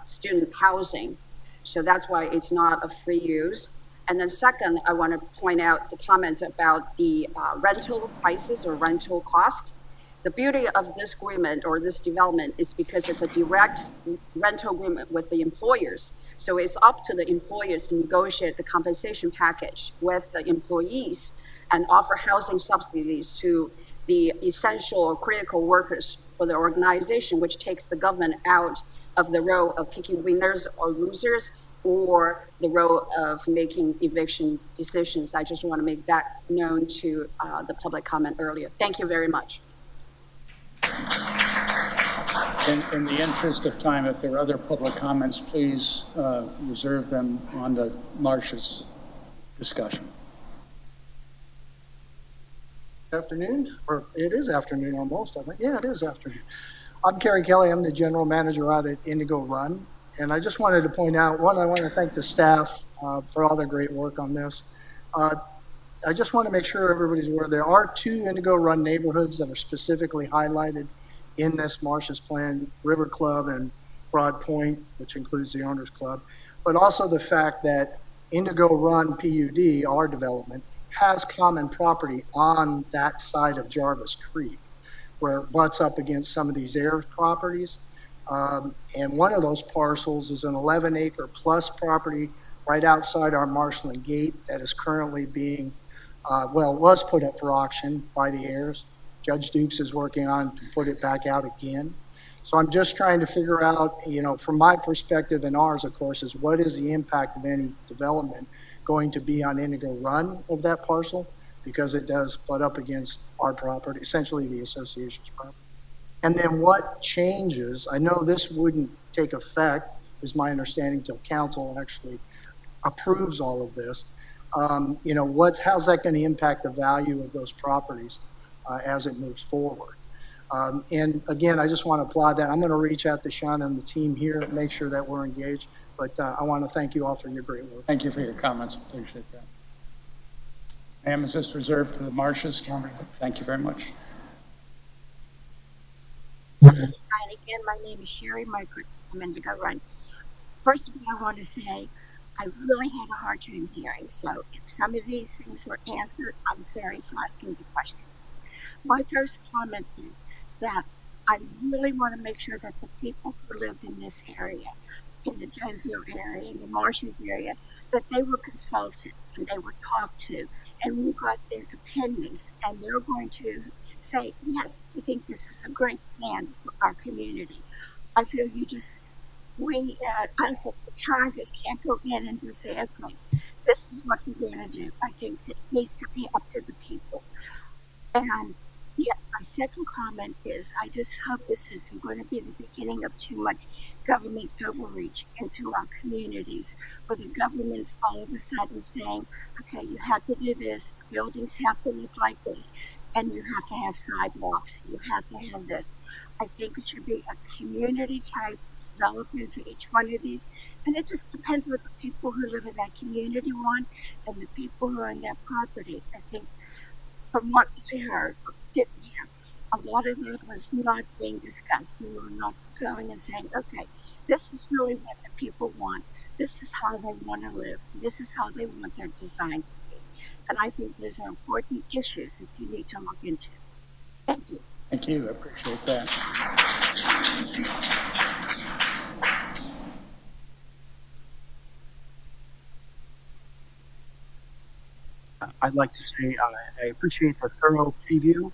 student housing. So that's why it's not a free use. And then second, I want to point out the comments about the rental prices or rental cost. The beauty of this agreement or this development is because it's a direct rental agreement with the employers. So it's up to the employers to negotiate the compensation package with the employees and offer housing subsidies to the essential or critical workers for the organization, which takes the government out of the role of picking winners or losers, or the role of making eviction decisions. I just want to make that known to the public comment earlier. Thank you very much. In the interest of time, if there are other public comments, please reserve them on the Marsh's discussion. Afternoon, or it is afternoon almost, I think. Yeah, it is afternoon. I'm Kerry Kelly. I'm the general manager out at Indigo Run. And I just wanted to point out, one, I want to thank the staff for all their great work on this. I just want to make sure everybody's aware there are 2 Indigo Run neighborhoods that are specifically highlighted in this Marsh's plan: River Club and Broad Point, which includes the Owners Club, but also the fact that Indigo Run PUD, our development, has common property on that side of Jarvis Creek, where it butts up against some of these air properties. And one of those parcels is an 11-acre plus property right outside our Marshland Gate that is currently being, was put up for auction by the heirs. Judge Dukes is working on to put it back out again. So I'm just trying to figure out, from my perspective and ours, of course, is what is the impact of any development going to be on Indigo Run of that parcel? Because it does butt up against our property, essentially the association's property. And then what changes, I know this wouldn't take effect, is my understanding, till council actually approves all of this. How's that going to impact the value of those properties as it moves forward? And again, I just want to applaud that. I'm going to reach out to Sean and the team here and make sure that we're engaged. But I want to thank you all for your great work. Thank you for your comments. Appreciate that. Ma'am, is this reserved to the Marshes County? Thank you very much. Hi, and again, my name is Sherry Michael. I'm Indigo Run. First of all, I want to say I really had a hard time hearing. So if some of these things were answered, I'm sorry for asking the question. My first comment is that I really want to make sure that the people who lived in this area, in the Jonesville area, in the Marshes area, that they were consulted and they were talked to, and we got their opinions, and they're going to say, yes, we think this is a great plan for our community. I feel I feel the town just can't go in and just say, okay, this is what we're going to do. I think it needs to be up to the people. And yeah, my second comment is I just hope this isn't going to be the beginning of too much government overreach into our communities, where the government's all of a sudden saying, okay, you have to do this, buildings have to look like this, and you have to have sidewalks, you have to have this. I think it should be a community type development for each one of these, and it just depends what the people who live in that community want and the people who are on that property. I think from what I heard, didn't hear, a lot of that was not being discussed. We were not going and saying, okay, this is really what the people want. This is how they want to live. This is how they want their design to be. And I think those are important issues that you need to look into. Thank you. Thank you. I appreciate that. I'd like to say I appreciate the thorough preview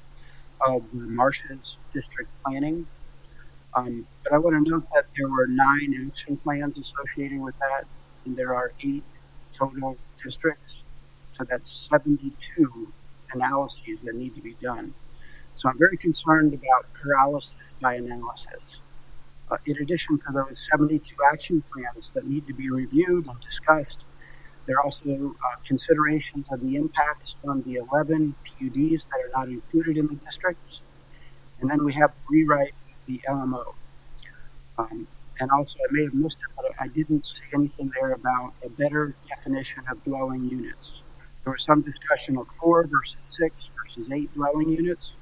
of the Marshes District planning. But I want to note that there were 9 action plans associated with that, and there are 8 total districts. So that's 72 analyses that need to be done. So I'm very concerned about paralysis by analysis. In addition to those 72 action plans that need to be reviewed and discussed, there are also considerations of the impacts on the 11 PUDs that are not included in the districts. And then we have the rewrite of the LMO. And also, I may have missed it, but I didn't see anything there about a better definition of dwelling units. There was some discussion of 4 versus 6 versus 8 dwelling units.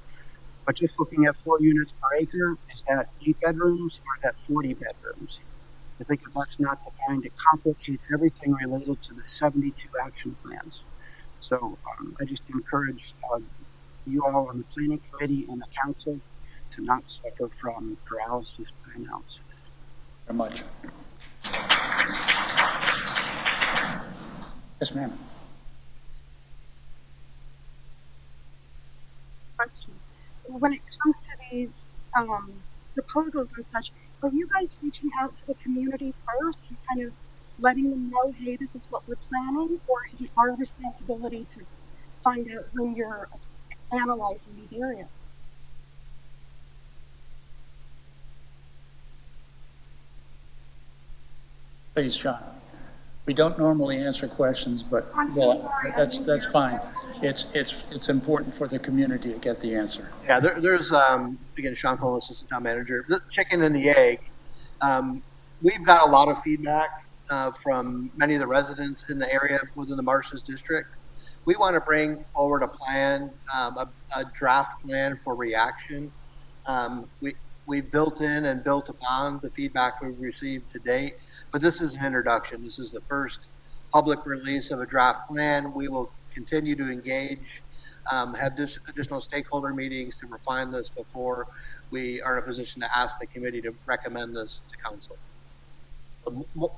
But just looking at 4 units per acre, is that 8 bedrooms or is that 40 bedrooms? I think if that's not defined, it complicates everything related to the 72 action plans. So I just encourage you all on the planning committee and the council to not suffer from paralysis by analysis. Very much. Yes, ma'am. Question. When it comes to these proposals and such, are you guys reaching out to the community first and kind of letting them know, hey, this is what we're planning? Or is it our responsibility to find out when you're analyzing these areas? Please, Sean. We don't normally answer questions, but I'm so sorry. that's fine. It's important for the community to get the answer. Yeah, there's again, Sean Cole, Assistant Town Manager. The chicken and the egg. We've got a lot of feedback from many of the residents in the area within the Marshes District. We want to bring forward a plan, a draft plan for reaction. We've built in and built upon the feedback we've received to date, but this is an introduction. This is the first public release of a draft plan. We will continue to engage, have additional stakeholder meetings to refine this before we are in a position to ask the committee to recommend this to council.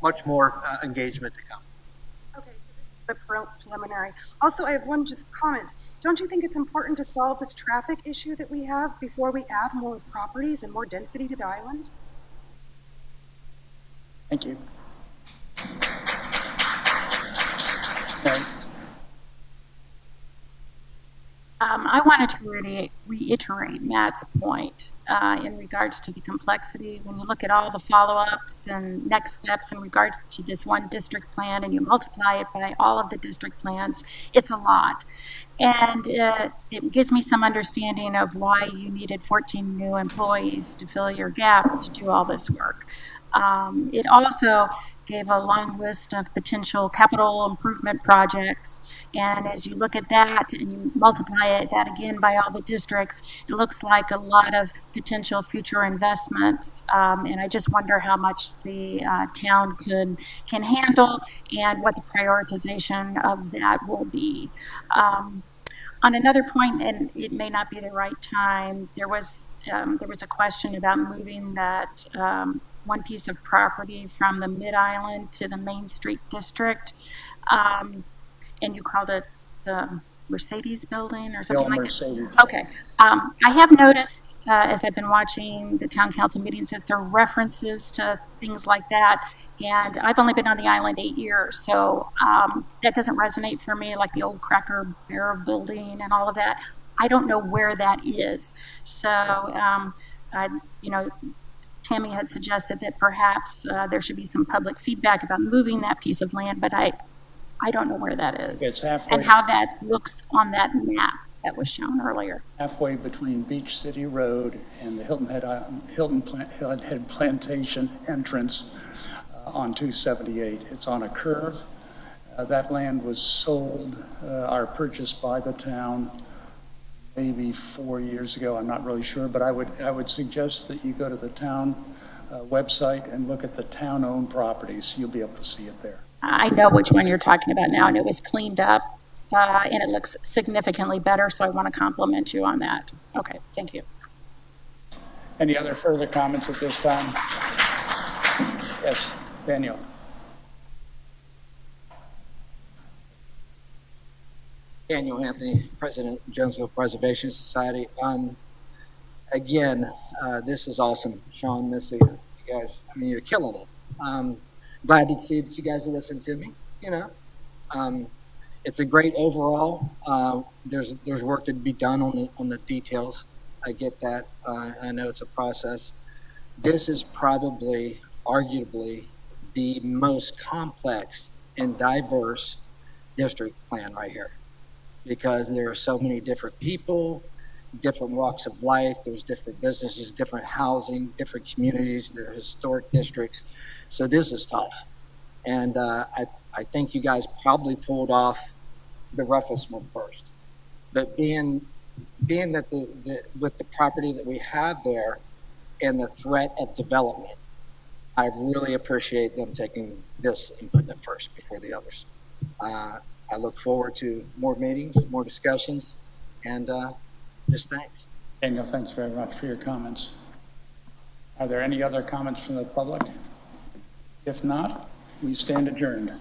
Much more engagement to come. Okay, the preliminary. Also, I have one just comment. Don't you think it's important to solve this traffic issue that we have before we add more properties and more density to the island? Thank you. Okay. I wanted to reiterate Matt's point in regards to the complexity. When you look at all the follow-ups and next steps in regard to this one district plan and you multiply it by all of the district plans, it's a lot. And it gives me some understanding of why you needed 14 new employees to fill your gap to do all this work. It also gave a long list of potential capital improvement projects. And as you look at that and you multiply that again by all the districts, it looks like a lot of potential future investments. And I just wonder how much the town can handle and what the prioritization of that will be. On another point, and it may not be the right time, there was a question about moving that one piece of property from the Mid-Island to the Main Street District, and you called it the Mercedes Building or something like Mercedes. that. Okay. I have noticed as I've been watching the town council meetings that there are references to things like that, and I've only been on the island 8 years, so that doesn't resonate for me, like the old Cracker Barrel building and all of that. I don't know where that is. So, Tammy had suggested that perhaps there should be some public feedback about moving that piece of land, but I don't know where that is. It's halfway. And how that looks on that map that was shown earlier. Halfway between Beach City Road and the Hilton Head Plantation entrance on 278. It's on a curve. That land was sold or purchased by the town maybe 4 years ago. I'm not really sure, but I would suggest that you go to the town website and look at the town-owned properties. You'll be able to see it there. I know which one you're talking about now, and it was cleaned up, and it looks significantly better, so I want to compliment you on that. Okay, thank you. Any other further comments at this time? Yes, Daniel. Daniel Anthony, President, Jonesville Preservation Society. Again, this is awesome. Sean, Missy, you guys, I mean, you're killing it. Glad to see that you guys listen to me, It's a great overall. There's work to be done on the details. I get that. I know it's a process. This is probably, arguably, the most complex and diverse district plan right here, because there are so many different people, different walks of life. There's different businesses, different housing, different communities. There are historic districts. So this is tough. And I think you guys probably pulled off the roughest one first. But being that with the property that we have there and the threat of development, I really appreciate them taking this and putting it first before the others. I look forward to more meetings, more discussions, and just thanks. Daniel, thanks very much for your comments. Are there any other comments from the public? If not, we stand adjourned.